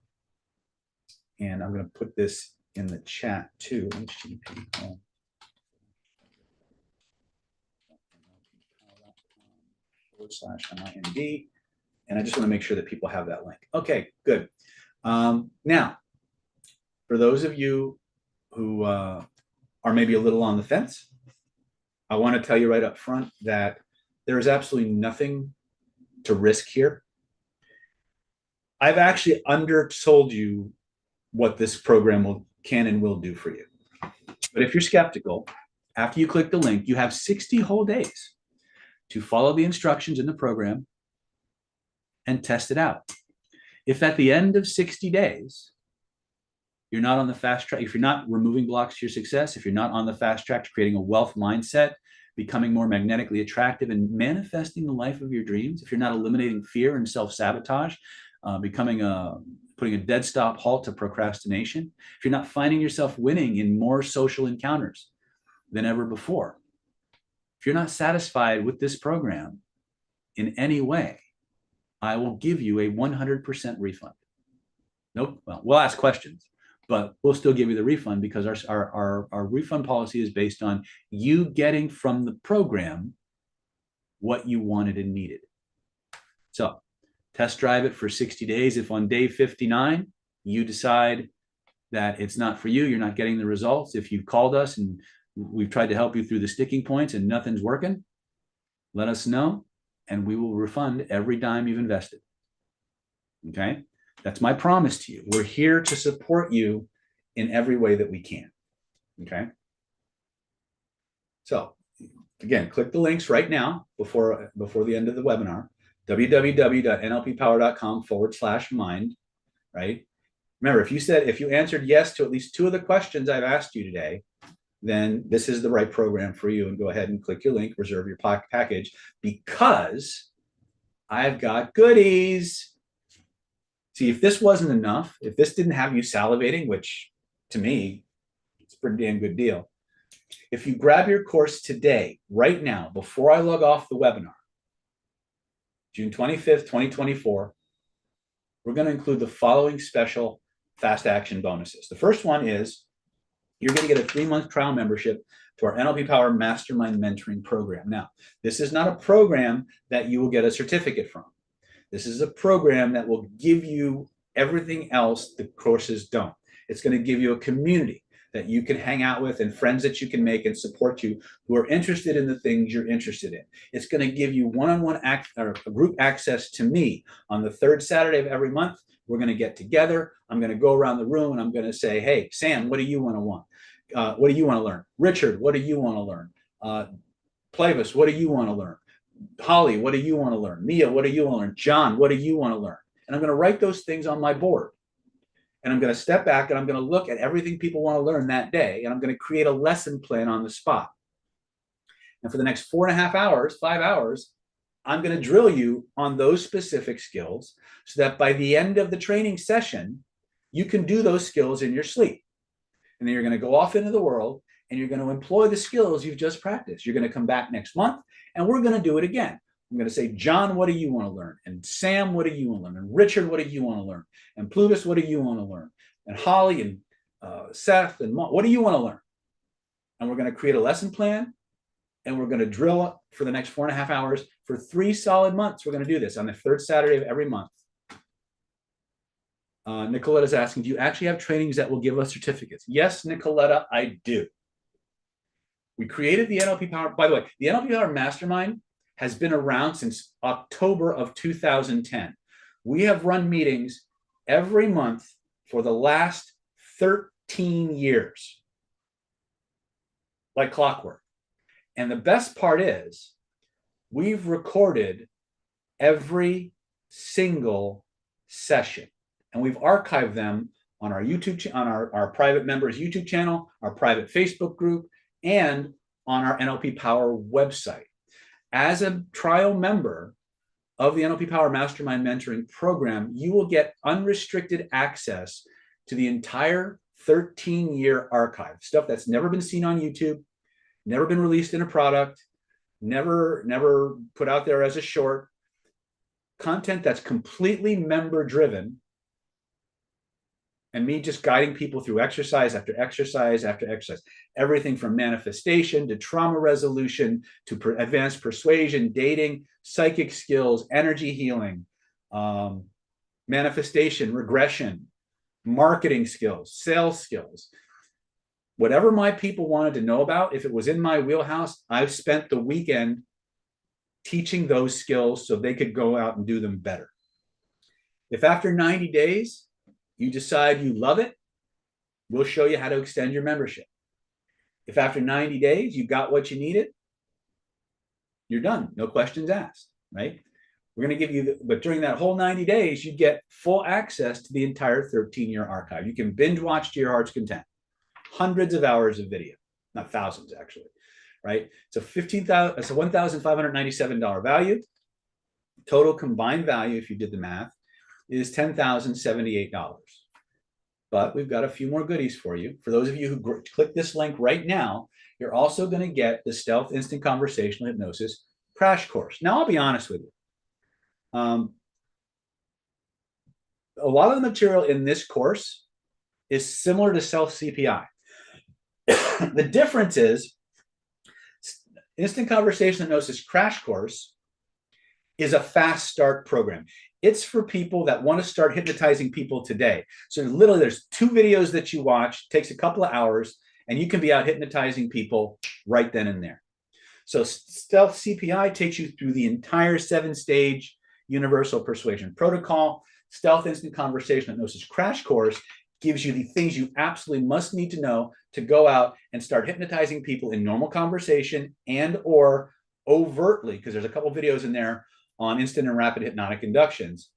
I'm going to put this in the chat too. http://mind. And I just want to make sure that people have that link. Okay, good. Now, for those of you who are maybe a little on the fence, I want to tell you right up front that there is absolutely nothing to risk here. I've actually undersold you what this program can and will do for you. But if you're skeptical, after you click the link, you have 60 whole days to follow the instructions in the program and test it out. If at the end of 60 days, you're not on the fast track, if you're not removing blocks to your success, if you're not on the fast track to creating a wealth mindset, becoming more magnetically attractive and manifesting the life of your dreams, if you're not eliminating fear and self-sabotage, putting a dead stop halt to procrastination, if you're not finding yourself winning in more social encounters than ever before, if you're not satisfied with this program in any way, I will give you a 100% refund. Nope. Well, we'll ask questions, but we'll still give you the refund because our refund policy is based on you getting from the program what you wanted and needed. So test drive it for 60 days. If on day 59, you decide that it's not for you, you're not getting the results. If you've called us and we've tried to help you through the sticking points and nothing's working, let us know and we will refund every dime you've invested. Okay? That's my promise to you. We're here to support you in every way that we can. Okay? So again, click the links right now before the end of the webinar, www.nlppower.com/mind, right? Remember, if you answered yes to at least 2 of the questions I've asked you today, then this is the right program for you, and go ahead and click your link, reserve your package, because I've got goodies. See, if this wasn't enough, if this didn't have you salivating, which to me, it's a pretty damn good deal. If you grab your course today, right now, before I log off the webinar, June 25th, 2024, we're going to include the following special fast action bonuses. The first one is you're going to get a 3-month trial membership to our NLP Power Mastermind Mentoring Program. Now, this is not a program that you will get a certificate from. This is a program that will give you everything else the courses don't. It's going to give you a community that you can hang out with and friends that you can make and support you who are interested in the things you're interested in. It's going to give you one-on-one group access to me on the 3rd Saturday of every month. We're going to get together. I'm going to go around the room and I'm going to say, hey, Sam, what do you want? What do you want to learn? Richard, what do you want to learn? Plavis, what do you want to learn? Holly, what do you want to learn? Mia, what do you want to learn? John, what do you want to learn? And I'm going to write those things on my board. And I'm going to step back and I'm going to look at everything people want to learn that day. And I'm going to create a lesson plan on the spot. And for the next 4.5 hours, 5 hours, I'm going to drill you on those specific skills so that by the end of the training session, you can do those skills in your sleep. And then you're going to go off into the world and you're going to employ the skills you've just practiced. You're going to come back next month and we're going to do it again. I'm going to say, John, what do you want to learn? And Sam, what do you want to learn? And Richard, what do you want to learn? And Pluvis, what do you want to learn? And Holly and Seth and Mo, what do you want to learn? And we're going to create a lesson plan and we're going to drill for the next 4.5 hours for 3 solid months. We're going to do this on the 3rd Saturday of every month. Nicoletta's asking, do you actually have trainings that will give us certificates? Yes, Nicoletta, I do. We created the NLP Power. By the way, the NLP Power Mastermind has been around since October of 2010. We have run meetings every month for the last 13 years, like clockwork. And the best part is we've recorded every single session. And we've archived them on our YouTube, on our private members YouTube channel, our private Facebook group, and on our NLP Power website. As a trial member of the NLP Power Mastermind Mentoring Program, you will get unrestricted access to the entire 13-year archive, stuff that's never been seen on YouTube, never been released in a product, never put out there as a short, content that's completely member-driven, and me just guiding people through exercise after exercise after exercise. Everything from manifestation to trauma resolution to advanced persuasion, dating, psychic skills, energy healing, manifestation, regression, marketing skills, sales skills. Whatever my people wanted to know about, if it was in my wheelhouse, I've spent the weekend teaching those skills so they could go out and do them better. If after 90 days, you decide you love it, we'll show you how to extend your membership. If after 90 days you got what you needed, you're done. No questions asked, right? We're going to give you, but during that whole 90 days, you get full access to the entire 13-year archive. You can binge watch to your heart's content. Hundreds of hours of video, not thousands actually, right? It's a $1,597 value. Total combined value, if you did the math, is $10,078. But we've got a few more goodies for you. For those of you who click this link right now, you're also going to get the Stealth Instant Conversational Hypnosis crash course. Now, I'll be honest with you. A lot of the material in this course is similar to self-CPI. The difference is Instant Conversational Hypnosis crash course is a fast start program. It's for people that want to start hypnotizing people today. So literally there's 2 videos that you watch, takes a couple of hours, and you can be out hypnotizing people right then and there. So Stealth CPI takes you through the entire 7-stage universal persuasion protocol. Stealth Instant Conversational Hypnosis crash course gives you the things you absolutely must need to know to go out and start hypnotizing people in normal conversation and or overtly, because there's a couple videos in there on instant and rapid hypnotic inductions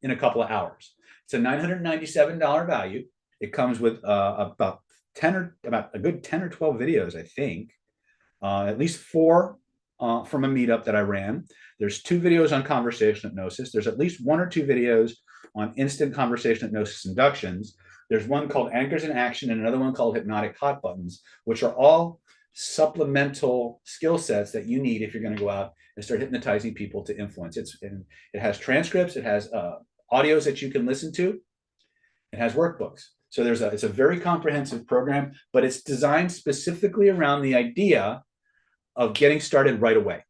in a couple of hours. It's a $997 value. It comes with about a good 10 or 12 videos, I think, at least 4 from a meetup that I ran. There's 2 videos on conversational hypnosis. There's at least 1 or 2 videos on instant conversational hypnosis inductions. There's one called Anchors in Action and another one called Hypnotic Hot Buttons, which are all supplemental skill sets that you need if you're going to go out and start hypnotizing people to influence. It has transcripts, it has audios that you can listen to, it has workbooks. So it's a very comprehensive program, but it's designed specifically around the idea of getting started right away.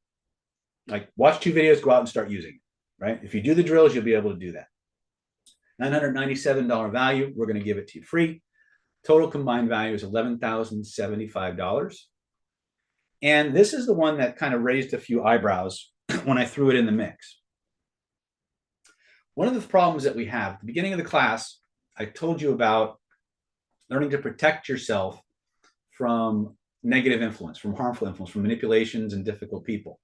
Like watch 2 videos, go out and start using it, right? If you do the drills, you'll be able to do that. $997 value, we're going to give it to you free. Total combined value is $11,075. And this is the one that kind of raised a few eyebrows when I threw it in the mix. One of the problems that we have at the beginning of the class, I told you about learning to protect yourself from negative influence, from harmful influence, from manipulations and difficult people.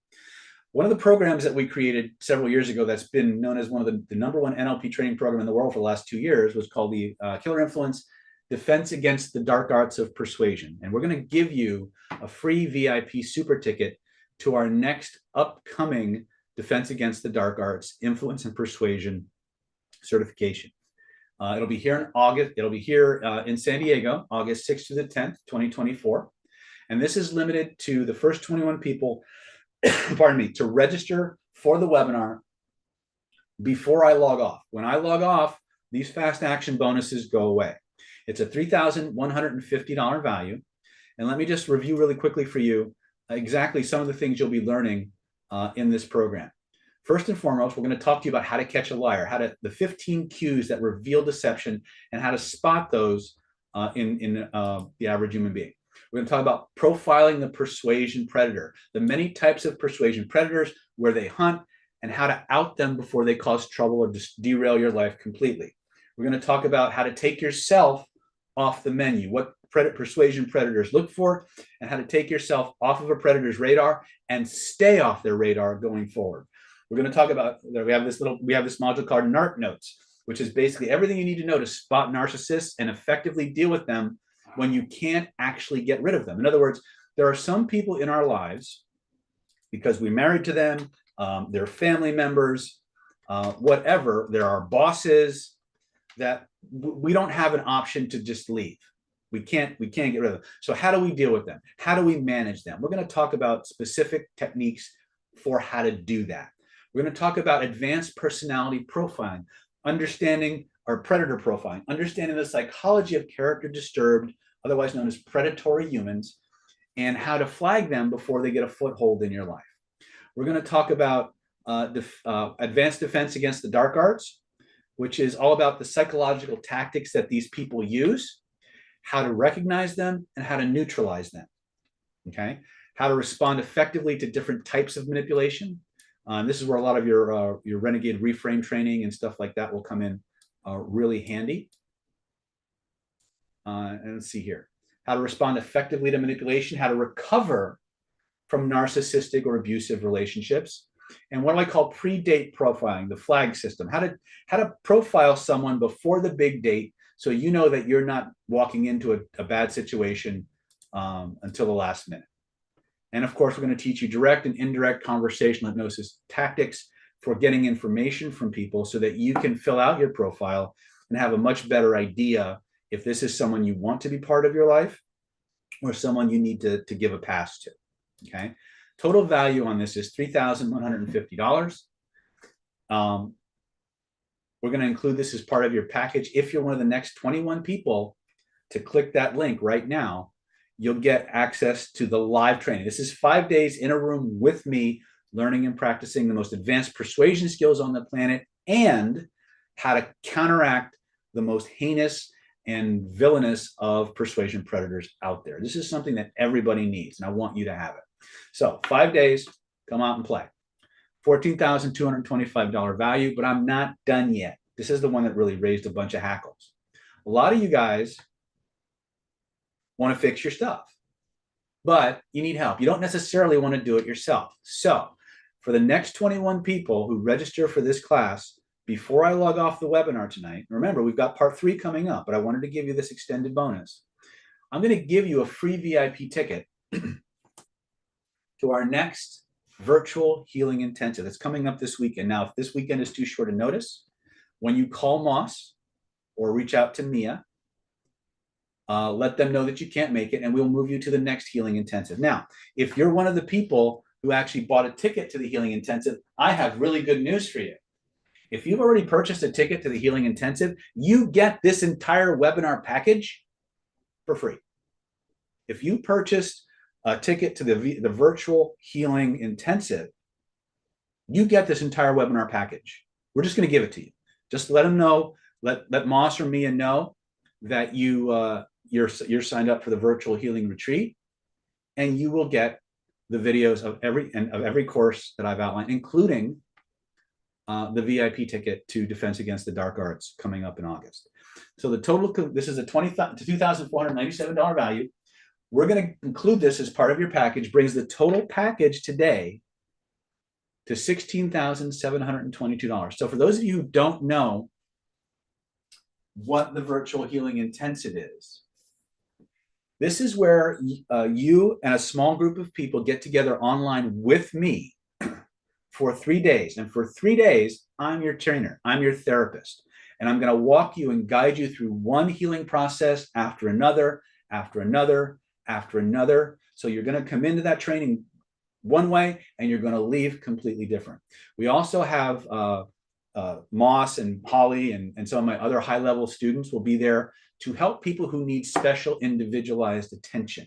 One of the programs that we created several years ago that's been known as one of the #1 NLP training program in the world for the last 2 years was called the Killer Influence Defense Against the Dark Arts of Persuasion. And we're going to give you a free VIP super ticket to our next upcoming Defense Against the Dark Arts Influence and Persuasion certification. It'll be here in August. It'll be here in San Diego, August 6th to the 10th, 2024. And this is limited to the first 21 people pardon me, to register for the webinar before I log off. When I log off, these fast action bonuses go away. It's a $3,150 value. And let me just review really quickly for you exactly some of the things you'll be learning in this program. First and foremost, we're going to talk to you about how to catch a liar, the 15 cues that reveal deception and how to spot those in the average human being. We're going to talk about profiling the persuasion predator, the many types of persuasion predators, where they hunt, and how to out them before they cause trouble or just derail your life completely. We're going to talk about how to take yourself off the menu, what persuasion predators look for, and how to take yourself off of a predator's radar and stay off their radar going forward. We're going to talk about, we have this module called NARC Notes, which is basically everything you need to know to spot narcissists and effectively deal with them when you can't actually get rid of them. In other words, there are some people in our lives, because we married to them, they're family members, whatever, there are bosses that we don't have an option to just leave. We can't get rid of them. So how do we deal with them? How do we manage them? We're going to talk about specific techniques for how to do that. We're going to talk about advanced personality profiling, understanding our predator profiling, understanding the psychology of character disturbed, otherwise known as predatory humans, and how to flag them before they get a foothold in your life. We're going to talk about advanced defense against the dark arts, which is all about the psychological tactics that these people use, how to recognize them, and how to neutralize them. Okay, how to respond effectively to different types of manipulation. This is where a lot of your renegade reframe training and stuff like that will come in really handy. And let's see here. How to respond effectively to manipulation, how to recover from narcissistic or abusive relationships, and what I call pre-date profiling, the flag system. How to profile someone before the big date so you know that you're not walking into a bad situation until the last minute. And of course, we're going to teach you direct and indirect conversational hypnosis tactics for getting information from people so that you can fill out your profile and have a much better idea if this is someone you want to be part of your life or someone you need to give a pass to. Okay. Total value on this is $3,150. We're going to include this as part of your package. If you're one of the next 21 people to click that link right now, you'll get access to the live training. This is 5 days in a room with me, learning and practicing the most advanced persuasion skills on the planet and how to counteract the most heinous and villainous of persuasion predators out there. This is something that everybody needs, and I want you to have it. So 5 days, come out and play. $14,225 value, but I'm not done yet. This is the one that really raised a bunch of hackles. A lot of you guys want to fix your stuff, but you need help. You don't necessarily want to do it yourself. So for the next 21 people who register for this class before I log off the webinar tonight, remember, we've got part 3 coming up, but I wanted to give you this extended bonus. I'm going to give you a free VIP ticket to our next virtual healing intensive. It's coming up this weekend. Now, if this weekend is too short a notice, when you call Moss or reach out to Mia, let them know that you can't make it, and we'll move you to the next healing intensive. Now, if you're one of the people who actually bought a ticket to the healing intensive, I have really good news for you. If you've already purchased a ticket to the healing intensive, you get this entire webinar package for free. If you purchased a ticket to the virtual healing intensive, you get this entire webinar package. We're just going to give it to you. Just let them know, let Moss or Mia know that you're signed up for the virtual healing retreat, and you will get the videos of every course that I've outlined, including the VIP ticket to Defense Against the Dark Arts coming up in August. So the total, this is a $2,497 value. We're going to include this as part of your package, brings the total package today to $16,722. So for those of you who don't know what the virtual healing intensive is, this is where you and a small group of people get together online with me for 3 days. And for 3 days, I'm your trainer, I'm your therapist. And I'm going to walk you and guide you through one healing process after another, after another, after another. So you're going to come into that training one way and you're going to leave completely different. We also have Moss and Holly and some of my other high-level students will be there to help people who need special individualized attention.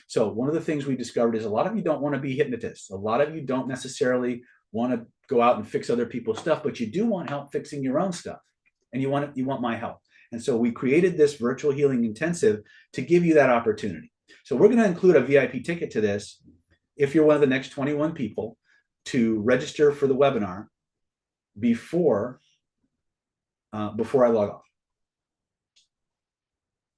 So one of the things we discovered is a lot of you don't want to be hypnotists. A lot of you don't necessarily want to go out and fix other people's stuff, but you do want help fixing your own stuff. And you want my help. And so we created this virtual healing intensive to give you that opportunity. So we're going to include a VIP ticket to this if you're one of the next 21 people to register for the webinar before I log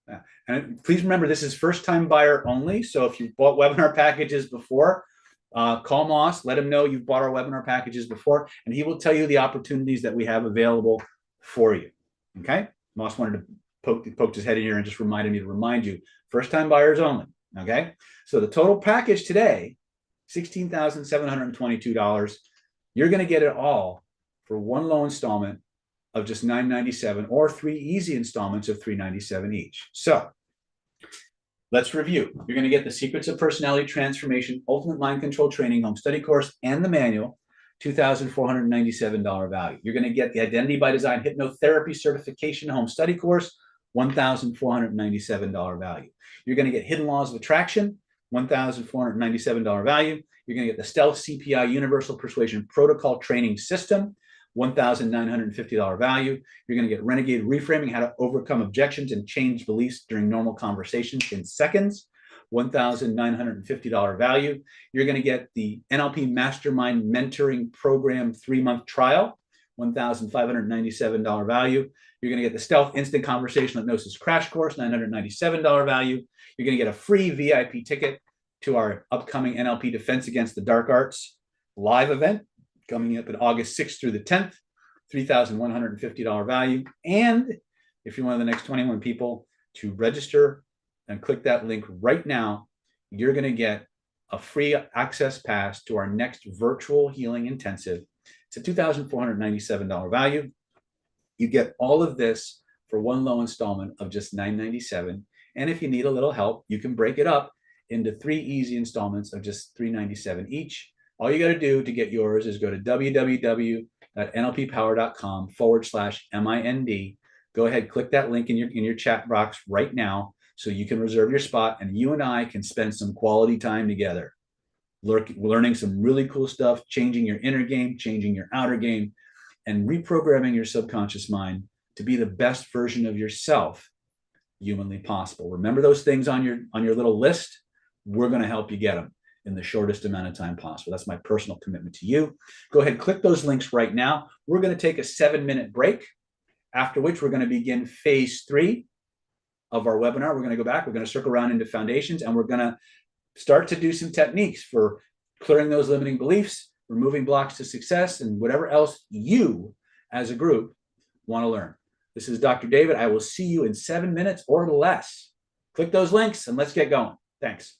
off. And please remember, this is first-time buyer only. So if you've bought webinar packages before, call Moss, let him know you've bought our webinar packages before, and he will tell you the opportunities that we have available for you. Okay? Moss wanted to poke his head in here and just reminded me to remind you, first-time buyers only. Okay? So the total package today, $16,722. You're going to get it all for one low installment of just $997 or 3 easy installments of $397 each. So let's review. You're going to get the Secrets of Personality Transformation Ultimate Mind Control Training Home Study Course and the manual, $2,497 value. You're going to get the Identity by Design Hypnotherapy Certification Home Study Course, $1,497 value. You're going to get Hidden Laws of Attraction, $1,497 value. You're going to get the Stealth CPI Universal Persuasion Protocol Training System, $1,950 value. You're going to get Renegade Reframing, How to Overcome Objections and Change Beliefs During Normal Conversations in Seconds, $1,950 value. You're going to get the NLP Mastermind Mentoring Program 3-month trial, $1,597 value. You're going to get the Stealth Instant Conversational Hypnosis Crash Course, $997 value. You're going to get a free VIP ticket to our upcoming NLP Defense Against the Dark Arts live event coming up in August 6th through the 10th, $3,150 value. And if you're one of the next 21 people to register and click that link right now, you're going to get a free access pass to our next virtual healing intensive. It's a $2,497 value. You get all of this for one low installment of just $997. And if you need a little help, you can break it up into 3 easy installments of just $397 each. All you got to do to get yours is go to www.nlppower.com/mind. Go ahead, click that link in your chat box right now so you can reserve your spot, and you and I can spend some quality time together, learning some really cool stuff, changing your inner game, changing your outer game, and reprogramming your subconscious mind to be the best version of yourself humanly possible. Remember those things on your little list? We're going to help you get them in the shortest amount of time possible. That's my personal commitment to you. Go ahead, click those links right now. We're going to take a 7-minute break, after which we're going to begin phase 3 of our webinar. We're going to go back, we're going to circle around into foundations, and we're going to start to do some techniques for clearing those limiting beliefs, removing blocks to success, and whatever else you as a group want to learn. This is Dr. David. I will see you in 7 minutes or less. Click those links and let's get going. Thanks.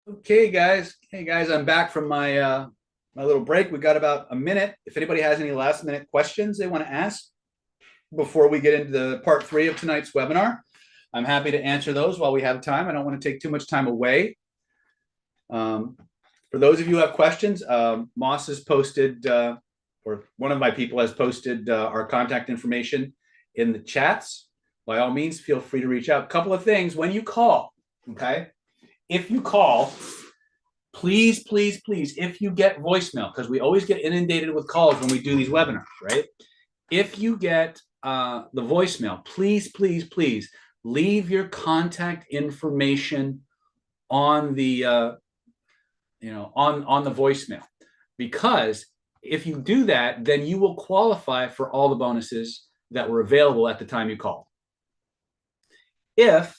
Okay, guys. Hey, guys, I'm back from my little break. We got about a minute. If anybody has any last minute questions they want to ask before we get into the part 3 of tonight's webinar, I'm happy to answer those while we have time. I don't want to take too much time away. For those of you who have questions, Moss has posted, or one of my people has posted our contact information in the chats. By all means, feel free to reach out. Couple of things when you call, okay? If you call, please, please, please, if you get voicemail, because we always get inundated with calls when we do these webinars, right? If you get the voicemail, please, please, please leave your contact information on the on the voicemail, because if you do that, then you will qualify for all the bonuses that were available at the time you called. If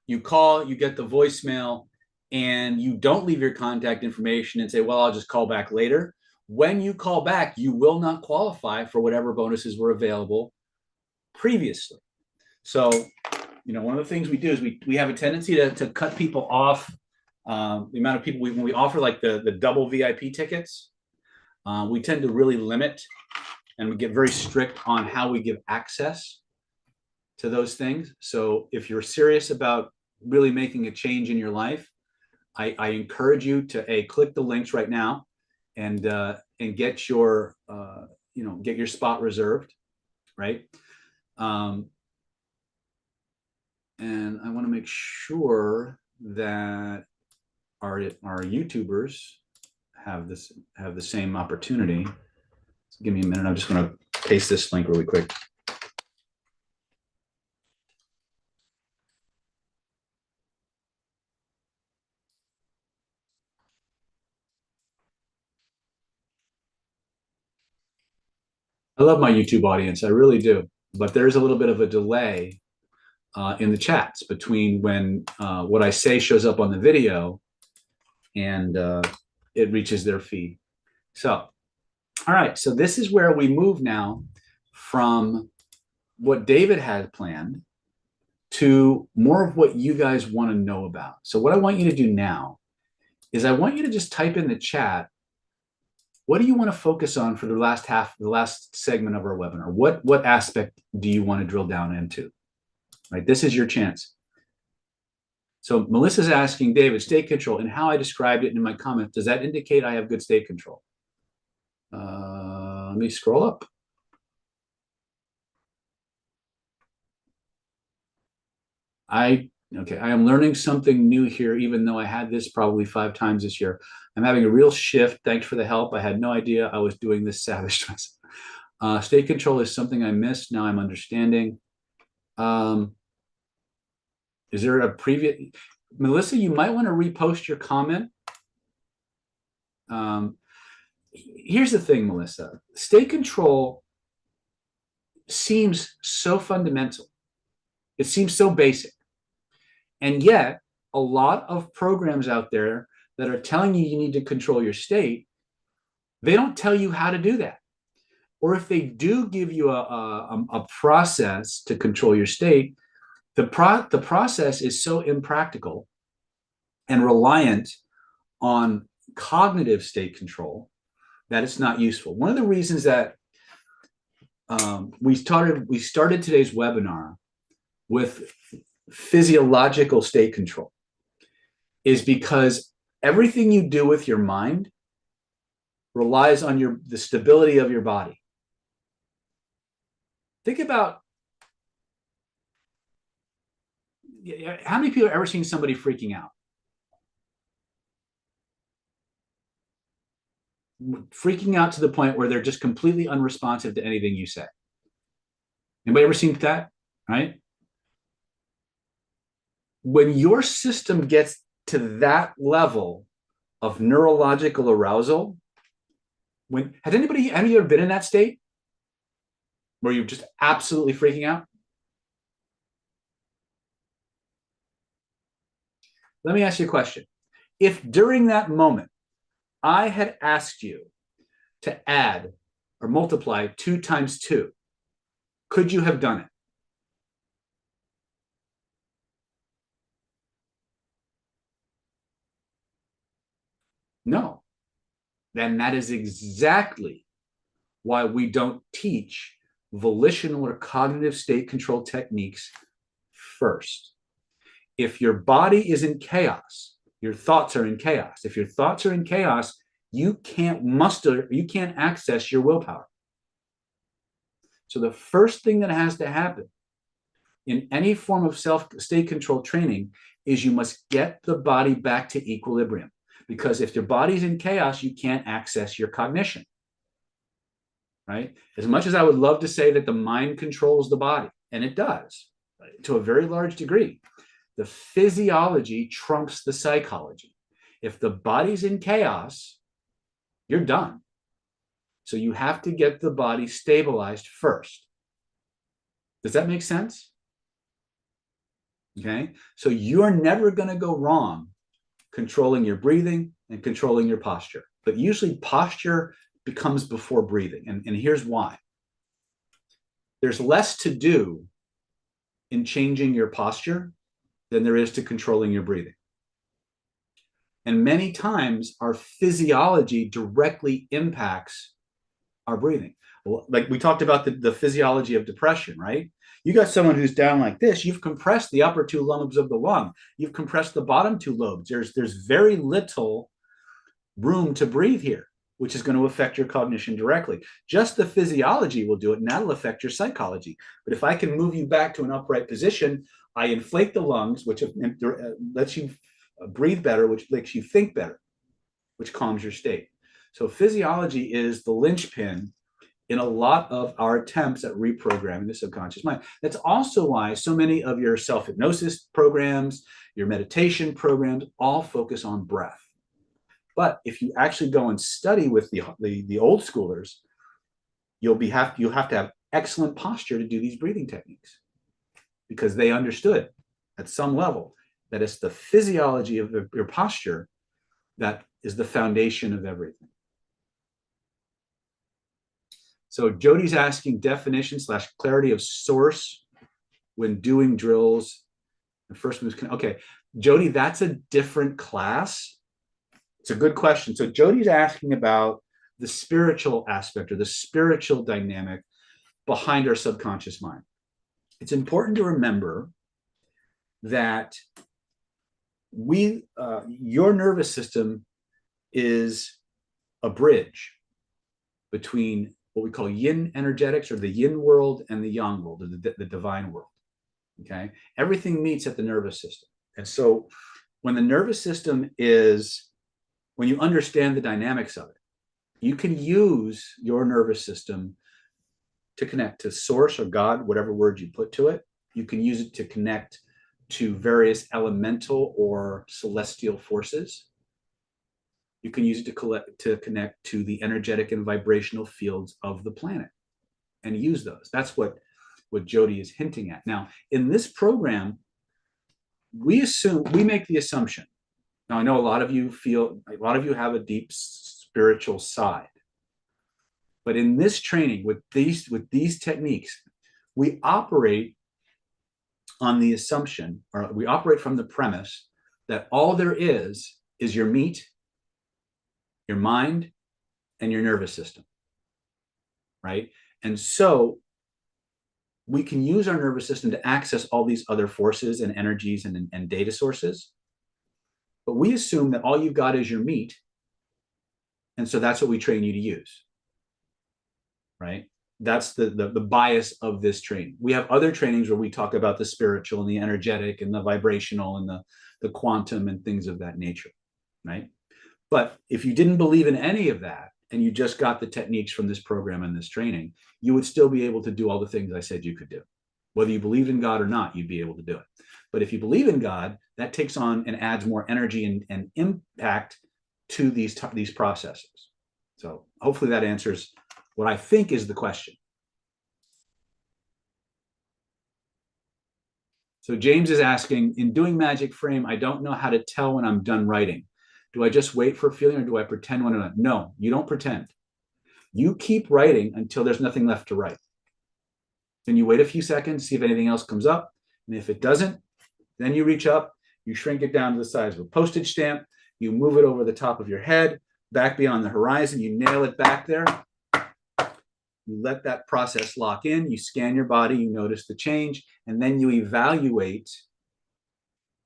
you call, you get the voicemail, and you don't leave your contact information and say, well, I'll just call back later, when you call back, you will not qualify for whatever bonuses were available previously. So, one of the things we do is we have a tendency to cut people off. The amount of people when we offer like the double VIP tickets, we tend to really limit, and we get very strict on how we give access to those things. So if you're serious about really making a change in your life, I encourage you to click the links right now and get your get your spot reserved, right? And I want to make sure that our YouTubers have the same opportunity. So give me a minute. I'm just going to paste this link really quick. I love my YouTube audience. I really do. But there's a little bit of a delay in the chats between when what I say shows up on the video and it reaches their feed. So, all right. So this is where we move now from what David had planned to more of what you guys want to know about. So what I want you to do now is I want you to just type in the chat, what do you want to focus on for the last segment of our webinar? What aspect do you want to drill down into? Right, this is your chance. So Melissa's asking, David, state control, and how I described it in my comment, does that indicate I have good state control? Let me scroll up. I am learning something new here, even though I had this probably 5 times this year. I'm having a real shift. Thanks for the help. I had no idea I was doing this savage to myself. State control is something I missed. Now I'm understanding. Is there a previous? Melissa, you might want to repost your comment. Here's the thing, Melissa. State control seems so fundamental. It seems so basic. And yet, a lot of programs out there that are telling you need to control your state, they don't tell you how to do that. Or if they do give you a process to control your state, the process is so impractical and reliant on cognitive state control that it's not useful. One of the reasons that we started today's webinar with physiological state control is because everything you do with your mind relies on the stability of your body. Think about how many people have ever seen somebody freaking out? Freaking out to the point where they're just completely unresponsive to anything you say. Anybody ever seen that? Right? When your system gets to that level of neurological arousal, have you ever been in that state where you're just absolutely freaking out? Let me ask you a question. If during that moment I had asked you to add or multiply 2 times 2, could you have done it? No. Then that is exactly why we don't teach volitional or cognitive state control techniques first. If your body is in chaos, your thoughts are in chaos. If your thoughts are in chaos, you can't access your willpower. So the first thing that has to happen in any form of state control training is you must get the body back to equilibrium. Because if your body's in chaos, you can't access your cognition. Right? As much as I would love to say that the mind controls the body, and it does to a very large degree, the physiology trumps the psychology. If the body's in chaos, you're done. So you have to get the body stabilized first. Does that make sense? Okay. So you're never going to go wrong controlling your breathing and controlling your posture. But usually posture becomes before breathing. And here's why. There's less to do in changing your posture than there is to controlling your breathing. And many times our physiology directly impacts our breathing. Like we talked about the physiology of depression, right? You got someone who's down like this, you've compressed the upper two lobes of the lung, you've compressed the bottom two lobes. There's very little room to breathe here, which is going to affect your cognition directly. Just the physiology will do it, and that'll affect your psychology. But if I can move you back to an upright position, I inflate the lungs, which lets you breathe better, which makes you think better, which calms your state. So physiology is the linchpin in a lot of our attempts at reprogramming the subconscious mind. That's also why so many of your self-hypnosis programs, your meditation programs, all focus on breath. But if you actually go and study with the old schoolers, you'll have to have excellent posture to do these breathing techniques, because they understood at some level that it's the physiology of your posture that is the foundation of everything. So Jody's asking definition/clarity of source when doing drills. The first moves okay, Jody, that's a different class. It's a good question. So Jody's asking about the spiritual aspect or the spiritual dynamic behind our subconscious mind. It's important to remember that your nervous system is a bridge between what we call yin energetics, or the yin world, and the yang world, or the divine world. Okay, everything meets at the nervous system. And so when the nervous system when you understand the dynamics of it, you can use your nervous system to connect to source or God, whatever word you put to it. You can use it to connect to various elemental or celestial forces. You can use it to connect to the energetic and vibrational fields of the planet and use those. That's what Jody is hinting at. Now, in this program, we make the assumption. Now, I know a lot of you have a deep spiritual side. But in this training, with these techniques, we operate on the assumption, or we operate from the premise that all there is your meat, your mind, and your nervous system, right? And so we can use our nervous system to access all these other forces and energies and data sources. But we assume that all you've got is your meat. And so that's what we train you to use, right? That's the bias of this training. We have other trainings where we talk about the spiritual and the energetic and the vibrational and the quantum and things of that nature, right? But if you didn't believe in any of that and you just got the techniques from this program and this training, you would still be able to do all the things I said you could do. Whether you believed in God or not, you'd be able to do it. But if you believe in God, that takes on and adds more energy and impact to these processes. So hopefully that answers what I think is the question. So James is asking, in doing Magic Frame, I don't know how to tell when I'm done writing. Do I just wait for a feeling, or do I pretend when I'm not? No, you don't pretend. You keep writing until there's nothing left to write. Then you wait a few seconds, see if anything else comes up. And if it doesn't, then you reach up, you shrink it down to the size of a postage stamp, you move it over the top of your head, back beyond the horizon, you nail it back there. You let that process lock in, you scan your body, you notice the change, and then you evaluate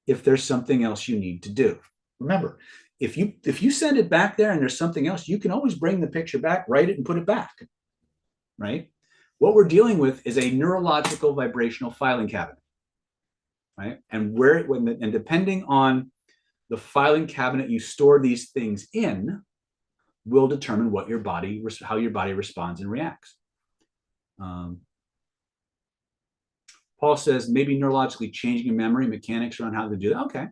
if there's something else you need to do. Remember, if you send it back there and there's something else, you can always bring the picture back, write it, and put it back, right? What we're dealing with is a neurological vibrational filing cabinet, right? And depending on the filing cabinet you store these things in will determine how your body responds and reacts. Paul says maybe neurologically changing your memory mechanics around how to do that. Okay.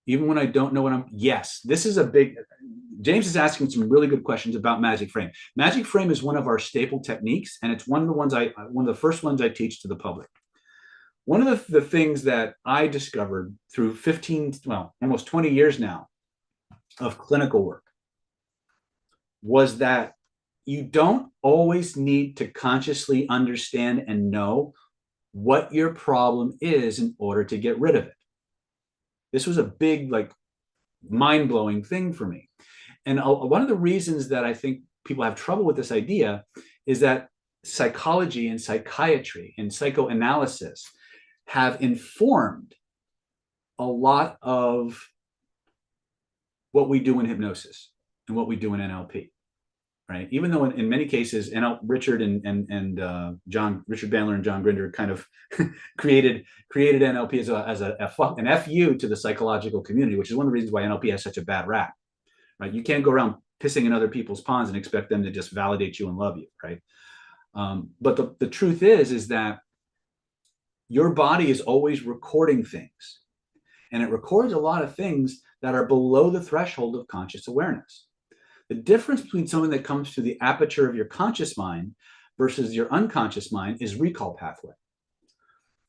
Even when I don't know yes, this is a big, James is asking some really good questions about Magic Frame. Magic Frame is one of our staple techniques, and it's one of the first ones I teach to the public. One of the things that I discovered through almost 20 years now of clinical work was that you don't always need to consciously understand and know what your problem is in order to get rid of it. This was a big, mind-blowing thing for me. And one of the reasons that I think people have trouble with this idea is that psychology and psychiatry and psychoanalysis have informed a lot of what we do in hypnosis and what we do in NLP, right? Even though in many cases, Richard Bandler and John Grinder kind of created NLP as an FU to the psychological community, which is one of the reasons why NLP has such a bad rap, right? You can't go around pissing in other people's ponds and expect them to just validate you and love you, right? But the truth is that your body is always recording things, and it records a lot of things that are below the threshold of conscious awareness. The difference between something that comes through the aperture of your conscious mind versus your unconscious mind is recall pathway.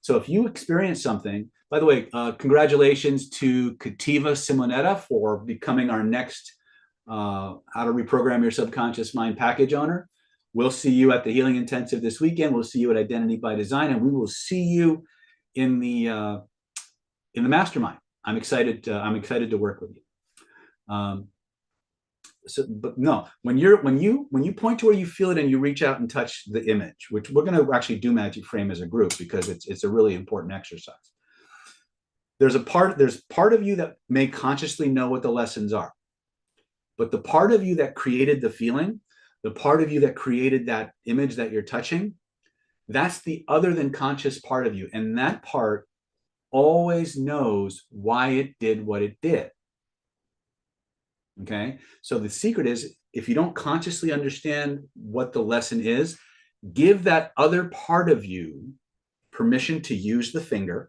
So if you experience something, by the way, congratulations to Kativa Simonetta for becoming our next How to Reprogram Your Subconscious Mind package owner. We'll see you at the Healing Intensive this weekend. We'll see you at Identity by Design, and we will see you in the mastermind. I'm excited to work with you. But no, when you point to where you feel it and you reach out and touch the image, which we're going to actually do Magic Frame as a group because it's a really important exercise. There's part of you that may consciously know what the lessons are, but the part of you that created the feeling, the part of you that created that image that you're touching, that's the other than conscious part of you, and that part always knows why it did what it did. Okay, so the secret is, if you don't consciously understand what the lesson is, give that other part of you permission to use the finger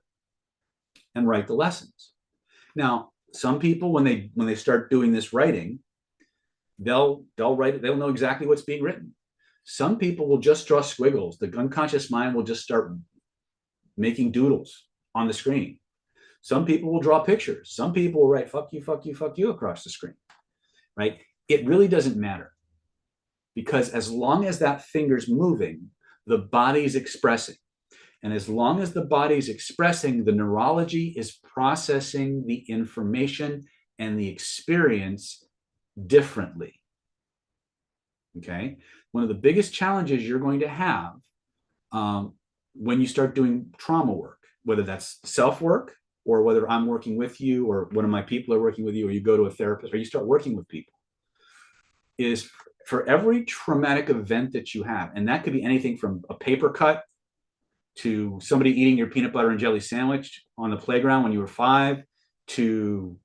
and write the lessons. Now, some people, when they start doing this writing, they'll write it, they'll know exactly what's being written. Some people will just draw squiggles. The unconscious mind will just start making doodles on the screen. Some people will draw pictures. Some people will write fuck you, fuck you, fuck you across the screen, right? It really doesn't matter, because as long as that finger's moving, the body's expressing. And as long as the body's expressing, the neurology is processing the information and the experience differently. Okay? One of the biggest challenges you're going to have when you start doing trauma work, whether that's self-work or whether I'm working with you or one of my people are working with you, or you go to a therapist or you start working with people, is for every traumatic event that you have, and that could be anything from a paper cut to somebody eating your peanut butter and jelly sandwich on the playground when you were 5, to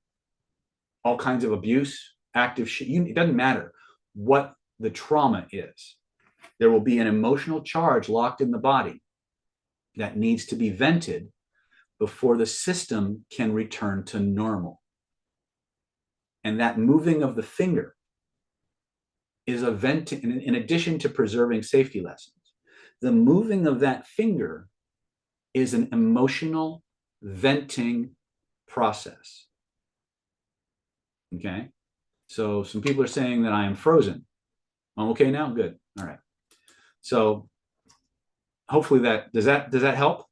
all kinds of abuse, active shit. It doesn't matter what the trauma is. There will be an emotional charge locked in the body that needs to be vented before the system can return to normal. And that moving of the finger is a vent, in addition to preserving safety lessons. The moving of that finger is an emotional venting process. Okay? So some people are saying that I am frozen. I'm okay now? Good. All right. So hopefully does that help?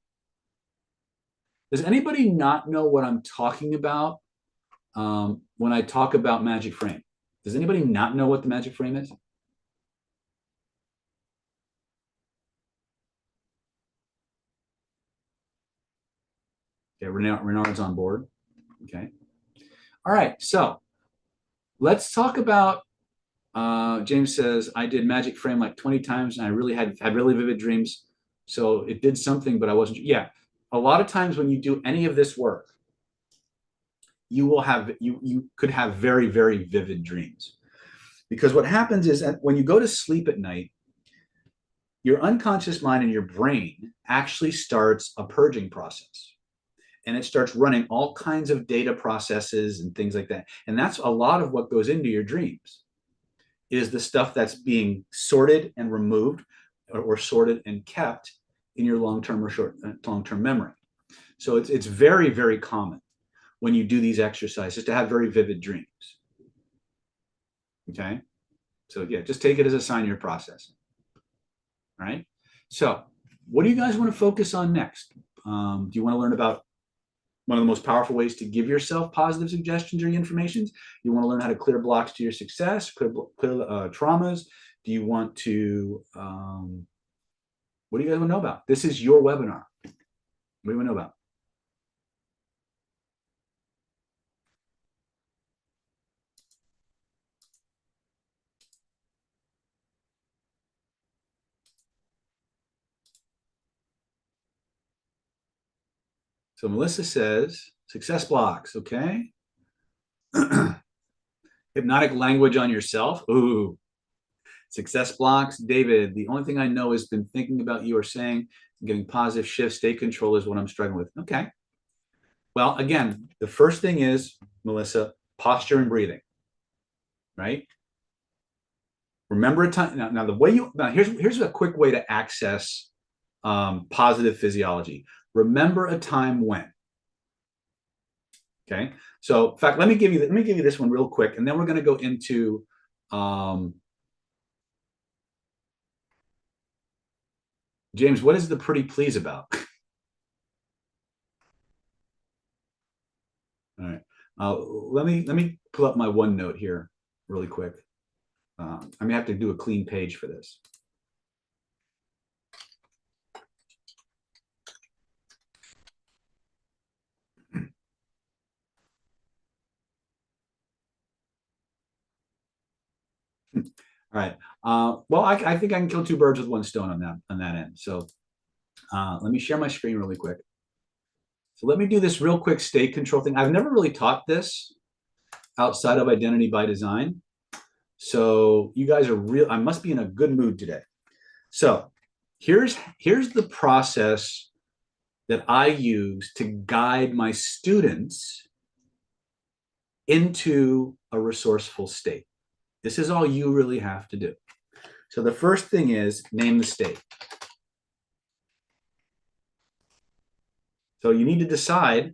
Does anybody not know what I'm talking about when I talk about magic frame? Does anybody not know what the magic frame is? Okay, Renard's on board. Okay. All right. So let's talk about. James says I did magic frame like 20 times, and I really had really vivid dreams. So it did something, but I wasn't. Yeah. A lot of times when you do any of this work, you could have very vivid dreams, because what happens is that when you go to sleep at night, your unconscious mind and your brain actually starts a purging process, and it starts running all kinds of data processes and things like that. And that's a lot of what goes into your dreams, is the stuff that's being sorted and removed, or sorted and kept in your long-term or long-term memory. So it's very common when you do these exercises to have very vivid dreams. Okay. So yeah, just take it as a sign you're processing. All right. So what do you guys want to focus on next? Do you want to learn about one of the most powerful ways to give yourself positive suggestions or informations? You want to learn how to clear blocks to your success, clear traumas? Do you want to, what do you guys want to know about? This is your webinar. What do you want to know about? So Melissa says, success blocks, okay? Hypnotic language on yourself. Ooh. Success blocks. David, the only thing I know is been thinking about you or saying, getting positive shifts, state control is what I'm struggling with. Okay. Well, again, the first thing is, Melissa, posture and breathing, right? Remember a time. Now the way you, now here's a quick way to access positive physiology. Remember a time when. Okay. So in fact, let me give you this one real quick, and then we're going to go into James, what is the pretty please about? All right. Let me pull up my OneNote here really quick. I may have to do a clean page for this. All right. Well, I think I can kill two birds with one stone on that end. So let me share my screen really quick. So let me do this real quick state control thing. I've never really taught this outside of identity by design. So you guys are real. I must be in a good mood today. So here's the process that I use to guide my students into a resourceful state. This is all you really have to do. So the first thing is name the state. So you need to decide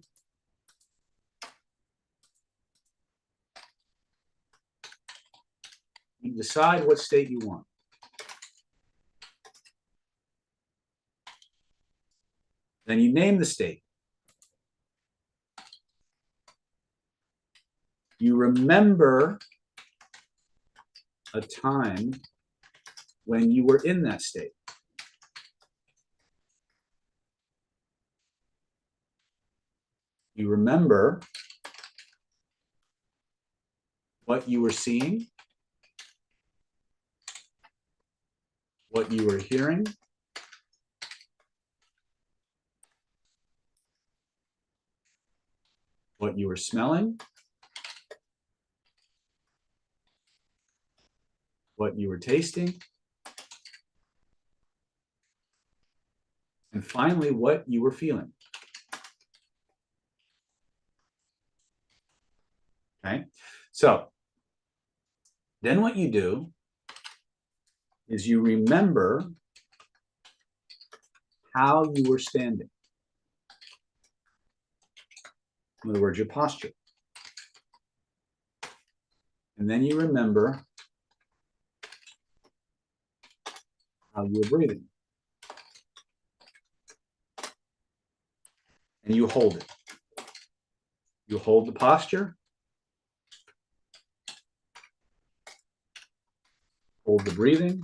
what state you want. Then you name the state. You remember a time when you were in that state. You remember what you were seeing, what you were hearing, what you were smelling, what you were tasting, and finally, what you were feeling. Okay, so then what you do is you remember how you were standing. In other words, your posture. And then you remember how you were breathing. and you hold it. You hold the posture, hold the breathing,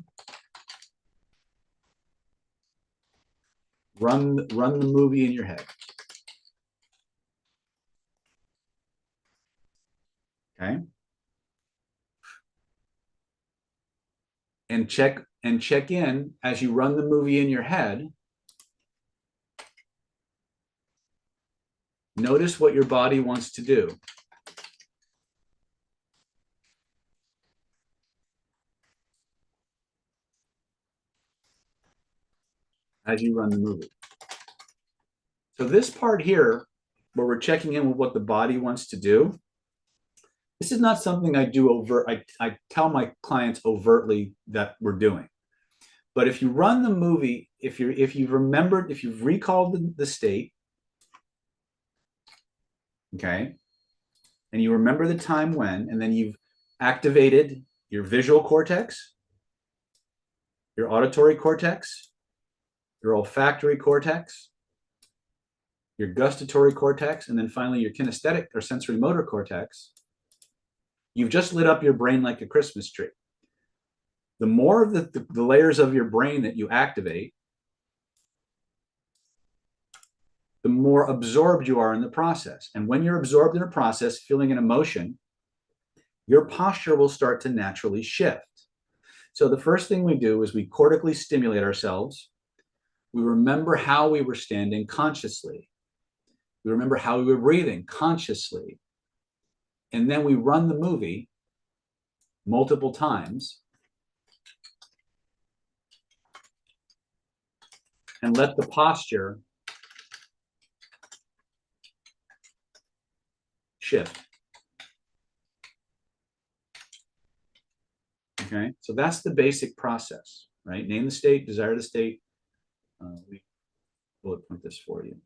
run the movie in your head. Okay. And check in as you run the movie in your head. Notice what your body wants to do. As you run the movie. So this part here, where we're checking in with what the body wants to do, this is not something I do I tell my clients overtly that we're doing. But if you run the movie, if you've recalled the state, okay, and you remember the time when, and then you've activated your visual cortex, your auditory cortex, your olfactory cortex, your gustatory cortex, and then finally your kinesthetic or sensory motor cortex, you've just lit up your brain like a Christmas tree. The more of the layers of your brain that you activate, the more absorbed you are in the process. And when you're absorbed in a process, feeling an emotion, your posture will start to naturally shift. So the first thing we do is we cortically stimulate ourselves. We remember how we were standing consciously. We remember how we were breathing consciously. And then we run the movie multiple times and let the posture shift. Okay, so that's the basic process, right? Name the state, desire the state. We bullet point this for you.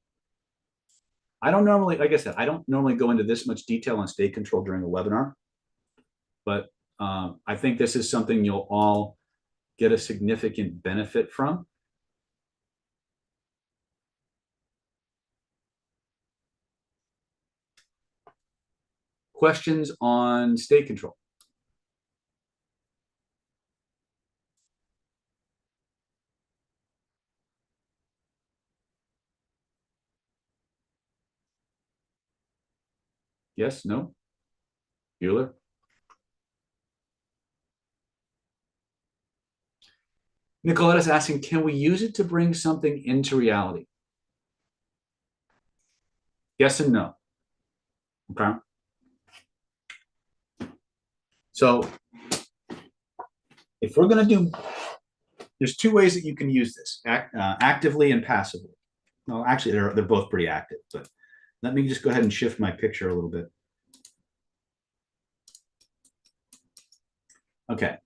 I don't normally, like I said, I don't normally go into this much detail on state control during a webinar, but I think this is something you'll all get a significant benefit from. Questions on state control? Yes, no? Bueller? Nicoletta's asking, can we use it to bring something into reality? Yes and no. Okay. So if we're going to do, there's two ways that you can use this, actively and passively. Well, actually, they're both pretty active, but let me just go ahead and shift my picture a little bit. Okay.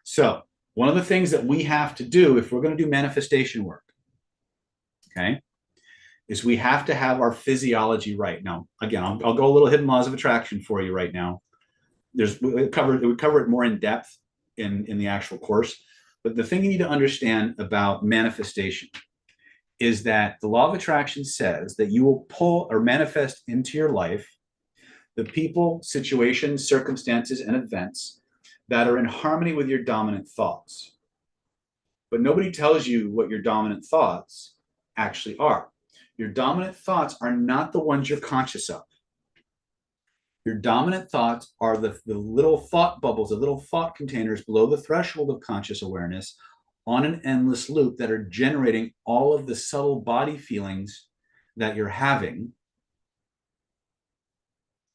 So one of the things that we have to do if we're going to do manifestation work, okay, is we have to have our physiology right. Now, again, I'll go a little hidden laws of attraction for you right now. We would cover it more in depth in the actual course. But the thing you need to understand about manifestation is that the law of attraction says that you will pull or manifest into your life the people, situations, circumstances, and events that are in harmony with your dominant thoughts. But nobody tells you what your dominant thoughts actually are. Your dominant thoughts are not the ones you're conscious of. Your dominant thoughts are the little thought bubbles, the little thought containers below the threshold of conscious awareness on an endless loop that are generating all of the subtle body feelings that you're having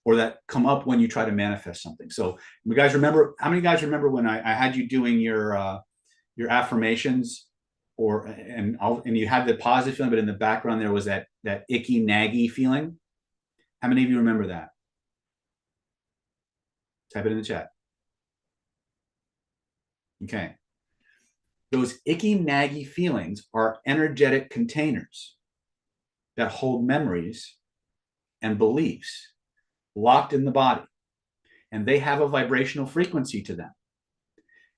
or that come up when you try to manifest something. So you guys remember, how many guys remember when I had you doing your affirmations and you had the positive feeling, but in the background there was that icky, naggy feeling? How many of you remember that? Type it in the chat. Okay. Those icky, naggy feelings are energetic containers that hold memories and beliefs locked in the body. And they have a vibrational frequency to them.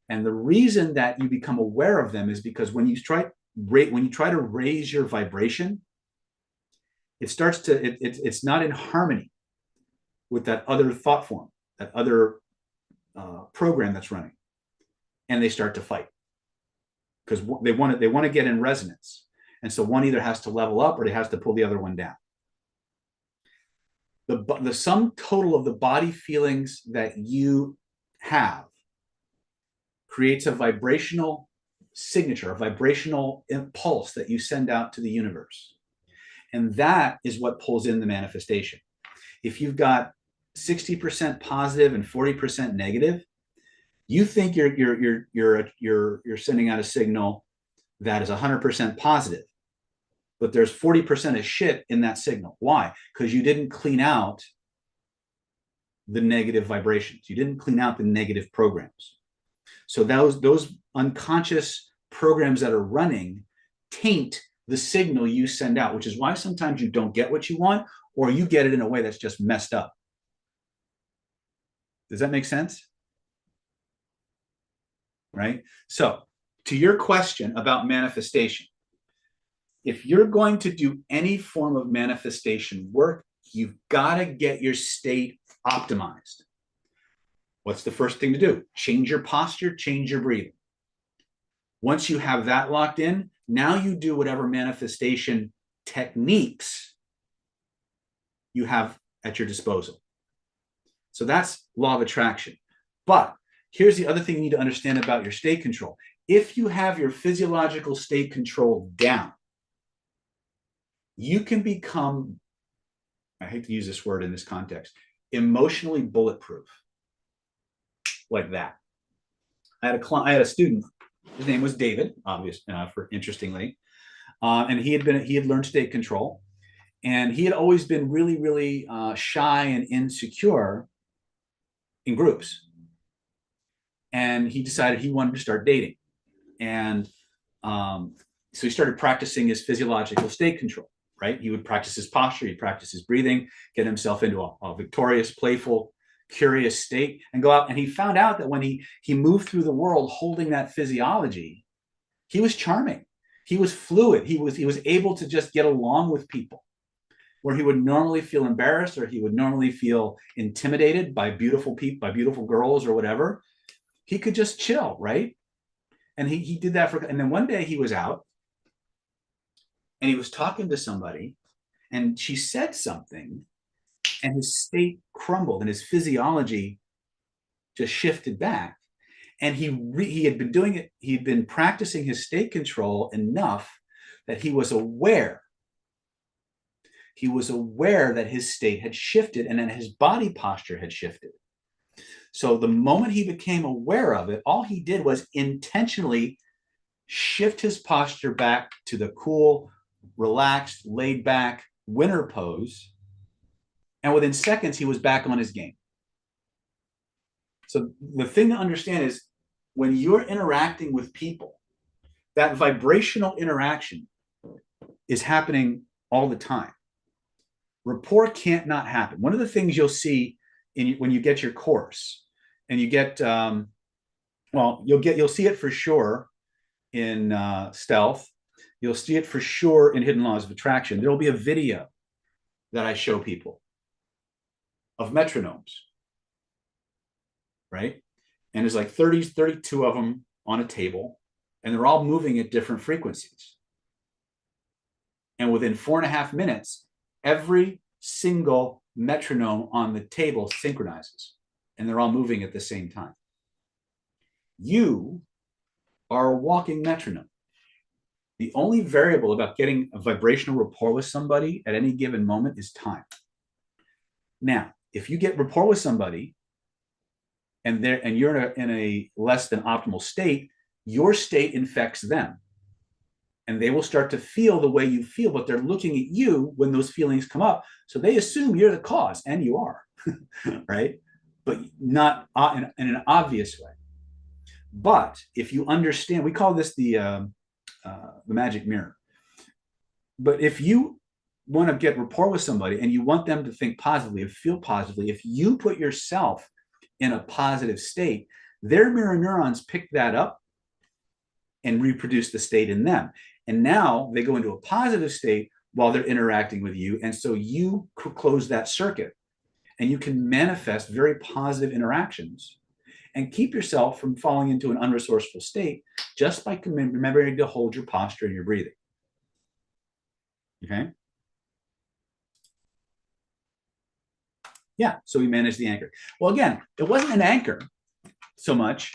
And the reason that you become aware of them is because when you try to raise your vibration, it starts to, it's not in harmony with that other thought form, that other program that's running. And they start to fight because they want to get in resonance. And so one either has to level up or it has to pull the other one down. The sum total of the body feelings that you have creates a vibrational signature, a vibrational impulse that you send out to the universe. And that is what pulls in the manifestation. If you've got 60% positive and 40% negative, you think you're sending out a signal that is 100% positive, but there's 40% of shit in that signal. Why? Because you didn't clean out the negative vibrations. You didn't clean out the negative programs. So those unconscious programs that are running taint the signal you send out, which is why sometimes you don't get what you want, or you get it in a way that's just messed up. Does that make sense? Right? So to your question about manifestation, if you're going to do any form of manifestation work, you've got to get your state optimized. What's the first thing to do? Change your posture, change your breathing. Once you have that locked in, now you do whatever manifestation techniques you have at your disposal. So that's law of attraction. But here's the other thing you need to understand about your state control. If you have your physiological state control down, you can become, I hate to use this word in this context, emotionally bulletproof. Like that. I had a student. His name was David, interestingly, and he had learned state control, and he had always been really, really shy and insecure in groups. And he decided he wanted to start dating, and so he started practicing his physiological state control. Right? He would practice his posture, he'd practice his breathing, get himself into a victorious, playful, curious state, and go out. And he found out that when he moved through the world holding that physiology, he was charming. He was fluid. He was able to just get along with people, where he would normally feel embarrassed or he would normally feel intimidated by beautiful people, by beautiful girls or whatever. He could just chill, right? And he did that and then one day he was out and he was talking to somebody, and she said something, and his state crumbled and his physiology just shifted back. And he had been doing it. He'd been practicing his state control enough that he was aware. He was aware that his state had shifted and then his body posture had shifted. So the moment he became aware of it, all he did was intentionally shift his posture back to the cool, relaxed, laid back winner pose. And within seconds, he was back on his game. So the thing to understand is when you're interacting with people, that vibrational interaction is happening all the time. Rapport can't not happen. One of the things you'll see when you get your course, and you get, you'll see it for sure in Stealth. You'll see it for sure in Hidden Laws of Attraction. There'll be a video that I show people of metronomes, right? And there's like 32 of them on a table, and they're all moving at different frequencies. And within 4.5 minutes, every single metronome on the table synchronizes, and they're all moving at the same time. You are a walking metronome. The only variable about getting a vibrational rapport with somebody at any given moment is time. Now, if you get rapport with somebody and you're in a less than optimal state, your state infects them. And they will start to feel the way you feel, but they're looking at you when those feelings come up. So they assume you're the cause, and you are, right? But not in an obvious way. But if you understand, we call this the magic mirror. But if you want to get rapport with somebody and you want them to think positively and feel positively, if you put yourself in a positive state, their mirror neurons pick that up and reproduce the state in them. And now they go into a positive state while they're interacting with you. And so you close that circuit and you can manifest very positive interactions and keep yourself from falling into an unresourceful state just by remembering to hold your posture and your breathing. Okay. Yeah. So we manage the anchor. Well, again, it wasn't an anchor so much.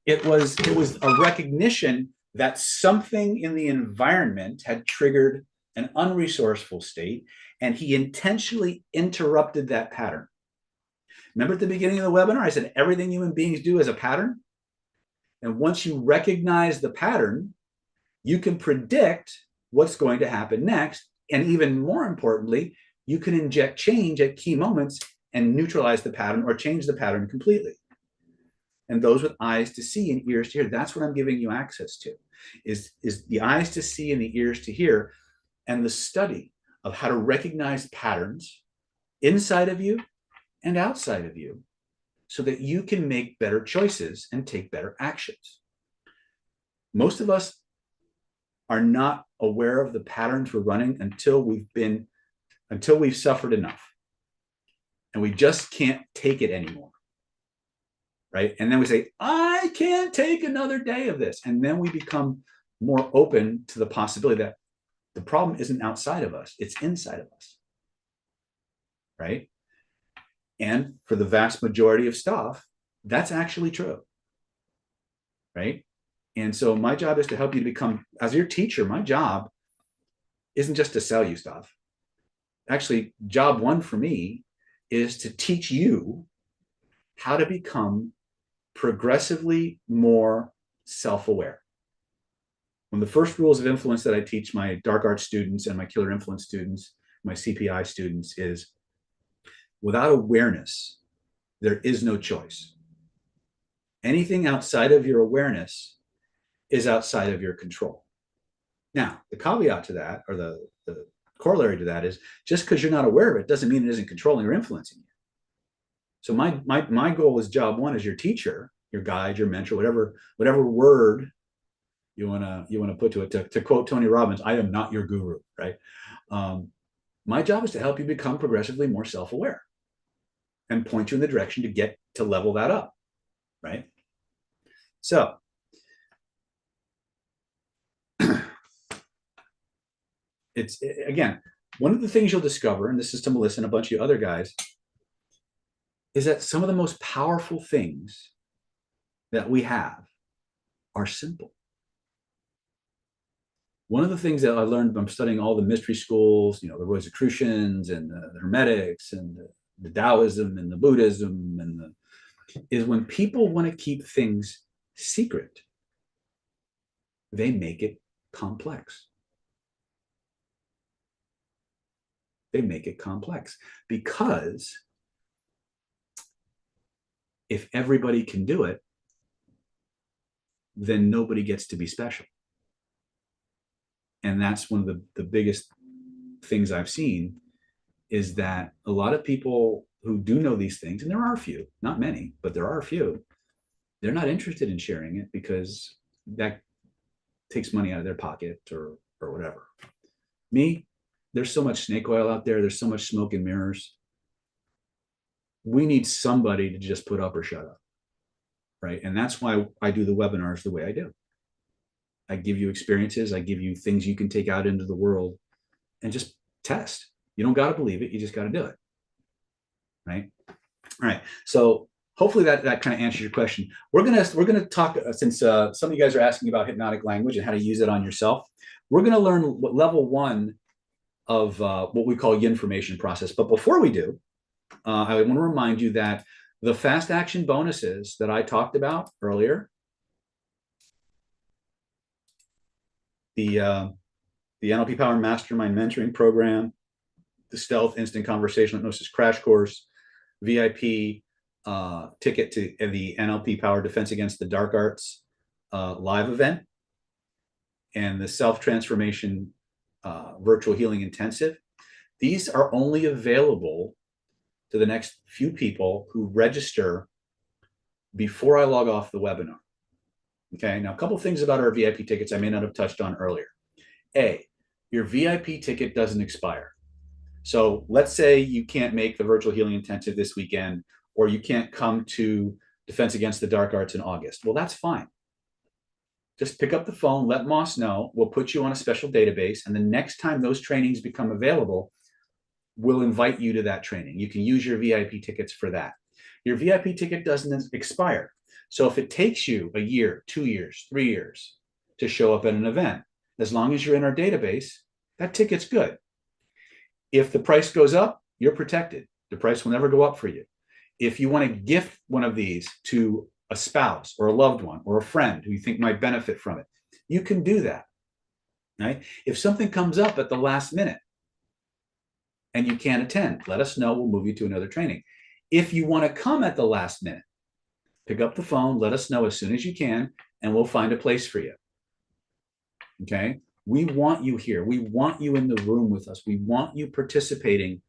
It was a recognition that something in the environment had triggered an unresourceful state, and he intentionally interrupted that pattern. Remember at the beginning of the webinar, I said everything human beings do is a pattern. And once you recognize the pattern, you can predict what's going to happen next. And even more importantly, you can inject change at key moments and neutralize the pattern or change the pattern completely. And those with eyes to see and ears to hear, that's what I'm giving you access to, is the eyes to see and the ears to hear, and the study of how to recognize patterns inside of you and outside of you so that you can make better choices and take better actions. Most of us are not aware of the patterns we're running until we've suffered enough and we just can't take it anymore. Right? And then we say, I can't take another day of this. And then we become more open to the possibility that the problem isn't outside of us, it's inside of us. Right? And for the vast majority of stuff, that's actually true. Right? And so my job is to help you to become, as your teacher, my job isn't just to sell you stuff. Actually, job one for me is to teach you how to become progressively more self-aware. One of the first rules of influence that I teach my dark arts students and my killer influence students, my CPI students, is without awareness, there is no choice. Anything outside of your awareness is outside of your control. Now, the caveat to that, or the corollary to that, is just because you're not aware of it doesn't mean it isn't controlling or influencing you. So my goal is job one as your teacher, your guide, your mentor, whatever word you wanna put to it. To quote Tony Robbins, I am not your guru, right? My job is to help you become progressively more self-aware and point you in the direction to get to level that up, right? So it's, again, one of the things you'll discover, and this is to Melissa and a bunch of other guys, is that some of the most powerful things that we have are simple. One of the things that I learned from studying all the mystery schools, the Rosicrucians and the Hermetics and the Taoism and the Buddhism is when people want to keep things secret, they make it complex. They make it complex because if everybody can do it, then nobody gets to be special. And that's one of the biggest things I've seen, is that a lot of people who do know these things, and there are a few, not many, but there are a few, they're not interested in sharing it because that takes money out of their pocket or whatever. Me, there's so much snake oil out there. There's so much smoke and mirrors. We need somebody to just put up or shut up, right? And that's why I do the webinars the way I do. I give you experiences. I give you things you can take out into the world and just test. You don't got to believe it. You just got to do it, right? All right. So hopefully that kind of answers your question. We're gonna talk, since some of you guys are asking about hypnotic language and how to use it on yourself. We're gonna learn what level one of what we call yin formation process. But before we do, I want to remind you that the fast action bonuses that I talked about earlier, the NLP Power Mastermind Mentoring Program, the Stealth Instant Conversational Hypnosis Crash Course, VIP ticket to the NLP Power Defense Against the Dark Arts live event, and the Self-Transformation Virtual Healing Intensive. These are only available to the next few people who register before I log off the webinar. Okay, now a couple things about our VIP tickets I may not have touched on earlier. A, your VIP ticket doesn't expire. So let's say you can't make the virtual healing intensive this weekend, or you can't come to Defense Against the Dark Arts in August. Well, that's fine. Just pick up the phone, let Moss know. We'll put you on a special database. And the next time those trainings become available, we'll invite you to that training. You can use your VIP tickets for that. Your VIP ticket doesn't expire. So if it takes you a year, 2 years, 3 years to show up at an event, as long as you're in our database, that ticket's good. If the price goes up, you're protected. The price will never go up for you. If you want to gift one of these to a spouse or a loved one or a friend who you think might benefit from it, you can do that. Right? If something comes up at the last minute and you can't attend, let us know. We'll move you to another training. If you want to come at the last minute, pick up the phone, let us know as soon as you can, and we'll find a place for you. Okay? We want you here. We want you in the room with us. We want you participating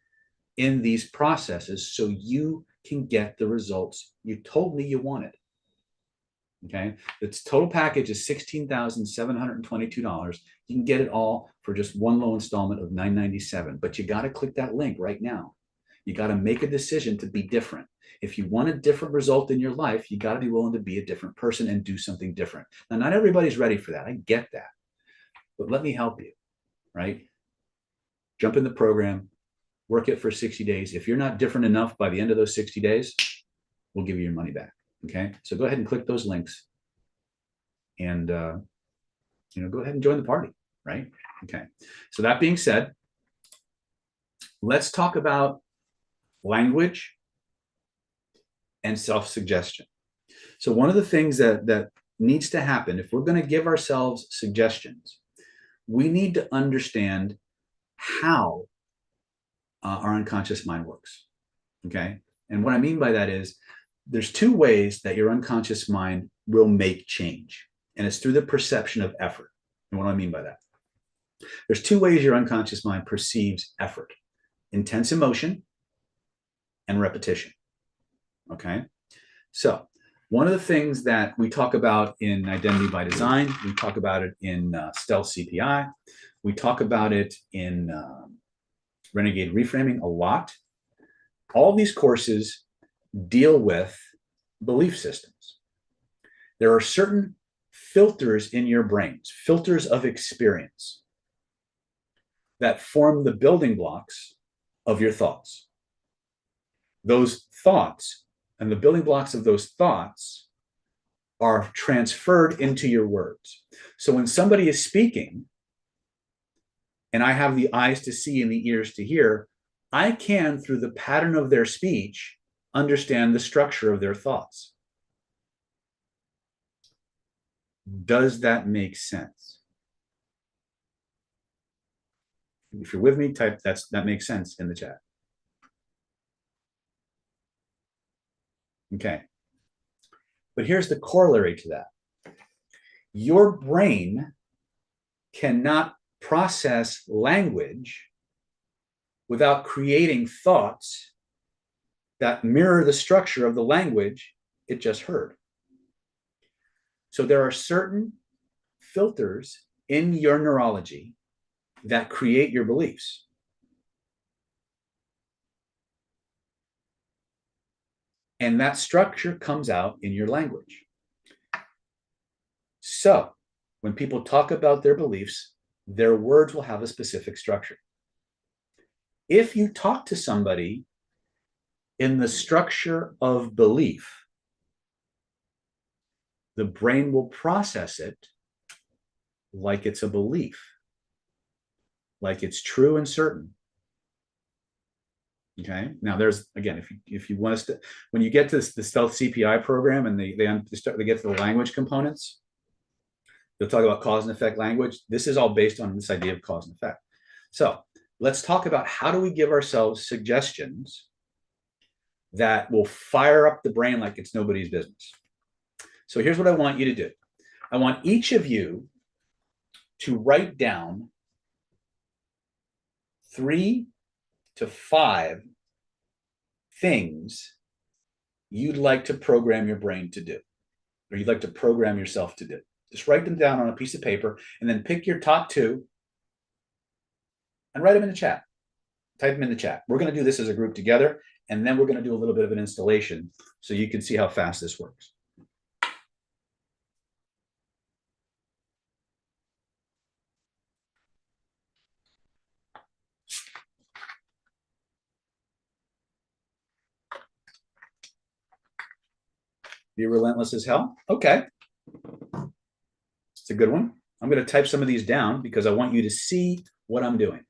in these processes so you can get the results you told me you wanted. Okay, its total package is $16,722. You can get it all for just one low installment of $997. But you got to click that link right now. You got to make a decision to be different. If you want a different result in your life, you got to be willing to be a different person and do something different. Now, not everybody's ready for that. I get that. But let me help you, right? Jump in the program, work it for 60 days. If you're not different enough by the end of those 60 days, we'll give you your money back. Okay, so go ahead and click those links and go ahead and join the party, right? Okay, so that being said, let's talk about language and self-suggestion. So one of the things that needs to happen if we're going to give ourselves suggestions, we need to understand how our unconscious mind works. Okay, and what I mean by that is there's two ways that your unconscious mind will make change, and it's through the perception of effort. And what do I mean by that? There's two ways your unconscious mind perceives effort: intense emotion and repetition. Okay, so one of the things that we talk about in Identity by Design, we talk about it in Stealth CPI, we talk about it in Renegade Reframing a lot. All these courses deal with belief systems. There are certain filters in your brains, filters of experience, that form the building blocks of your thoughts. Those thoughts and the building blocks of those thoughts are transferred into your words. So when somebody is speaking, and I have the eyes to see and the ears to hear, I can, through the pattern of their speech, understand the structure of their thoughts. Does that make sense? If you're with me, type that makes sense in the chat. Okay. But here's the corollary to that. Your brain cannot process language without creating thoughts that mirror the structure of the language it just heard. So there are certain filters in your neurology that create your beliefs. And that structure comes out in your language. So when people talk about their beliefs, their words will have a specific structure. If you talk to somebody in the structure of belief, the brain will process it like it's a belief, like it's true and certain. Okay. Now, there's, again, if you want us to, when you get to the Stealth CPI program and they get to the language components, they'll talk about cause and effect language. This is all based on this idea of cause and effect. So let's talk about how do we give ourselves suggestions that will fire up the brain like it's nobody's business. So here's what I want you to do. I want each of you to write down 3 to 5 things you'd like to program your brain to do, or you'd like to program yourself to do. Just write them down on a piece of paper and then pick your top 2 and write them in the chat. Type them in the chat. We're going to do this as a group together, and then we're going to do a little bit of an installation so you can see how fast this works. Be relentless as hell. Okay. It's a good one. I'm going to type some of these down because I want you to see what I'm doing.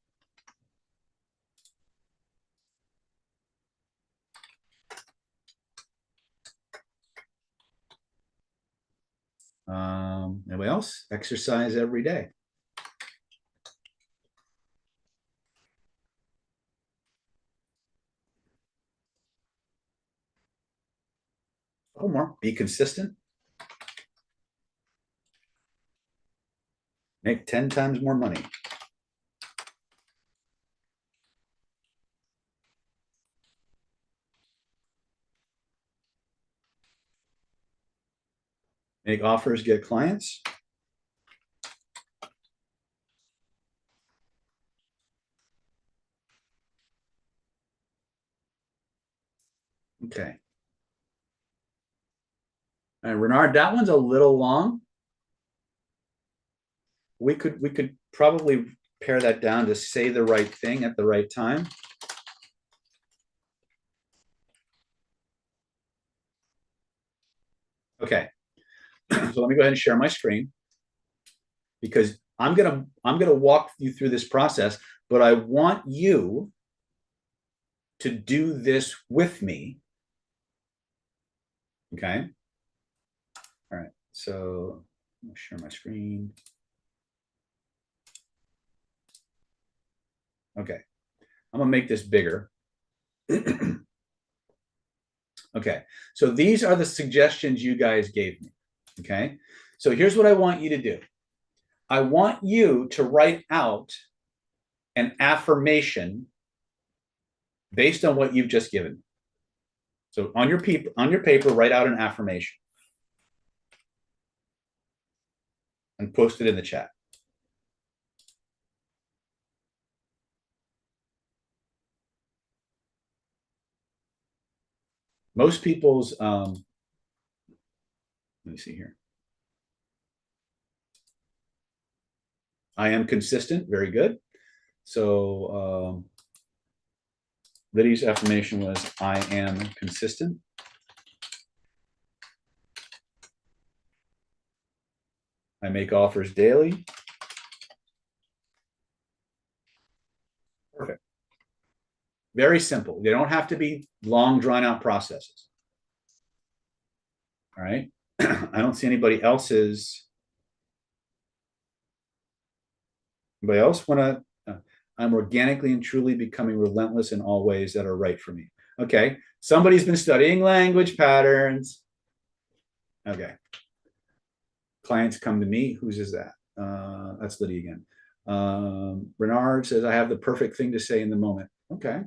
Anybody else? Exercise every day. Oh, more. Be consistent. Make 10 times more money. Make offers, get clients. Okay. All right, Renard, that one's a little long. We could probably pare that down to say the right thing at the right time. Okay. So let me go ahead and share my screen because I'm gonna walk you through this process, but I want you to do this with me. Okay. All right. So I'll share my screen. Okay. I'm gonna make this bigger. Okay. So these are the suggestions you guys gave me. Okay. So here's what I want you to do. I want you to write out an affirmation based on what you've just given. So on your paper, write out an affirmation and post it in the chat. Most people's, let me see here. I am consistent. Very good. So Lydia's affirmation was, I am consistent. I make offers daily. Perfect. Very simple. They don't have to be long, drawn out processes. All right. I don't see anybody else's. Anybody else want to? I'm organically and truly becoming relentless in all ways that are right for me. Okay. Somebody's been studying language patterns. Okay. Clients come to me. Whose is that? That's Lydia again. Bernard says, I have the perfect thing to say in the moment. Okay.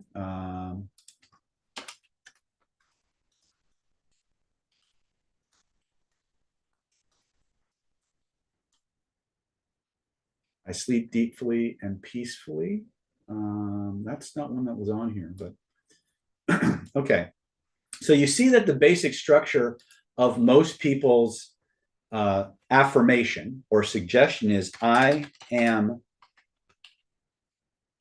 I sleep deeply and peacefully. That's not one that was on here, but okay. So you see that the basic structure of most people's affirmation or suggestion is I am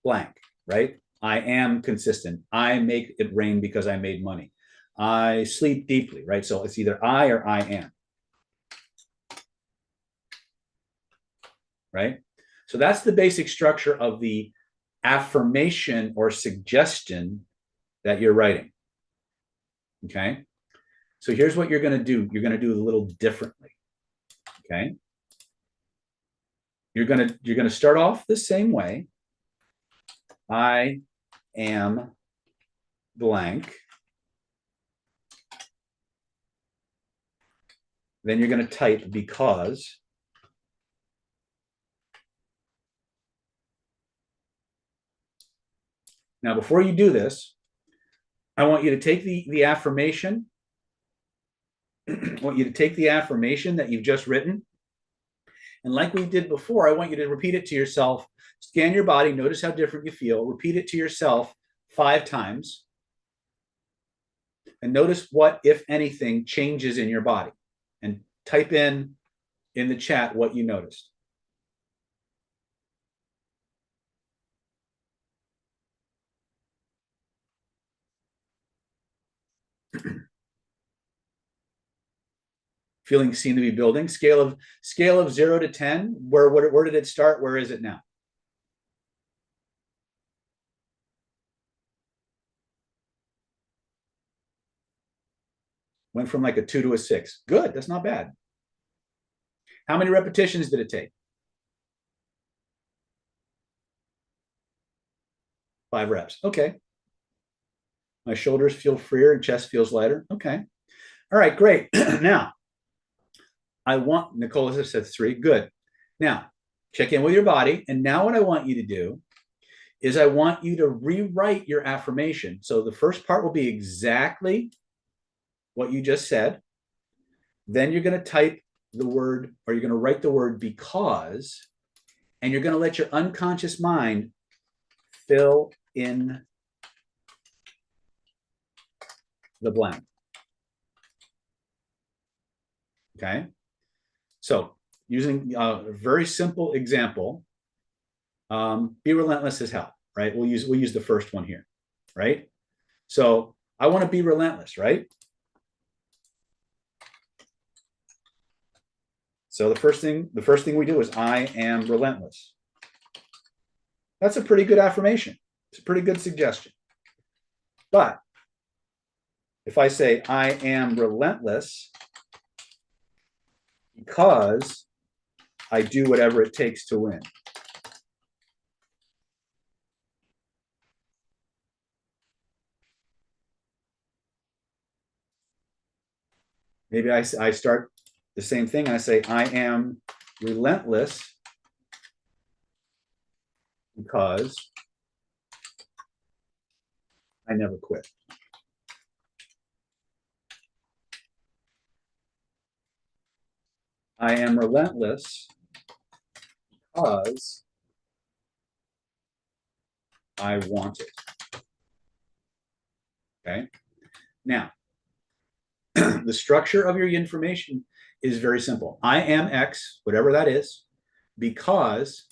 blank, right? I am consistent. I make it rain because I made money. I sleep deeply, right? So it's either I or I am, right? So that's the basic structure of the affirmation or suggestion that you're writing. Okay. So here's what you're going to do. You're going to do it a little differently. Okay. You're going to start off the same way. I am blank. Then you're going to type because. Now, before you do this, I want you to take the affirmation. I want you to take the affirmation that you've just written. And like we did before, I want you to repeat it to yourself Scan your body, notice how different you feel, repeat it to yourself 5 times, and notice what, if anything, changes in your body. And type in the chat what you noticed. Feelings seem to be building. Scale of 0 to 10. Where did it start? Where is it now? Went from like a 2 to a 6. Good. That's not bad. How many repetitions did it take? 5 reps. Okay. My shoulders feel freer and chest feels lighter. Okay. All right, great. Now, Nicole has said 3. Good. Now, check in with your body. And now what I want you to do is I want you to rewrite your affirmation. So the first part will be exactly what you just said. Then you're going to type the word, or you're going to write the word because, and you're going to let your unconscious mind fill in the blank. Okay. So using a very simple example, be relentless as hell, right? We'll use the first one here, right? So I want to be relentless, right? So the first thing we do is I am relentless. That's a pretty good affirmation. It's a pretty good suggestion. But if I say I am relentless because I do whatever it takes to win. Maybe I start the same thing. I say, I am relentless because I never quit. I am relentless because I want it. Okay. Now, the structure of your information is very simple. I am X, whatever that is, because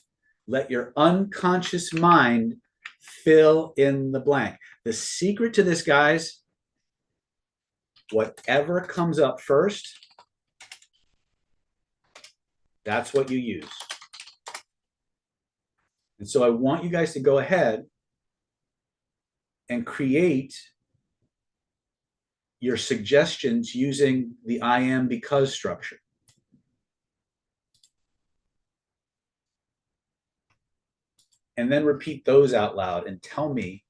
let your unconscious mind fill in the blank. The secret to this, guys, whatever comes up first, that's what you use. And so I want you guys to go ahead and create your suggestions using the I am because structure. And then repeat those out loud and tell me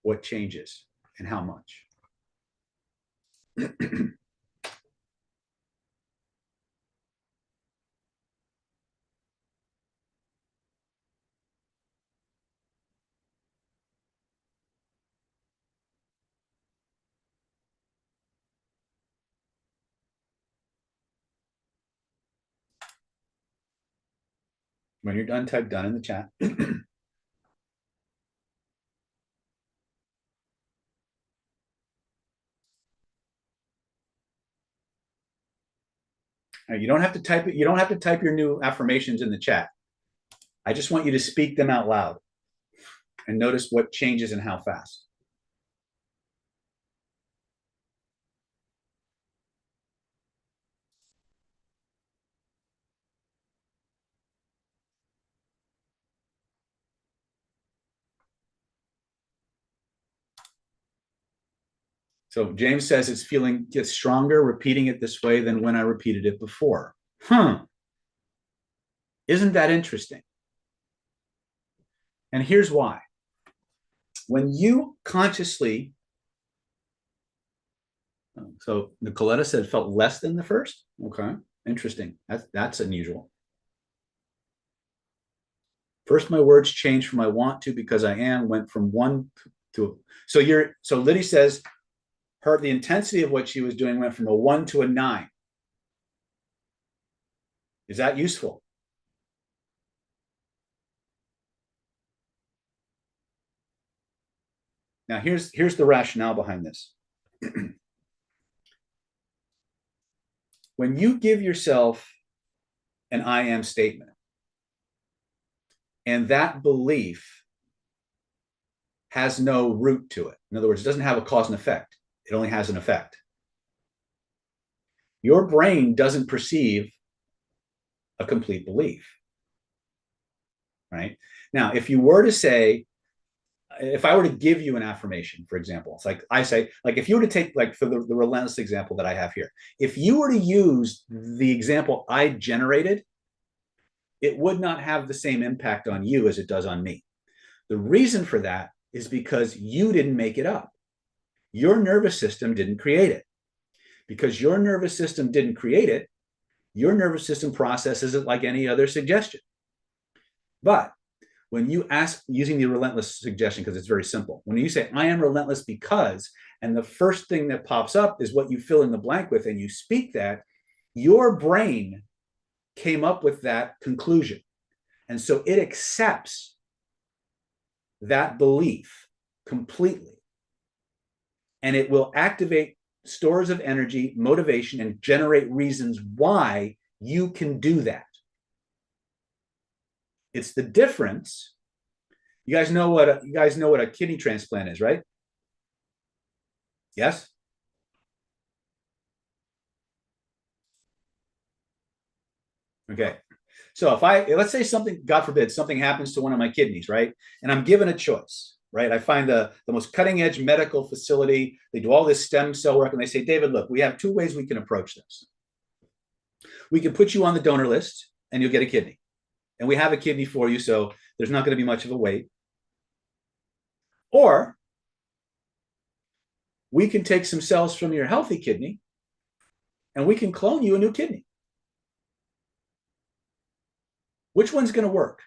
what changes and how much. When you're done, type done in the chat. You don't have to type it. You don't have to type your new affirmations in the chat. I just want you to speak them out loud and notice what changes and how fast. So James says its feeling gets stronger repeating it this way than when I repeated it before. Isn't that interesting? And here's why. When you consciously, so Nicoletta said felt less than the first. Okay, interesting. That's unusual. First, my words changed from I want to because I am went from 1 to so Liddy says the intensity of what she was doing went from a 1 to a 9. Is that useful? Now, here's the rationale behind this. When you give yourself an I am statement, and that belief has no root to it, in other words, it doesn't have a cause and effect, it only has an effect. Your brain doesn't perceive a complete belief, right? Now, if you were to say, if I were to give you an affirmation, for example, it's like I say, like if you were to take, like for the relentless example that I have here, if you were to use the example I generated, it would not have the same impact on you as it does on me. The reason for that is because you didn't make it up. Your nervous system didn't create it. Because your nervous system didn't create it, your nervous system processes it like any other suggestion. But when you ask, using the relentless suggestion, because it's very simple, when you say, I am relentless because, and the first thing that pops up is what you fill in the blank with, and you speak that, your brain came up with that conclusion. And so it accepts that belief completely. And it will activate stores of energy, motivation, and generate reasons why you can do that. It's the difference. You guys know what a kidney transplant is, right? Yes? Okay. So if let's say something, God forbid, something happens to one of my kidneys, right? And I'm given a choice, right? I find the most cutting edge medical facility. They do all this stem cell work and they say, David, look, we have two ways we can approach this. We can put you on the donor list and you'll get a kidney. And we have a kidney for you, so there's not going to be much of a wait. Or we can take some cells from your healthy kidney and we can clone you a new kidney. Which one's going to work?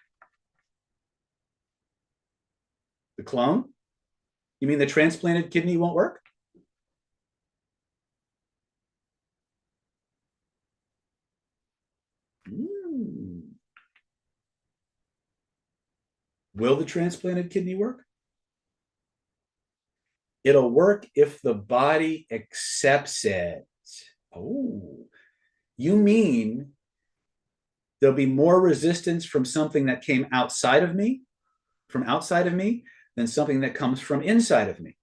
The clone? You mean the transplanted kidney won't work? Will the transplanted kidney work? It'll work if the body accepts it. Oh, you mean there'll be more resistance from something that came outside of me, than something that comes from inside of me.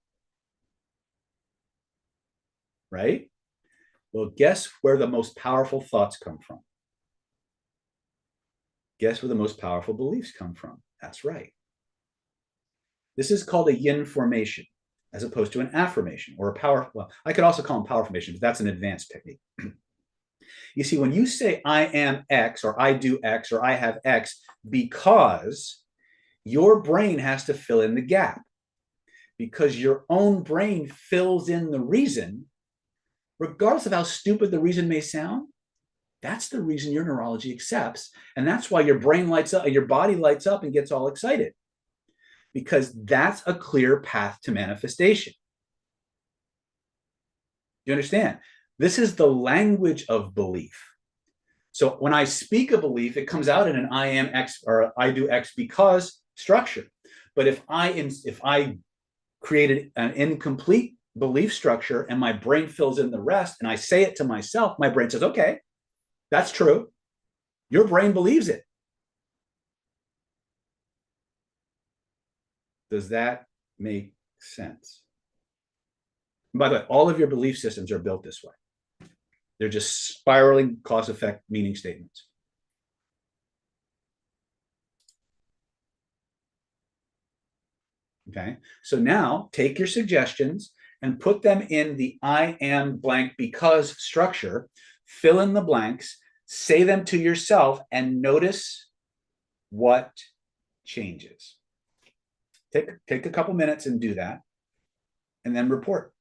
Right? Well, guess where the most powerful thoughts come from? Guess where the most powerful beliefs come from? That's right. This is called a yin formation, as opposed to an affirmation or a power. Well, I could also call them power formation, but that's an advanced technique. You see, when you say I am X or I do X or I have X, because your brain has to fill in the gap, because your own brain fills in the reason, regardless of how stupid the reason may sound. That's the reason your neurology accepts. And that's why your brain lights up, your body lights up and gets all excited, because that's a clear path to manifestation. You understand? This is the language of belief. So when I speak a belief, it comes out in an I am X or I do X because structure. But if I created an incomplete belief structure and my brain fills in the rest and I say it to myself, my brain says, okay, that's true. Your brain believes it. Does that make sense? And by the way, all of your belief systems are built this way. They're just spiraling cause-effect meaning statements. Okay, so now take your suggestions and put them in the I am blank because structure, fill in the blanks, say them to yourself, and notice what changes. Take a couple minutes and do that, and then report.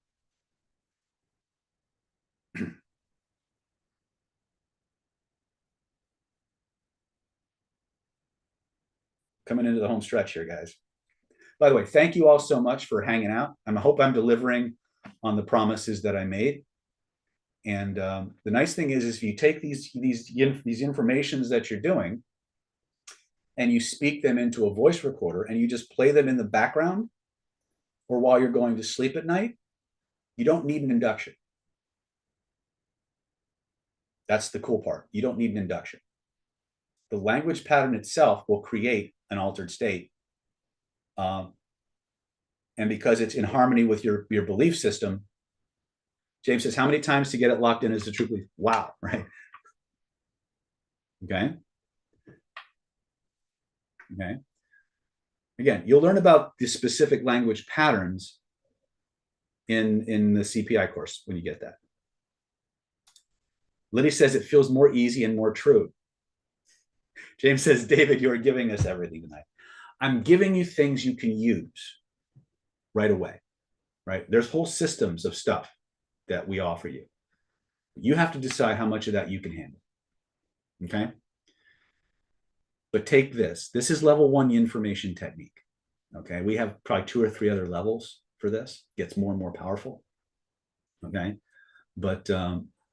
Coming into the home stretch here, guys. By the way, thank you all so much for hanging out. I hope I'm delivering on the promises that I made. And the nice thing is if you take these informations that you're doing and you speak them into a voice recorder and you just play them in the background, or while you're going to sleep at night, you don't need an induction. That's the cool part. You don't need an induction. The language pattern itself will create an altered state. And because it's in harmony with your belief system, James says, how many times to get it locked in is the true belief? Wow, right? Okay. Okay. Again, you'll learn about the specific language patterns in the CPI course when you get that. Liddy says it feels more easy and more true. James says, David, you're giving us everything tonight. I'm giving you things you can use right away, right? There's whole systems of stuff that we offer you. You have to decide how much of that you can handle, okay? But take this. This is level 1 information technique, okay? We have probably 2 or 3 other levels for this. It gets more and more powerful, okay? But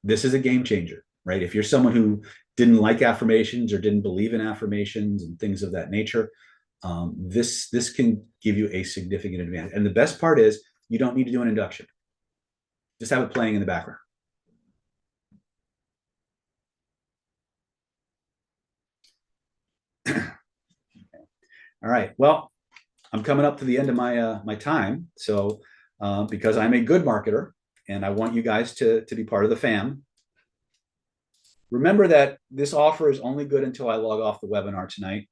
this is a game changer, right? If you're someone who didn't like affirmations or didn't believe in affirmations and things of that nature, this can give you a significant advantage. And the best part is you don't need to do an induction. Just have it playing in the background. All right. Well, I'm coming up to the end of my time. So because I'm a good marketer and I want you guys to be part of the fam, remember that this offer is only good until I log off the webinar tonight.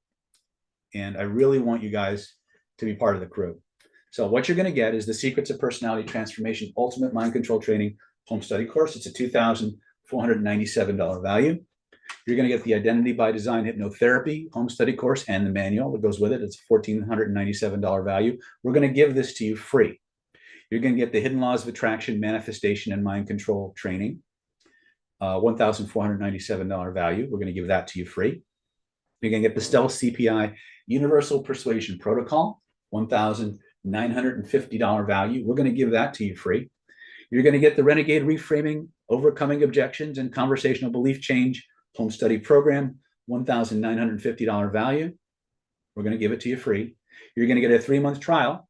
And I really want you guys to be part of the crew. So what you're going to get is the Secrets of Personality Transformation Ultimate Mind Control Training Home Study Course. It's a $2,497 value. You're going to get the Identity by Design Hypnotherapy Home Study Course and the manual that goes with it. It's a $1,497 value. We're going to give this to you free. You're going to get the Hidden Laws of Attraction, Manifestation, and Mind Control Training, $1,497 value. We're going to give that to you free. You're going to get the Stealth CPI Universal Persuasion Protocol, $1,950 value. We're going to give that to you free. You're going to get the Renegade Reframing, Overcoming Objections, and Conversational Belief Change Home Study Program, $1,950 value. We're going to give it to you free. You're going to get a 3-month trial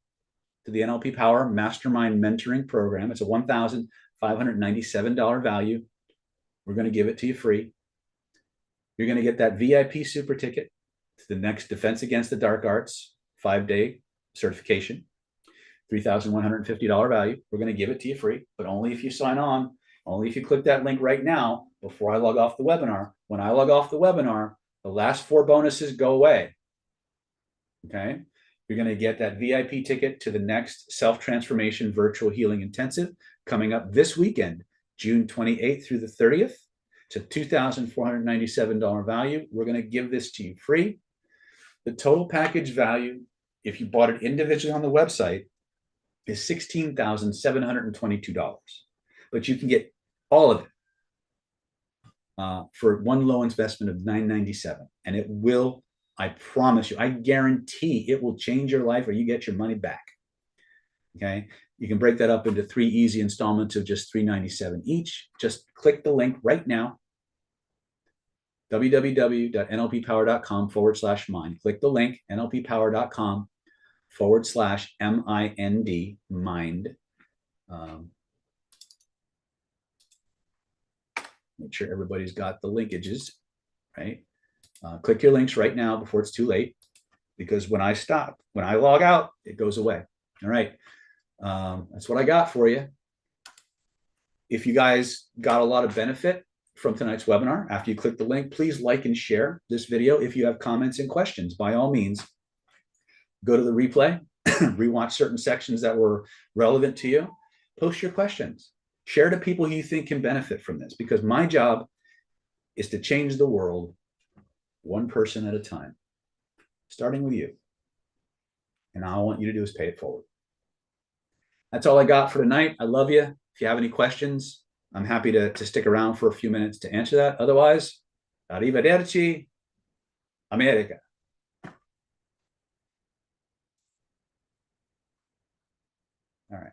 to the NLP Power Mastermind Mentoring Program. It's a $1,597 value. We're going to give it to you free. You're going to get that VIP super ticket to the next Defense Against the Dark Arts 5-day certification, $3,150 value. We're going to give it to you free, but only if you sign on, only if you click that link right now before I log off the webinar. When I log off the webinar, the last 4 bonuses go away. Okay? You're going to get that VIP ticket to the next Self-Transformation Virtual Healing Intensive coming up this weekend, June 28th through the 30th. It's a $2,497 value. We're going to give this to you free. The total package value, if you bought it individually on the website, is $16,722. But you can get all of it for one low investment of $997. And it will, I promise you, I guarantee it will change your life or you get your money back. Okay? You can break that up into 3 easy installments of just $397 each. Just click the link right now, www.nlppower.com/mind. Click the link, nlppower.com/MIND, mind. Make sure everybody's got the linkages, right? Click your links right now before it's too late, because when I log out, it goes away. All right. That's what I got for you. If you guys got a lot of benefit from tonight's webinar, after you click the link, please like and share this video. If you have comments and questions, by all means, go to the replay, rewatch certain sections that were relevant to you, post your questions, share to people who you think can benefit from this, because my job is to change the world one person at a time, starting with you. And all I want you to do is pay it forward. That's all I got for tonight. I love you. If you have any questions, I'm happy to stick around for a few minutes to answer that. Otherwise, arrivederci, America. All right.